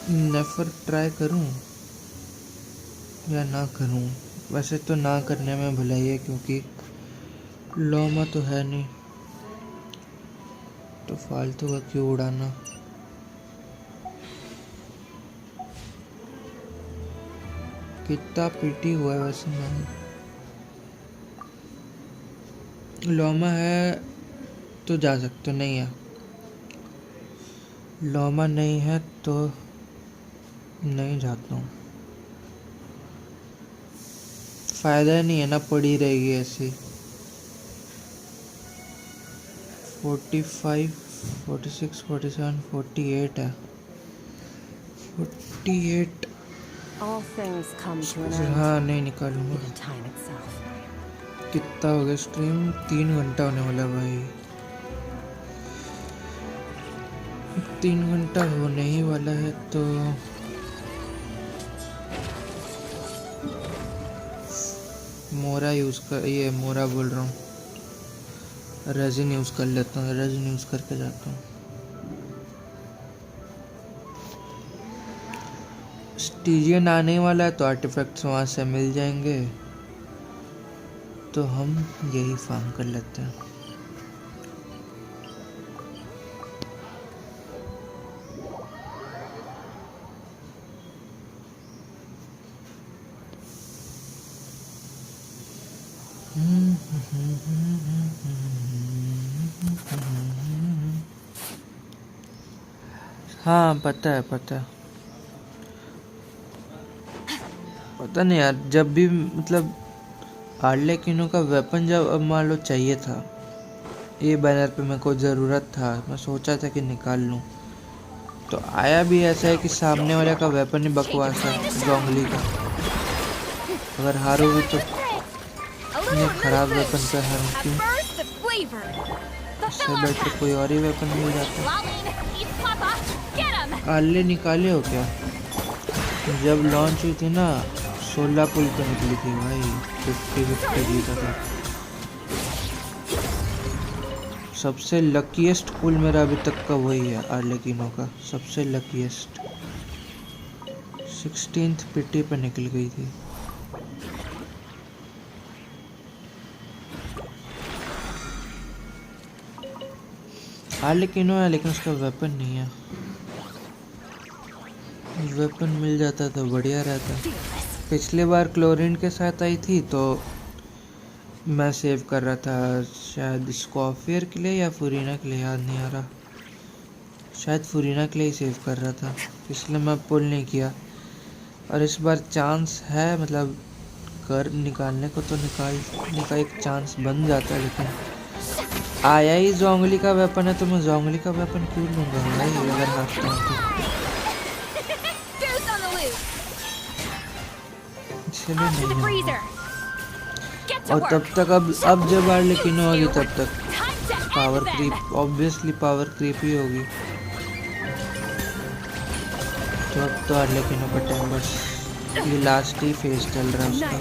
नेफर ट्राई करूं या ना करूं? वैसे तो ना करने में भलाई है, क्योंकि लोमा तो है नहीं, तो फालतू का क्यों उड़ाना। कितना पीटी हुआ है वैसे मैं। लोमा है तो जा सकते, नहीं है लोमा नहीं है तो नहीं जाता हूँ, फायदा नहीं है ना, पड़ी रहेगी ऐसी। 45, 46, 47, 48 है, 48। All things come to an end. हाँ नहीं निकालूंगा। In time itself. कितना हो गया स्ट्रीम? 3 घंटा होने वाला भाई, 3 घंटा होने ही वाला है। तो मोरा यूज़ कर, ये मोरा बोल रहा हूँ, रेजिन यूज़ कर लेता हूँ, रेजिन यूज़ करके जाता हूँ। स्टीजियन आने वाला है तो आर्टिफैक्ट्स वहाँ से मिल जाएंगे, तो हम यही फार्म कर लेते हैं। हाँ पता है पता नहीं यार, जब भी मतलब आर्लेकिनो का वेपन जब अब मान लो चाहिए था, ये बैनर पे मेरे को ज़रूरत था, मैं सोचा था कि निकाल लूँ, तो आया भी ऐसा है कि सामने वाले का वेपन ही बकवास है, जोंगली का। अगर हारोगे तो इतने ख़राब वेपन पे हारूं क्यों? इससे बेटर कोई और ही वेपन मिल जाता। आर्ले निकाले हो क्या? जब लॉन्च हुई थी ना 16 पुल तो निकली थी भाई, 50-50 जीता था। सबसे लकीएस्ट पुल मेरा अभी तक का वही है, आर्लेकिनो का सबसे लकीएस्ट। 16th पिटी पे निकल गई थी। आर्लेकिनो है लेकिन उसका वेपन नहीं है, वेपन मिल जाता तो बढ़िया रहता। पिछले बार क्लोरीन के साथ आई थी तो मैं सेव कर रहा था, शायद स्कॉफियर के लिए या फुरीना के लिए, याद नहीं आ रहा, शायद फुरीना के लिए ही सेव कर रहा था, इसलिए मैं पुल नहीं किया। और इस बार चांस है, मतलब कर निकालने को तो निकालने का एक चांस बन जाता है, लेकिन आया ही जोंगली का वेपन है तो मैं जोंगली का वेपन क्यों लूँगा भाई, अगर हारता हूँ तो। नहीं और तब तक अब जब आर्लेकिनो होगी तब तक power creep, obviously power creep ही होगी, तो अब तो आर्लेकिनो का टाइम, बस ये लास्ट ही फेज चल रहा है उसका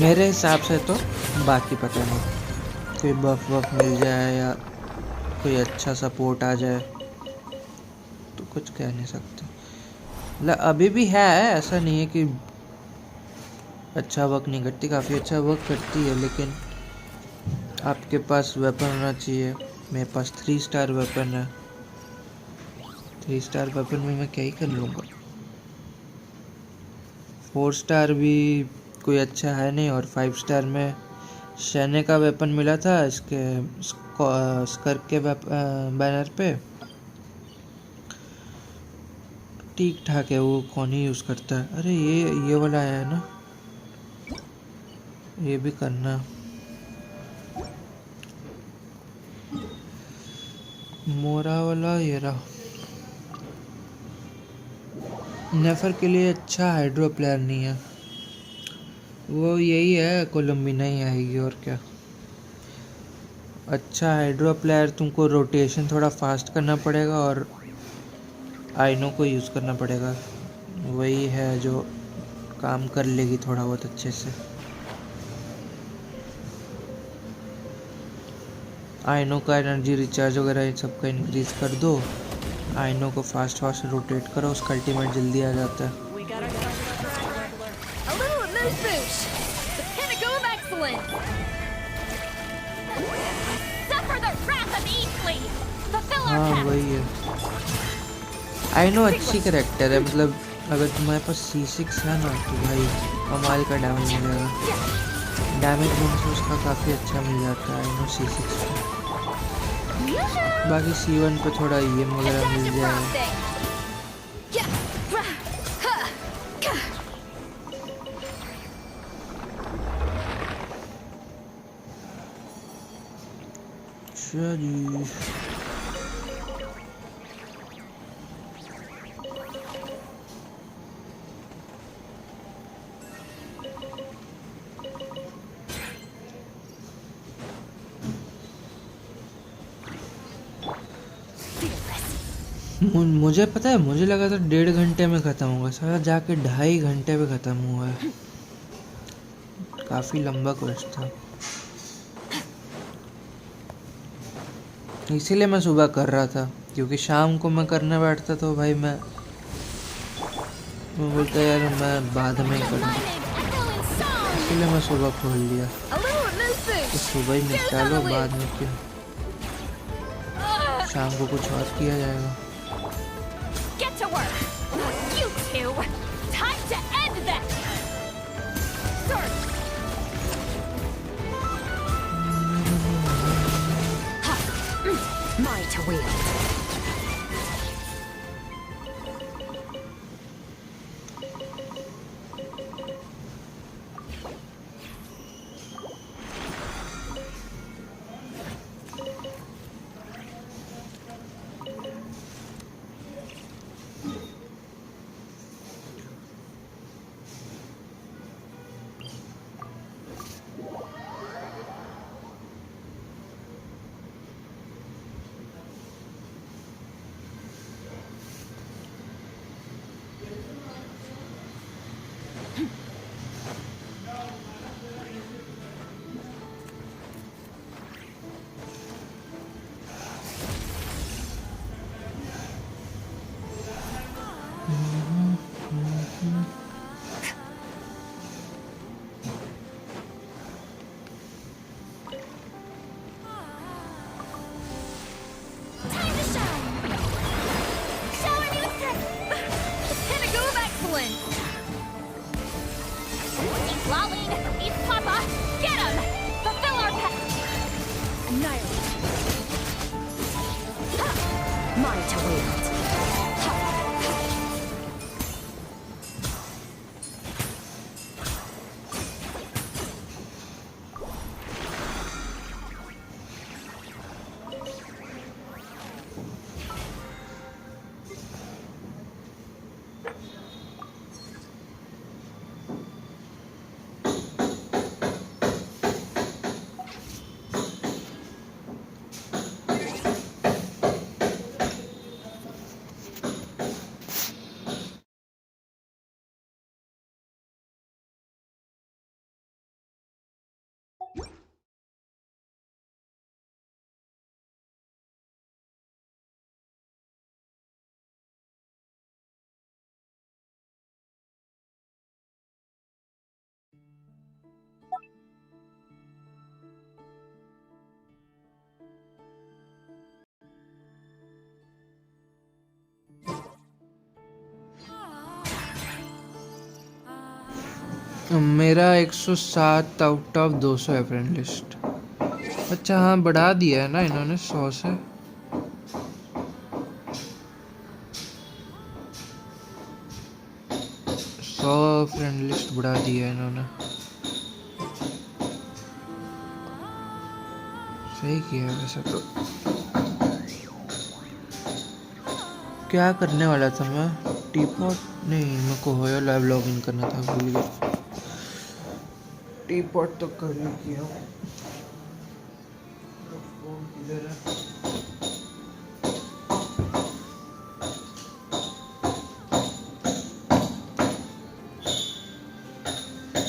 मेरे हिसाब से। तो बाकी पता नहीं, कोई बफ मिल जाए या कोई अच्छा सपोर्ट आ जाए तो कुछ कह नहीं सकते। मतलब अभी भी है, ऐसा नहीं है कि अच्छा वर्क नहीं करती, काफ़ी अच्छा वर्क करती है, लेकिन आपके पास वेपन होना चाहिए। मेरे पास 3 स्टार वेपन है, 3 स्टार वेपन में मैं क्या ही कर लूँगा। 4 स्टार भी कोई अच्छा है नहीं, और 5 स्टार में शैने का वेपन मिला था इसके स्कर्क के बैनर पे, ठीक ठाक है, वो कौन ही यूज़ करता है। अरे ये वाला आया है ना, ये भी करना। मोरा वाला ये रहा, नेफर के लिए अच्छा हाइड्रो प्लेयर नहीं है, वो यही है, कोलम्बिना ही आएगी और क्या। अच्छा हाइड्रो प्लेयर तुमको रोटेशन थोड़ा फास्ट करना पड़ेगा और आइनो को यूज़ करना पड़ेगा, वही है जो काम कर लेगी थोड़ा बहुत अच्छे से। आइनो का एनर्जी रिचार्ज वगैरह इन सबका इंक्रीज कर दो। आइनो को फास्ट रोटेट करो, उसका अल्टीमेट जल्दी आ जाता है। A little mood boost. The pinnacle of excellence. Suffer the wrath of Eastleigh. Fulfill our हाँ pact. वही है। आइनो अच्छी कैरेक्टर है, मतलब अगर तुम्हारे पास C6 है ना तो भाई कमाल का डैमेज मिलेगा। डैमेज बोनस उसका काफ़ी अच्छा मिल जाता है आइनो C6 पे। बाकी C1 पे थोड़ा EM वगैरह मिल जाए। चलिए मुझे पता है, मुझे लगा था 1.5 घंटे में ख़त्म होगा, सारा जाके 2.5 घंटे पे ख़त्म हुआ है। काफ़ी लंबा क्वेस्ट था, इसीलिए मैं सुबह कर रहा था, क्योंकि शाम को मैं करने बैठता तो भाई मैं बोलता यार मैं बाद में ही करूँगा, इसलिए मैं सुबह खोल लिया। तो सुबह ही निपटा लो, बाद में क्यों, शाम को कुछ और किया जाएगा। Get to work. You two. Time to end this. Sir. My to wield. मेरा 107 आउट ऑफ 200 है फ्रेंड लिस्ट। अच्छा हाँ, बढ़ा दिया है ना इन्होंने 100 से। फ्रेंड लिस्ट बढ़ा दिया है इन्होंने, सही किया वैसे तो। क्या करने वाला था मैं, टीपॉट नहीं, मेरे को होयो लाइव लॉगिन करना था, भूल गया। टीपॉट तो कर ही किया। इधर है।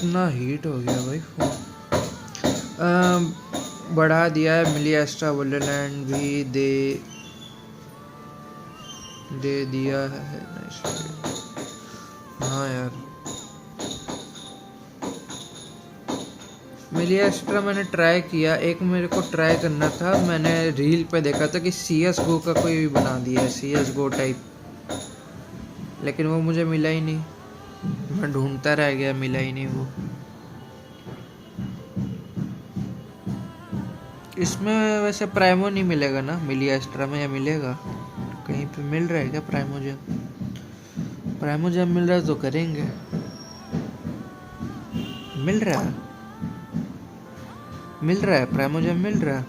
कितना हीट हो गया भाई फोन। बढ़ा दिया है मिली एस्ट्रा वंडरलैंड भी दे दिया है। हाँ यार मिली एस्ट्रा मैंने ट्राई किया, एक मेरे को ट्राई करना था, मैंने रील पे देखा था कि CSGO का कोई बना दिया है, CSGO टाइप, लेकिन वो मुझे मिला ही नहीं, मैं ढूंढता रह गया, मिला ही नहीं वो। इसमें वैसे प्राइमो नहीं मिलेगा ना मिली एस्ट्रा में, या मिलेगा कहीं पे? मिल रहा है क्या प्राइमो जेम? प्राइमो जेम मिल रहा है तो करेंगे। मिल रहा है प्राइमो जेम मिल रहा है।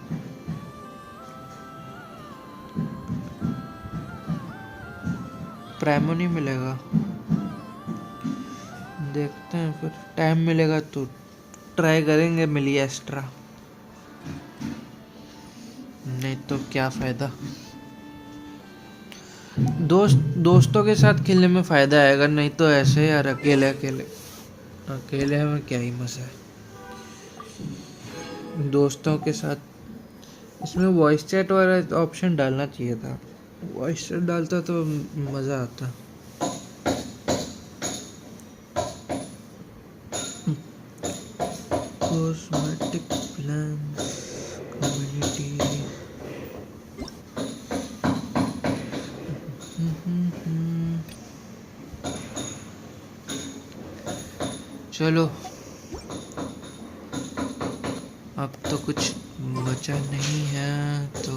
प्राइमो नहीं मिलेगा, देखते हैं फिर, टाइम मिलेगा तो ट्राई करेंगे मिली एस्ट्रा, नहीं तो क्या फायदा। दोस्तों के साथ खेलने में फायदा आएगा, नहीं तो ऐसे यार अकेले में क्या ही मजा है। दोस्तों के साथ इसमें वॉइस चैट वाला ऑप्शन डालना चाहिए था, वॉइस चैट डालता तो मजा आता। Cosmetic plans community. चलो अब तो कुछ बचा नहीं है, तो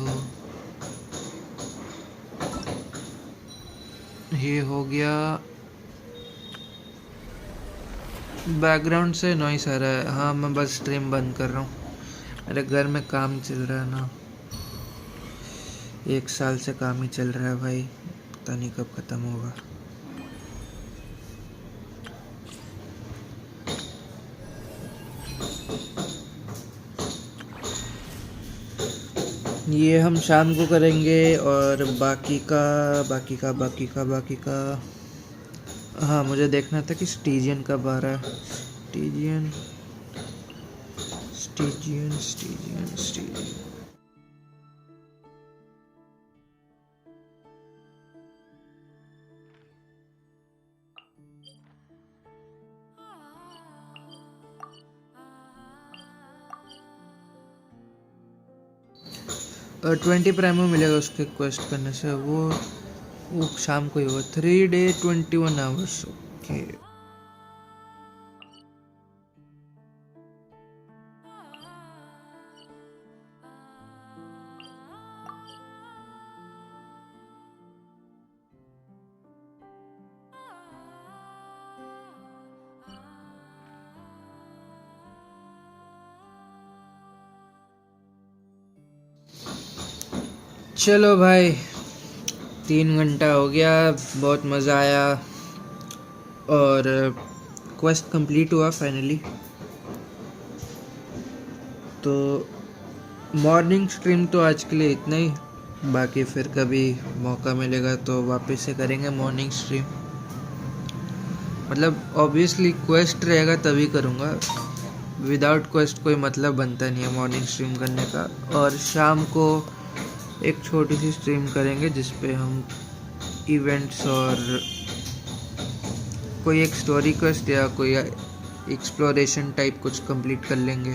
ये हो गया। बैकग्राउंड से नॉइस आ रहा है। हाँ मैं बस स्ट्रीम बंद कर रहा हूँ, मेरे घर में काम चल रहा है ना, 1 साल से काम ही चल रहा है भाई, पता नहीं कब खत्म होगा। ये हम शाम को करेंगे, और बाकी का हाँ मुझे देखना था कि स्टीजियन कब आ रहा है। स्टीजियन 20 प्राइमो मिलेगा उसके क्वेस्ट करने से, वो शाम को ही होगा। 3 डे 21 आवर्स। ओके चलो भाई 3 घंटा हो गया, बहुत मज़ा आया, और क्वेस्ट कंप्लीट हुआ फाइनली। तो मॉर्निंग स्ट्रीम तो आज के लिए इतना ही, बाकी फिर कभी मौका मिलेगा तो वापस से करेंगे मॉर्निंग स्ट्रीम। मतलब ऑब्वियसली क्वेस्ट रहेगा तभी करूँगा, विदाउट क्वेस्ट कोई मतलब बनता नहीं है मॉर्निंग स्ट्रीम करने का। और शाम को एक छोटी सी स्ट्रीम करेंगे जिस पे हम इवेंट्स और कोई एक स्टोरी क्वेस्ट या कोई एक्सप्लोरेशन टाइप कुछ कंप्लीट कर लेंगे।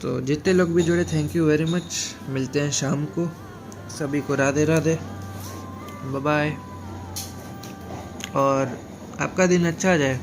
तो जितने लोग भी जुड़े थैंक यू वेरी मच, मिलते हैं शाम को, सभी को राधे राधे, बाय बाय, और आपका दिन अच्छा जाए।